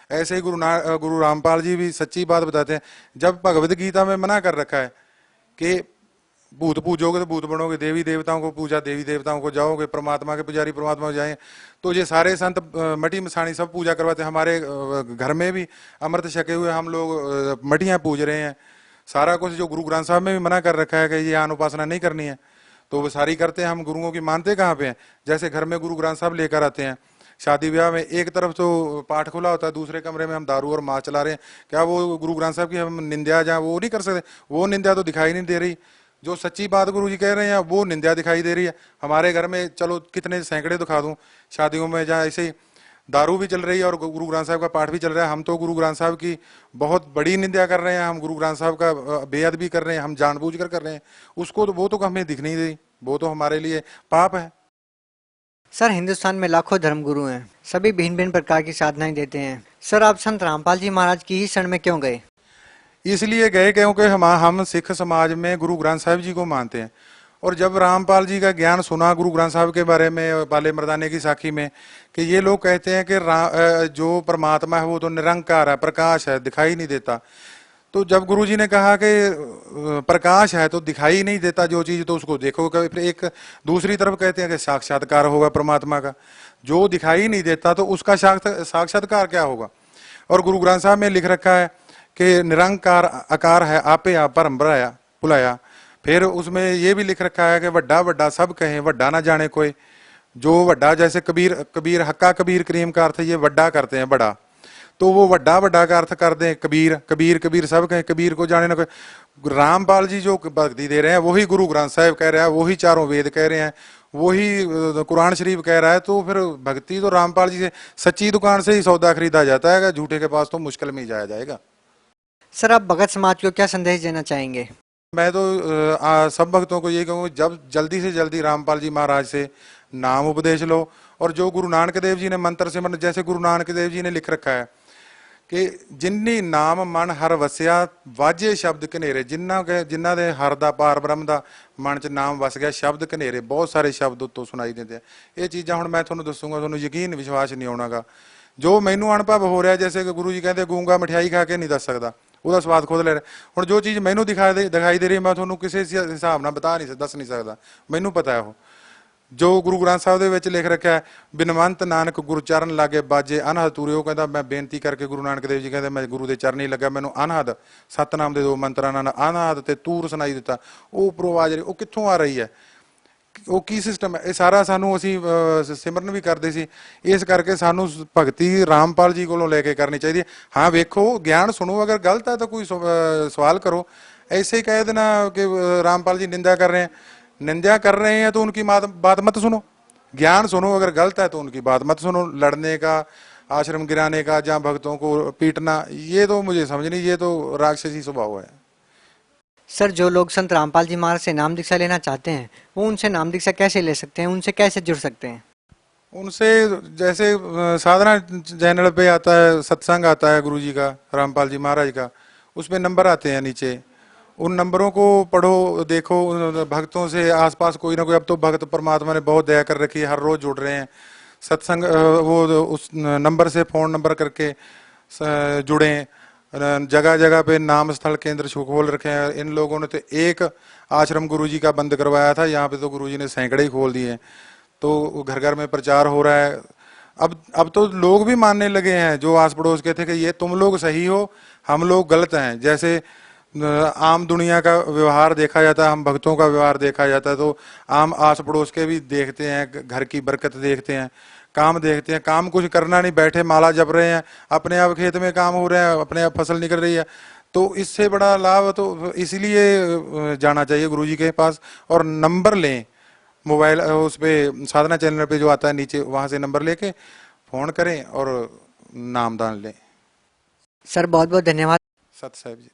D: ऐसे ही गुरु रामपाल जी भी सच्ची बात बताते हैं। जब भगवद गीता में मना कर रखा है कि भूत पूजोगे तो भूत बनोगे, देवी देवताओं को पूजा देवी देवताओं को जाओगे, परमात्मा के पुजारी परमात्मा को जाए, तो ये सारे संत मटी मसाणी सब पूजा करवाते हैं। हमारे घर में भी अमृत छके हुए हम लोग मटियाँ पूज रहे हैं। सारा कुछ जो गुरु ग्रंथ साहब में भी मना कर रखा है कि ये आन उपासना नहीं करनी है, तो वो सारी करते हैं। हम गुरुओं की मानते कहाँ पे हैं। जैसे घर में गुरु ग्रंथ साहब लेकर आते हैं, शादी ब्याह में एक तरफ तो पाठ खुला होता है, दूसरे कमरे में हम दारू और माँ चला रहे हैं, क्या वो गुरु ग्रंथ साहब की हम निंदा जहाँ वो नहीं कर सकते? वो निंदा तो दिखाई नहीं दे रही। जो सच्ची बात गुरु जी कह रहे हैं वो निंदा दिखाई दे रही है। हमारे घर में चलो कितने सैकड़े दिखा दूं शादियों में जहाँ ऐसे ही दारू भी चल रही है और गुरु ग्रंथ साहब का पाठ भी चल रहा है। हम तो गुरु ग्रंथ साहब की बहुत बड़ी निंदा कर रहे हैं, हम गुरु ग्रंथ साहब का बेअदबी कर रहे हैं, हम जानबूझकर कर रहे हैं उसको, तो वो तो हमें दिख नहीं रही, वो तो हमारे लिए पाप है।
C: सर हिंदुस्तान में लाखों धर्मगुरु हैं, सभी भिन्न भिन्न प्रकार की साधनाएं देते हैं। सर आप संत रामपाल जी महाराज की ही शरण में क्यों गए?
D: इसलिए गए क्योंकि हम सिख समाज में गुरु ग्रंथ साहब जी को मानते हैं। और जब रामपाल जी का ज्ञान सुना गुरु ग्रंथ साहब के बारे में, बाले मर्दाने की साखी में, कि ये लोग कहते हैं कि जो परमात्मा है वो तो निरंकार है, प्रकाश है, दिखाई नहीं देता। तो जब गुरु जी ने कहा कि प्रकाश है तो दिखाई नहीं देता जो चीज, तो उसको देखो। फिर एक दूसरी तरफ कहते हैं कि साक्षात्कार होगा परमात्मा का, जो दिखाई नहीं देता तो उसका साक्षात्कार क्या होगा। और गुरु ग्रंथ साहब में लिख रखा है कि निरंकार आकार है, आपे आप परम बुलाया। फिर उसमें ये भी लिख रखा है कि वड्डा वड्डा सब कहें, वड्डा ना जाने कोई। जो वड्डा, जैसे कबीर हक्का कबीर करीम का अर्थ ये वड्डा करते हैं, बड़ा, तो वो वड्डा वड्डा का अर्थ कर दें कबीर सब कहें, कबीर को जाने ना कोई। रामपाल जी जो भक्ति दे रहे हैं वही गुरु ग्रंथ साहब कह रहे हैं, वही चारों वेद कह रहे हैं, वही कुरान शरीफ कह रहा है, तो फिर भक्ति तो रामपाल जी से, सच्ची दुकान से ही सौदा खरीदा जाता है, झूठे के पास तो मुश्किल में ही जाया जाएगा।
C: सर आप भगत समाज को क्या संदेश देना चाहेंगे?
D: मैं तो सब भक्तों को ये कहूँगा, जब जल्दी से जल्दी रामपाल जी महाराज से नाम उपदेश लो, और जो गुरु नानक देव जी ने मंत्र सिमरन, जैसे गुरु नानक देव जी ने लिख रखा है कि जिन्नी नाम मन हर वਸਿया वाजे शब्द कनेरे, जिन्ना दे हर दा पार ब्रह्म दा मन च नाम वस गया, शब्द कनेरे, बहुत सारे शब्द उत्तों सुनाई देते हैं। ये चीज़ां हुण मैं तुहानूं दसूंगा, तुहानूं यकीन विश्वास नहीं आउणागा। जो मैनू अनुभव हो रहा, जैसे कि गुरु जी कहते गूंगा मिठाई खा के नहीं दस सकता, ਉਹਦਾ ਸਵਾਦ ਖੁਦ ਲੈ ਰਿਹਾ। ਹੁਣ ਜੋ ਚੀਜ਼ ਮੈਨੂੰ ਦਿਖਾਈ ਦੇ ਰਹੀ, ਮੈਂ ਤੁਹਾਨੂੰ ਕਿਸੇ ਹਿਸਾਬ ਨਾਲ ਦੱਸ ਨਹੀਂ ਸਕਦਾ, ਮੈਨੂੰ ਪਤਾ ਹੈ ਉਹ ਜੋ ਗੁਰੂ ਗ੍ਰੰਥ ਸਾਹਿਬ ਦੇ ਵਿੱਚ ਲਿਖ ਰੱਖਿਆ ਹੈ, ਬਿਨਵੰਤ ਨਾਨਕ ਗੁਰੂ ਚਰਨ ਲਾਗੇ ਬਾਜੇ ਅਨਹਦ ਤੂਰੇ। ਉਹ ਕਹਿੰਦਾ ਮੈਂ ਬੇਨਤੀ ਕਰਕੇ, ਗੁਰੂ ਨਾਨਕ ਦੇਵ ਜੀ ਕਹਿੰਦੇ ਮੈਂ ਗੁਰੂ ਦੇ ਚਰਨੀ ਲੱਗਾ, ਮੈਨੂੰ ਅਨਹਦ ਸਤਨਾਮ ਦੇ 2 ਮੰਤਰਾਂ ਨਾਲ ਅਨਹਦ ਤੇ ਤੂਰ ਸੁਣਾਈ ਦਿੱਤਾ। ਉਹ ਉੱਪਰੋਂ ਆਵਾਜ਼ ਰਹੀ, ਉਹ ਕਿੱਥੋਂ ਆ ਰਹੀ ਹੈ, ਉਹ ਕੀ ਸਿਸਟਮ ਹੈ, ਇਹ ਸਾਰਾ ਸਾਨੂੰ ਅਸੀਂ ਸਿਮਰਨ ਵੀ ਕਰਦੇ ਸੀ। ਇਸ ਕਰਕੇ ਸਾਨੂੰ ਭਗਤੀ ਰਾਮਪਾਲ ਜੀ ਕੋਲੋਂ ਲੈ ਕੇ ਕਰਨੀ ਚਾਹੀਦੀ ਹੈ। ਹਾਂ ਵੇਖੋ, ਗਿਆਨ ਸੁਣੋ, ਅਗਰ ਗਲਤ ਹੈ ਤਾਂ ਕੋਈ सवाल करो। ऐसे ही कह देना कि रामपाल जी निंदा कर रहे हैं तो उनकी बात मत सुनो, ज्ञान सुनो। अगर गलत है तो उनकी बात मत सुनो। लड़ने का, आश्रम गिराने का, जहाँ भक्तों को पीटना, ये तो मुझे समझ नहीं, ये तो राक्षसी स्वभाव है।
C: सर जो लोग संत रामपाल जी महाराज से नाम दीक्षा लेना चाहते हैं, वो उनसे नाम दीक्षा कैसे ले सकते हैं, उनसे कैसे जुड़ सकते हैं?
D: उनसे जैसे साधना चैनल पे आता है, सत्संग आता है गुरु जी का, रामपाल जी महाराज का, उसमें नंबर आते हैं नीचे, उन नंबरों को पढ़ो, देखो। भक्तों से आसपास कोई ना कोई, अब तो भक्त परमात्मा ने बहुत दया कर रखी है, हर रोज जुड़ रहे हैं सत्संग, वो उस नंबर से फ़ोन नंबर करके जुड़ें। जगह जगह पे नाम स्थल केंद्र खोल रखे हैं। इन लोगों ने तो एक आश्रम गुरुजी का बंद करवाया था, यहाँ पे तो गुरुजी ने सैकड़े ही खोल दिए हैं। तो घर घर में प्रचार हो रहा है। अब तो लोग भी मानने लगे हैं, जो आस पड़ोस के थे, कि ये तुम लोग सही हो, हम लोग गलत हैं। जैसे आम दुनिया का व्यवहार देखा जाता है, हम भक्तों का व्यवहार देखा जाता है, तो आम आस पड़ोस के भी देखते हैं, घर की बरकत देखते हैं, काम देखते हैं। काम कुछ करना नहीं, बैठे माला जप रहे हैं, अपने आप खेत में काम हो रहे हैं, अपने आप फसल निकल रही है। तो इससे बड़ा लाभ तो इसलिए जाना चाहिए गुरुजी के पास, और नंबर लें मोबाइल, उस पर साधना चैनल पे जो आता है नीचे, वहाँ से नंबर लेके फ़ोन करें और नामदान लें।
C: सर बहुत बहुत धन्यवाद।
D: सत साहिब जी।